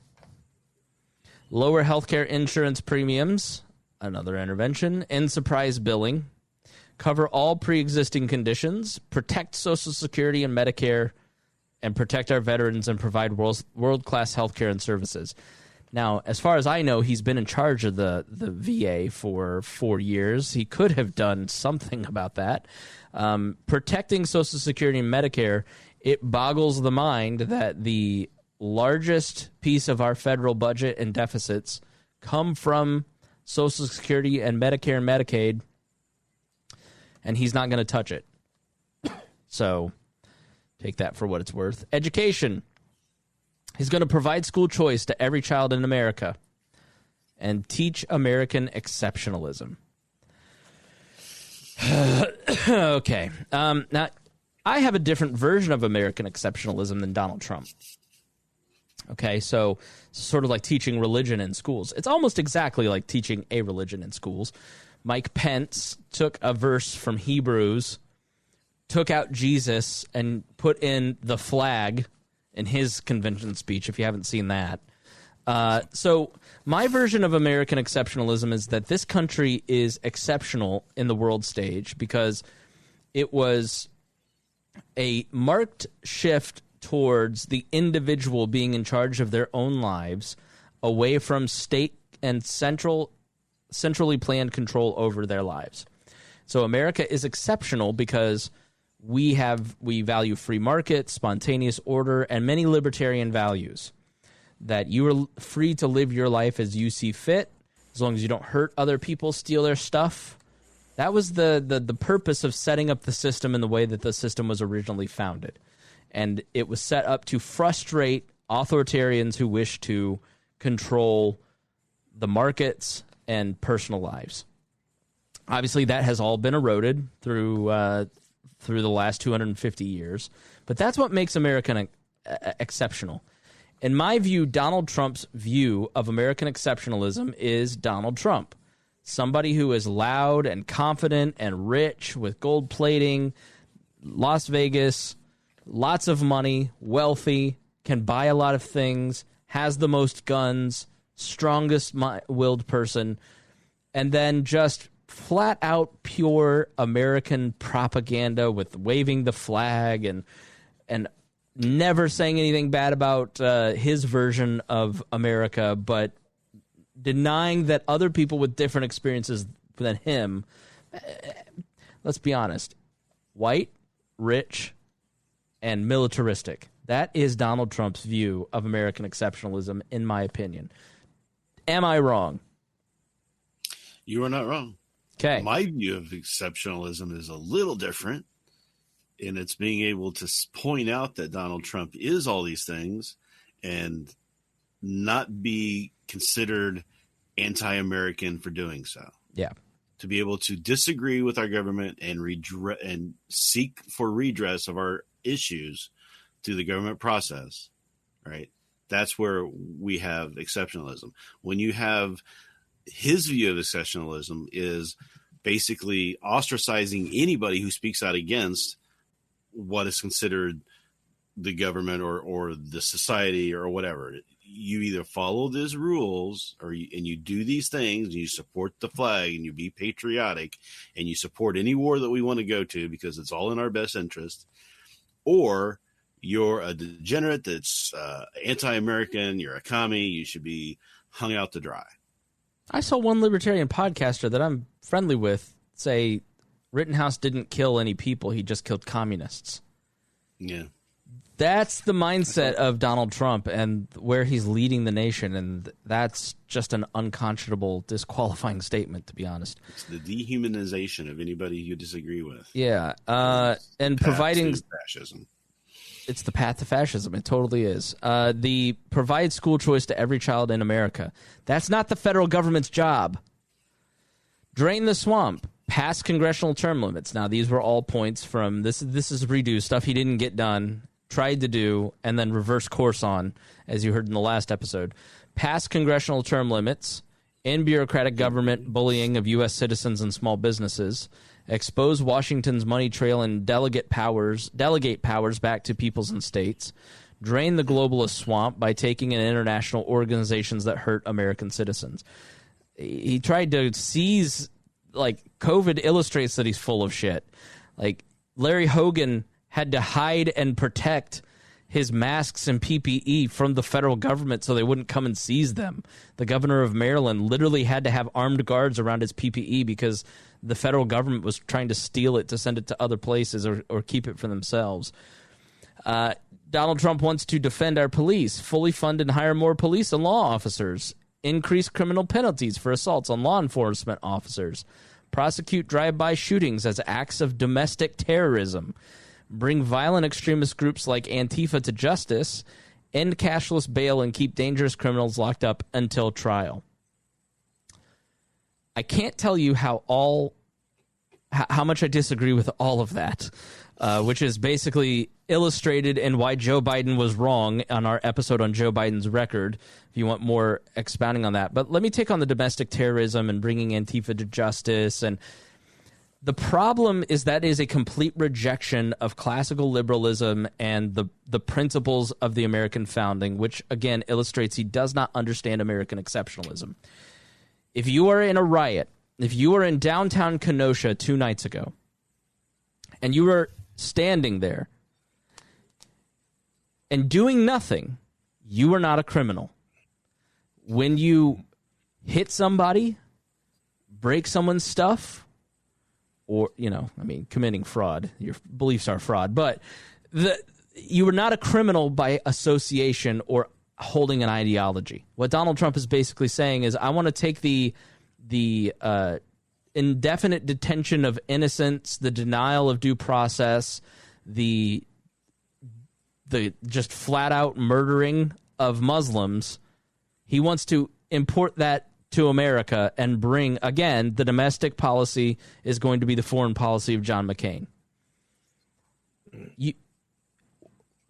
Lower healthcare insurance premiums, another intervention. End surprise billing. Cover all pre-existing conditions. Protect Social Security and Medicare. And protect our veterans and provide world-class healthcare and services. Now, as far as I know, he's been in charge of the VA for 4 years. He could have done something about that. Protecting Social Security and Medicare, it boggles the mind that the largest piece of our federal budget and deficits come from Social Security and Medicare and Medicaid, and he's not going to touch it. So take that for what it's worth. Education. He's going to provide school choice to every child in America and teach American exceptionalism. Okay. Now, I have a different version of American exceptionalism than Donald Trump. Okay, so sort of like teaching religion in schools. It's almost exactly like teaching a religion in schools. Mike Pence took a verse from Hebrews, took out Jesus, and put in the flag in his convention speech, if you haven't seen that. So my version of American exceptionalism is that this country is exceptional in the world stage because it was a marked shift towards the individual being in charge of their own lives, away from state and centrally planned control over their lives. So America is exceptional because we value free market, spontaneous order, and many libertarian values. That you are free to live your life as you see fit, as long as you don't hurt other people, steal their stuff. That was the purpose of setting up the system in the way that the system was originally founded. And it was set up to frustrate authoritarians who wish to control the markets and personal lives. Obviously, that has all been eroded through the last 250 years. But that's what makes America exceptional. In my view, Donald Trump's view of American exceptionalism is Donald Trump. Somebody who is loud and confident and rich with gold plating, Las Vegas, lots of money, wealthy, can buy a lot of things, has the most guns, strongest-willed person, and then just flat out pure American propaganda with waving the flag and never saying anything bad about his version of America, but denying that other people with different experiences than him, let's be honest, white, rich, and militaristic. That is Donald Trump's view of American exceptionalism, in my opinion. Am I wrong? You are not wrong. Okay. My view of exceptionalism is a little different, and it's being able to point out that Donald Trump is all these things and not be considered anti-American for doing so. Yeah. To be able to disagree with our government and seek for redress of our issues through the government process, right? That's where we have exceptionalism. When you have his view of exceptionalism is basically ostracizing anybody who speaks out against what is considered the government or the society or whatever. You either follow these rules and you do these things and you support the flag and you be patriotic and you support any war that we want to go to because it's all in our best interest, or you're a degenerate that's anti-American, you're a commie, you should be hung out to dry. I saw one libertarian podcaster that I'm friendly with say Rittenhouse didn't kill any people, he just killed communists. Yeah. That's the mindset of Donald Trump and where he's leading the nation, and that's just an unconscionable, disqualifying statement, to be honest. It's the dehumanization of anybody you disagree with. Yeah, and providing fascism. It's the path to fascism. It totally is. The provide school choice to every child in America. That's not the federal government's job. Drain the swamp. Pass congressional term limits. Now, these were all points from this is redo stuff he didn't get done, tried to do, and then reverse course on, as you heard in the last episode. Pass congressional term limits, end bureaucratic government bullying of U.S. citizens and small businesses, expose Washington's money trail and delegate powers back to peoples and states, drain the globalist swamp by taking in international organizations that hurt American citizens. He tried to seize, like, COVID illustrates that he's full of shit. Like, Larry Hogan had to hide and protect his masks and PPE from the federal government so they wouldn't come and seize them. The governor of Maryland literally had to have armed guards around his PPE because the federal government was trying to steal it to send it to other places or keep it for themselves. Donald Trump wants to defend our police, fully fund and hire more police and law officers, increase criminal penalties for assaults on law enforcement officers, prosecute drive-by shootings as acts of domestic terrorism, bring violent extremist groups like Antifa to justice, end cashless bail, and keep dangerous criminals locked up until trial. I can't tell you how much I disagree with all of that, which is basically illustrated in why Joe Biden was wrong on our episode on Joe Biden's record, if you want more expounding on that. But let me take on the domestic terrorism and bringing Antifa to justice. And the problem is that is a complete rejection of classical liberalism and the principles of the American founding, which, again, illustrates he does not understand American exceptionalism. If you are in a riot, if you were in downtown Kenosha 2 nights ago, and you were standing there and doing nothing, you are not a criminal. When you hit somebody, break someone's stuff, or, committing fraud. Your beliefs are fraud. But you are not a criminal by association or holding an ideology. What Donald Trump is basically saying is, I want to take the indefinite detention of innocence, the denial of due process, the just flat out murdering of Muslims. He wants to import that to America and bring, again, the domestic policy is going to be the foreign policy of John McCain. You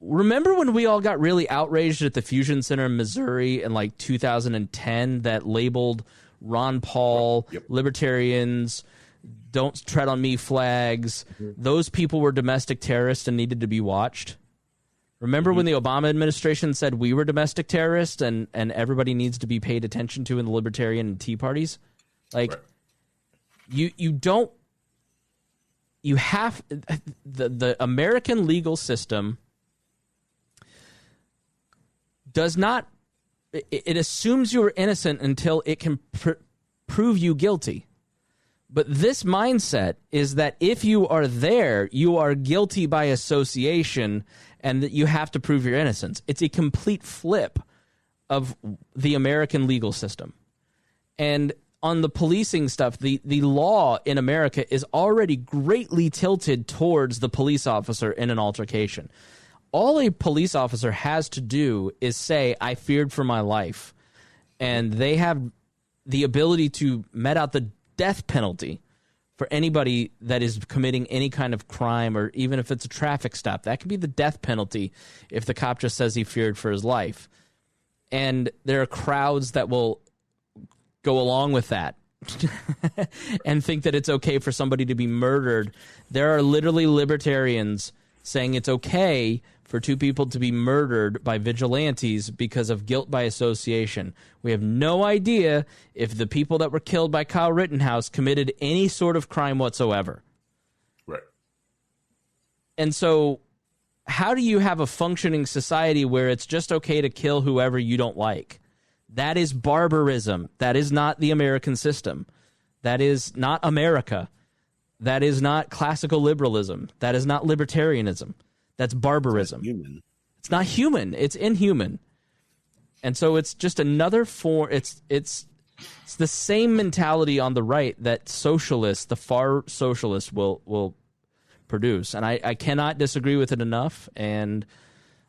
remember when we all got really outraged at the Fusion Center in Missouri in like 2010 that labeled Ron Paul, libertarians, don't tread on me flags. Those people were domestic terrorists and needed to be watched. Remember when the Obama administration said we were domestic terrorists and everybody needs to be paid attention to in the libertarian and Tea parties? Like, the American legal system does not, it assumes you are innocent until it can prove you guilty. But this mindset is that if you are there, you are guilty by association and that you have to prove your innocence. It's a complete flip of the American legal system. And on the policing stuff, the law in America is already greatly tilted towards the police officer in an altercation. All a police officer has to do is say, I feared for my life. And they have the ability to met out the death penalty for anybody that is committing any kind of crime, or even if it's a traffic stop. That could be the death penalty if the cop just says he feared for his life. And there are crowds that will go along with that and think that it's okay for somebody to be murdered. There are literally libertarians saying it's okay for two people to be murdered by vigilantes because of guilt by association. We have no idea if the people that were killed by Kyle Rittenhouse committed any sort of crime whatsoever. Right. And so how do you have a functioning society where it's just okay to kill whoever you don't like? That is barbarism. That is not the American system. That is not America. That is not classical liberalism. That is not libertarianism. That's barbarism. It's not human. It's inhuman. And so it's just another form. It's the same mentality on the right that socialists, the far socialists, will produce. And I cannot disagree with it enough. And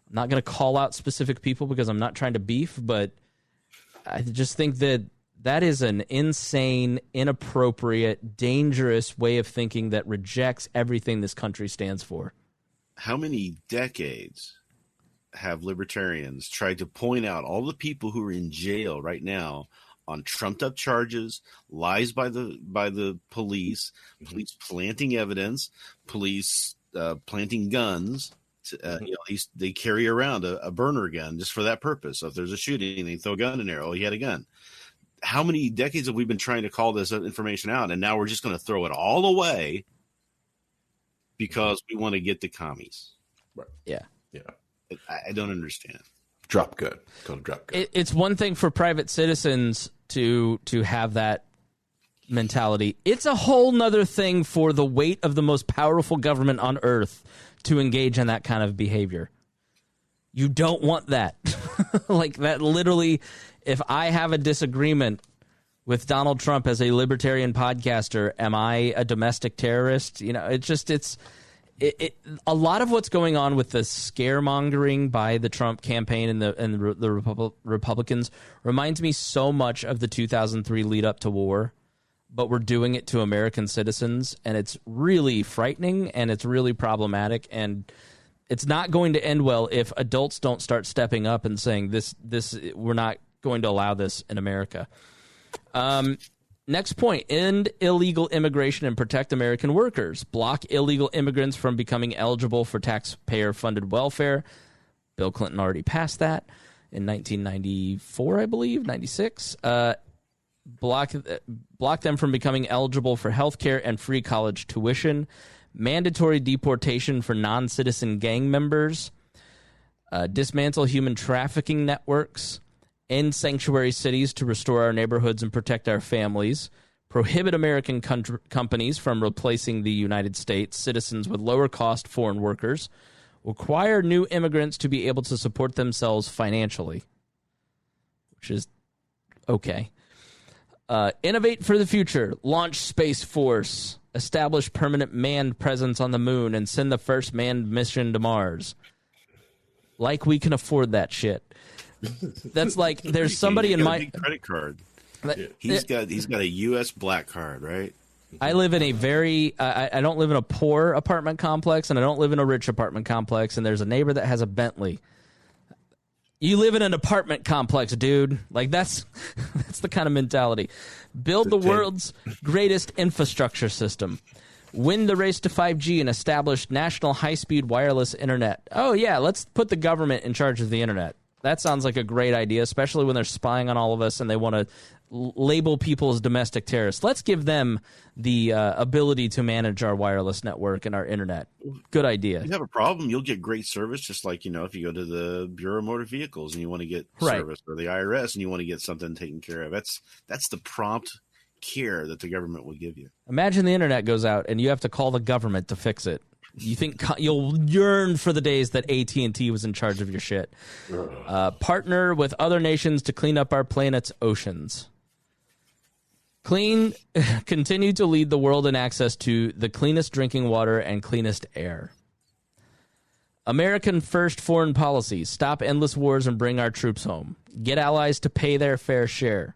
I'm not going to call out specific people because I'm not trying to beef, but I just think that is an insane, inappropriate, dangerous way of thinking that rejects everything this country stands for. How many decades have libertarians tried to point out all the people who are in jail right now on trumped up charges, lies by the police, police planting evidence, police planting guns. They carry around a burner gun just for that purpose. So if there's a shooting, they throw a gun in there. Oh, he had a gun. How many decades have we been trying to call this information out, and now we're just going to throw it all away because we want to get the commies? Right. Yeah. I don't understand. Drop gun. Called drop gun. It's one thing for private citizens to have that mentality. It's a whole nother thing for the weight of the most powerful government on earth to engage in that kind of behavior. You don't want that. Like that literally, if I have a disagreement with Donald Trump as a libertarian podcaster, am I a domestic terrorist? It's a lot of what's going on with the scaremongering by the Trump campaign and the Republicans reminds me so much of the 2003 lead up to war, but we're doing it to American citizens, and it's really frightening and it's really problematic, and it's not going to end well if adults don't start stepping up and saying this we're not going to allow this in America. Next point, end illegal immigration and protect American workers. Block illegal immigrants from becoming eligible for taxpayer-funded welfare. Bill Clinton already passed that in 1994, I believe, 96. Block them from becoming eligible for health care and free college tuition. Mandatory deportation for non-citizen gang members. Dismantle human trafficking networks. end sanctuary cities to restore our neighborhoods and protect our families, prohibit American companies from replacing the United States citizens with lower-cost foreign workers, require new immigrants to be able to support themselves financially, which is okay. Innovate for the future, launch Space Force, establish permanent manned presence on the moon, and send the first manned mission to Mars. Like we can afford that shit. That's like there's somebody in my credit card. He's got a U.S. black card, right? I live in a very I don't live in a poor apartment complex, and I don't live in a rich apartment complex, and there's a neighbor that has a Bentley. You live in an apartment complex, dude. Like that's the kind of mentality. Build the world's greatest infrastructure system. Win the race to 5G and establish national high-speed wireless internet. Oh yeah, let's put the government in charge of the internet. That sounds like a great idea, especially when they're spying on all of us and they want to label people as domestic terrorists. Let's give them the ability to manage our wireless network and our internet. Good idea. If you have a problem, you'll get great service, just like, if you go to the Bureau of Motor Vehicles and you want to get service, or the IRS and you want to get something taken care of. That's the prompt care that the government will give you. Imagine the internet goes out and you have to call the government to fix it. You think you'll yearn for the days that AT&T was in charge of your shit. Partner with other nations to clean up our planet's oceans. Continue to lead the world in access to the cleanest drinking water and cleanest air. American first foreign policy. Stop endless wars and bring our troops home. Get allies to pay their fair share.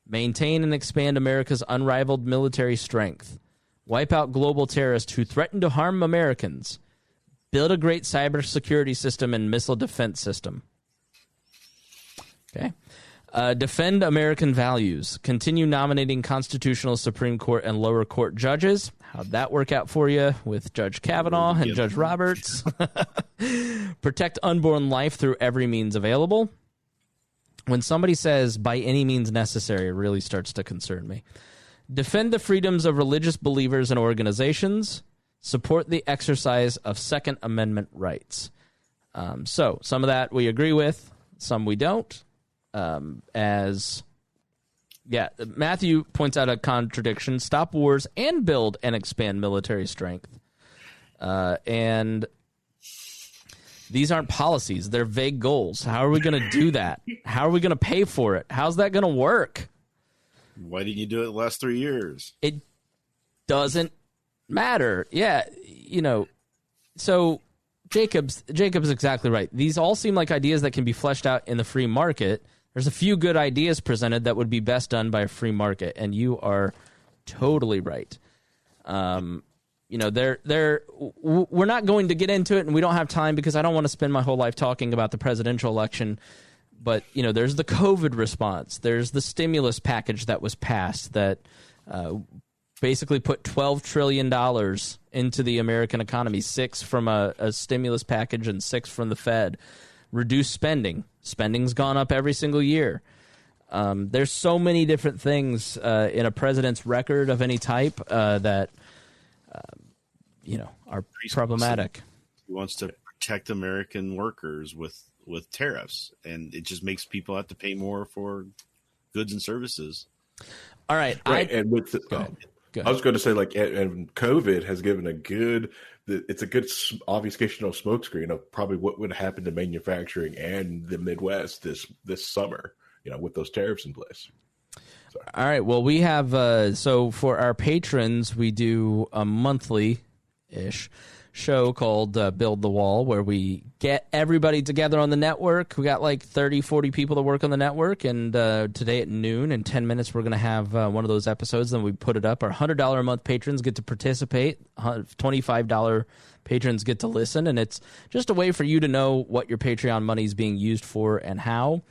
Maintain and expand America's unrivaled military strength. Wipe out global terrorists who threaten to harm Americans. Build a great cybersecurity system and missile defense system. Okay. Defend American values. Continue nominating constitutional Supreme Court and lower court judges. How'd that work out for you with Judge Kavanaugh and Judge Roberts? Protect unborn life through every means available. When somebody says by any means necessary, it really starts to concern me. Defend the freedoms of religious believers and organizations. Support the exercise of Second Amendment rights. So some of that we agree with, some we don't. Matthew points out a contradiction. Stop wars and build and expand military strength. And these aren't policies. They're vague goals. How are we going to do that? How are we going to pay for it? How's that going to work? Why didn't you do it the last 3 years? It doesn't matter. Yeah, so Jacob's exactly right. These all seem like ideas that can be fleshed out in the free market. There's a few good ideas presented that would be best done by a free market, and you are totally right. We're not going to get into it, and we don't have time because I don't want to spend my whole life talking about the presidential election. But, there's the COVID response. There's the stimulus package that was passed that basically put $12 trillion into the American economy, 6 from a stimulus package and 6 from the Fed. Reduce spending. Spending's gone up every single year. There's so many different things in a president's record of any type that, are problematic. He wants to protect American workers with tariffs, and it just makes people have to pay more for goods and services. All right. Go ahead. I was going to say, and COVID has given it's a good obfuscational smokescreen of probably what would happen to manufacturing and the Midwest this summer, with those tariffs in place. Sorry. All right. Well, we have, so for our patrons, we do a monthly-ish show called Build the Wall, where we get everybody together on the network. We got 30, 40 people that work on the network, and today at noon, in 10 minutes, we're going to have one of those episodes, then we put it up. Our $100 a month patrons get to participate. $25 patrons get to listen, and it's just a way for you to know what your Patreon money is being used for and how,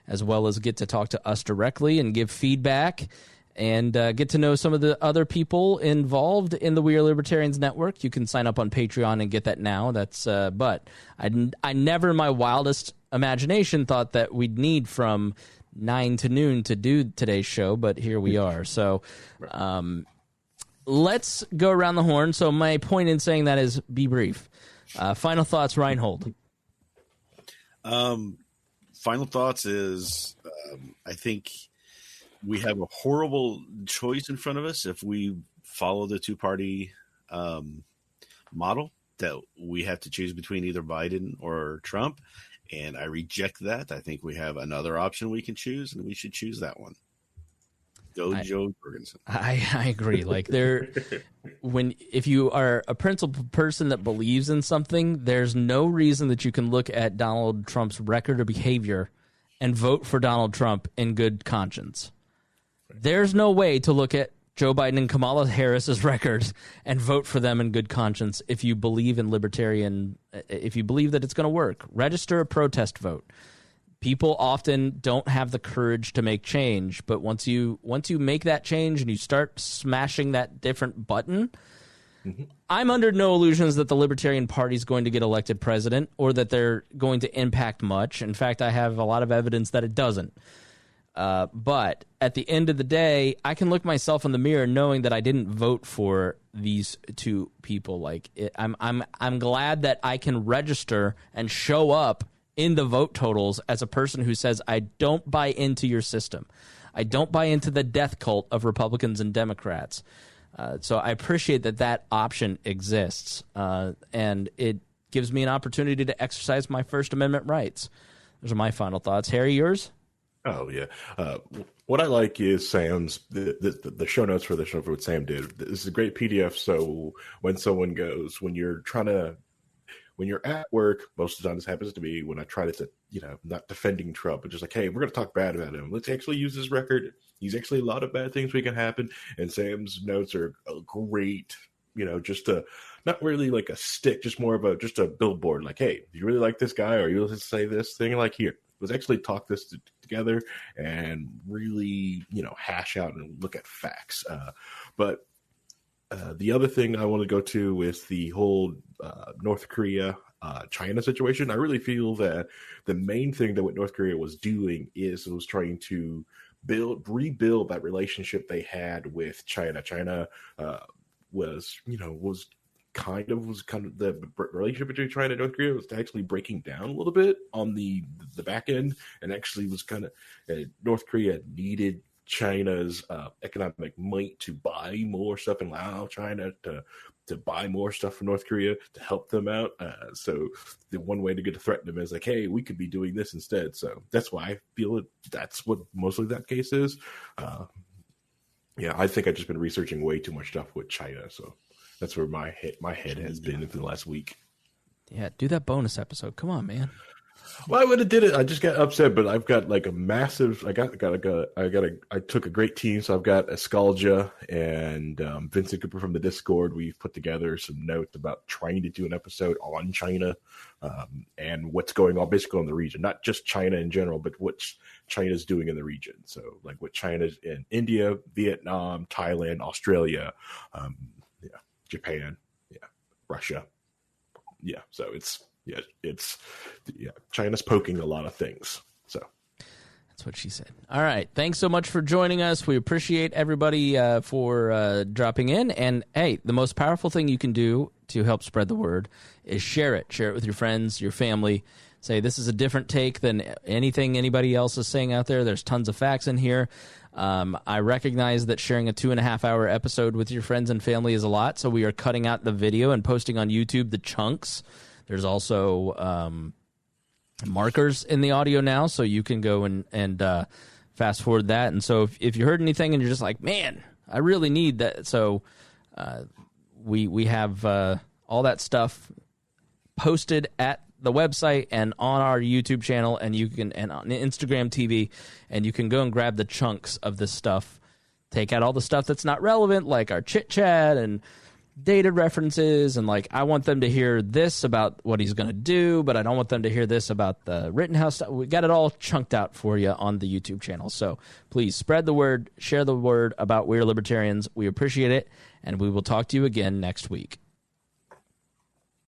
as well as get to talk to us directly and give feedback and get to know some of the other people involved in the We Are Libertarians Network. You can sign up on Patreon and get that now. That's but I never in my wildest imagination thought that we'd need from 9 to noon to do today's show, but here we are. So let's go around the horn. So my point in saying that is be brief. Final thoughts, Rhinehold. Final thoughts is I think we have a horrible choice in front of us if we follow the two-party model, that we have to choose between either Biden or Trump. And I reject that. I think we have another option we can choose, and we should choose that one. Go Joe Jorgensen. I agree. Like if you are a principled person that believes in something, there's no reason that you can look at Donald Trump's record of behavior and vote for Donald Trump in good conscience. There's no way to look at Joe Biden and Kamala Harris's records and vote for them in good conscience if you believe in if you believe that it's going to work. Register a protest vote. People often don't have the courage to make change, but once you make that change and you start smashing that different button, I'm under no illusions that the Libertarian Party is going to get elected president or that they're going to impact much. In fact, I have a lot of evidence that it doesn't. But at the end of the day, I can look myself in the mirror knowing that I didn't vote for these two people. I'm glad that I can register and show up in the vote totals as a person who says, I don't buy into your system. I don't buy into the death cult of Republicans and Democrats. So I appreciate that option exists. And it gives me an opportunity to exercise my First Amendment rights. Those are my final thoughts. Harry, yours? Oh, yeah. What I like is Sam's the show notes for the show for what Sam did. This is a great PDF. So when someone goes, when you're at work, most of the time this happens to me when I try to, not defending Trump, but just like, hey, we're going to talk bad about him. Let's actually use his record. He's actually a lot of bad things we can happen. And Sam's notes are great, just not really like a stick, just more of just a billboard. Like, hey, do you really like this guy? Or are you going to say this thing? Like, here, let's actually talk this together and really, hash out and look at facts. But the other thing I want to go to is the whole North Korea, China situation. I really feel that the main thing that what North Korea was doing was trying to rebuild that relationship they had with China. China was kind of the relationship between China and North Korea was actually breaking down a little bit on the back end, and actually was kind of North Korea needed China's economic might to buy more stuff and allow China to buy more stuff from North Korea to help them out. So the one way to get to threaten them is like, hey, we could be doing this instead. So that's why I feel that's what mostly that case is. I think I've just been researching way too much stuff with China. So that's where my head has been for the last week. Yeah, do that bonus episode. Come on, man. Well, I would have did it. I just got upset, but I've got like a massive. I took a great team, so I've got Escalja and Vincent Cooper from the Discord. We've put together some notes about trying to do an episode on China and what's going on, basically on the region, not just China in general, but what China's doing in the region. So, like what China's in India, Vietnam, Thailand, Australia, Japan, Russia, So China's poking a lot of things. So that's what she said. All right. Thanks so much for joining us. We appreciate everybody for dropping in. And hey, the most powerful thing you can do to help spread the word is share it. Share it with your friends, your family. Say this is a different take than anything anybody else is saying out there. There's tons of facts in here. I recognize that sharing a 2.5-hour episode with your friends and family is a lot. So we are cutting out the video and posting on YouTube the chunks. There's also markers in the audio now, so you can go and fast forward that. And so if you heard anything and you're just like, man, I really need that. So we have all that stuff posted at the website and on our YouTube channel, and on Instagram TV, and you can go and grab the chunks of this stuff. Take out all the stuff that's not relevant, like our chit chat and dated references, and like I want them to hear this about what he's going to do, but I don't want them to hear this about the Rittenhouse stuff. We got it all chunked out for you on the YouTube channel. So please spread the word, share the word about We're Libertarians. We appreciate it, and we will talk to you again next week.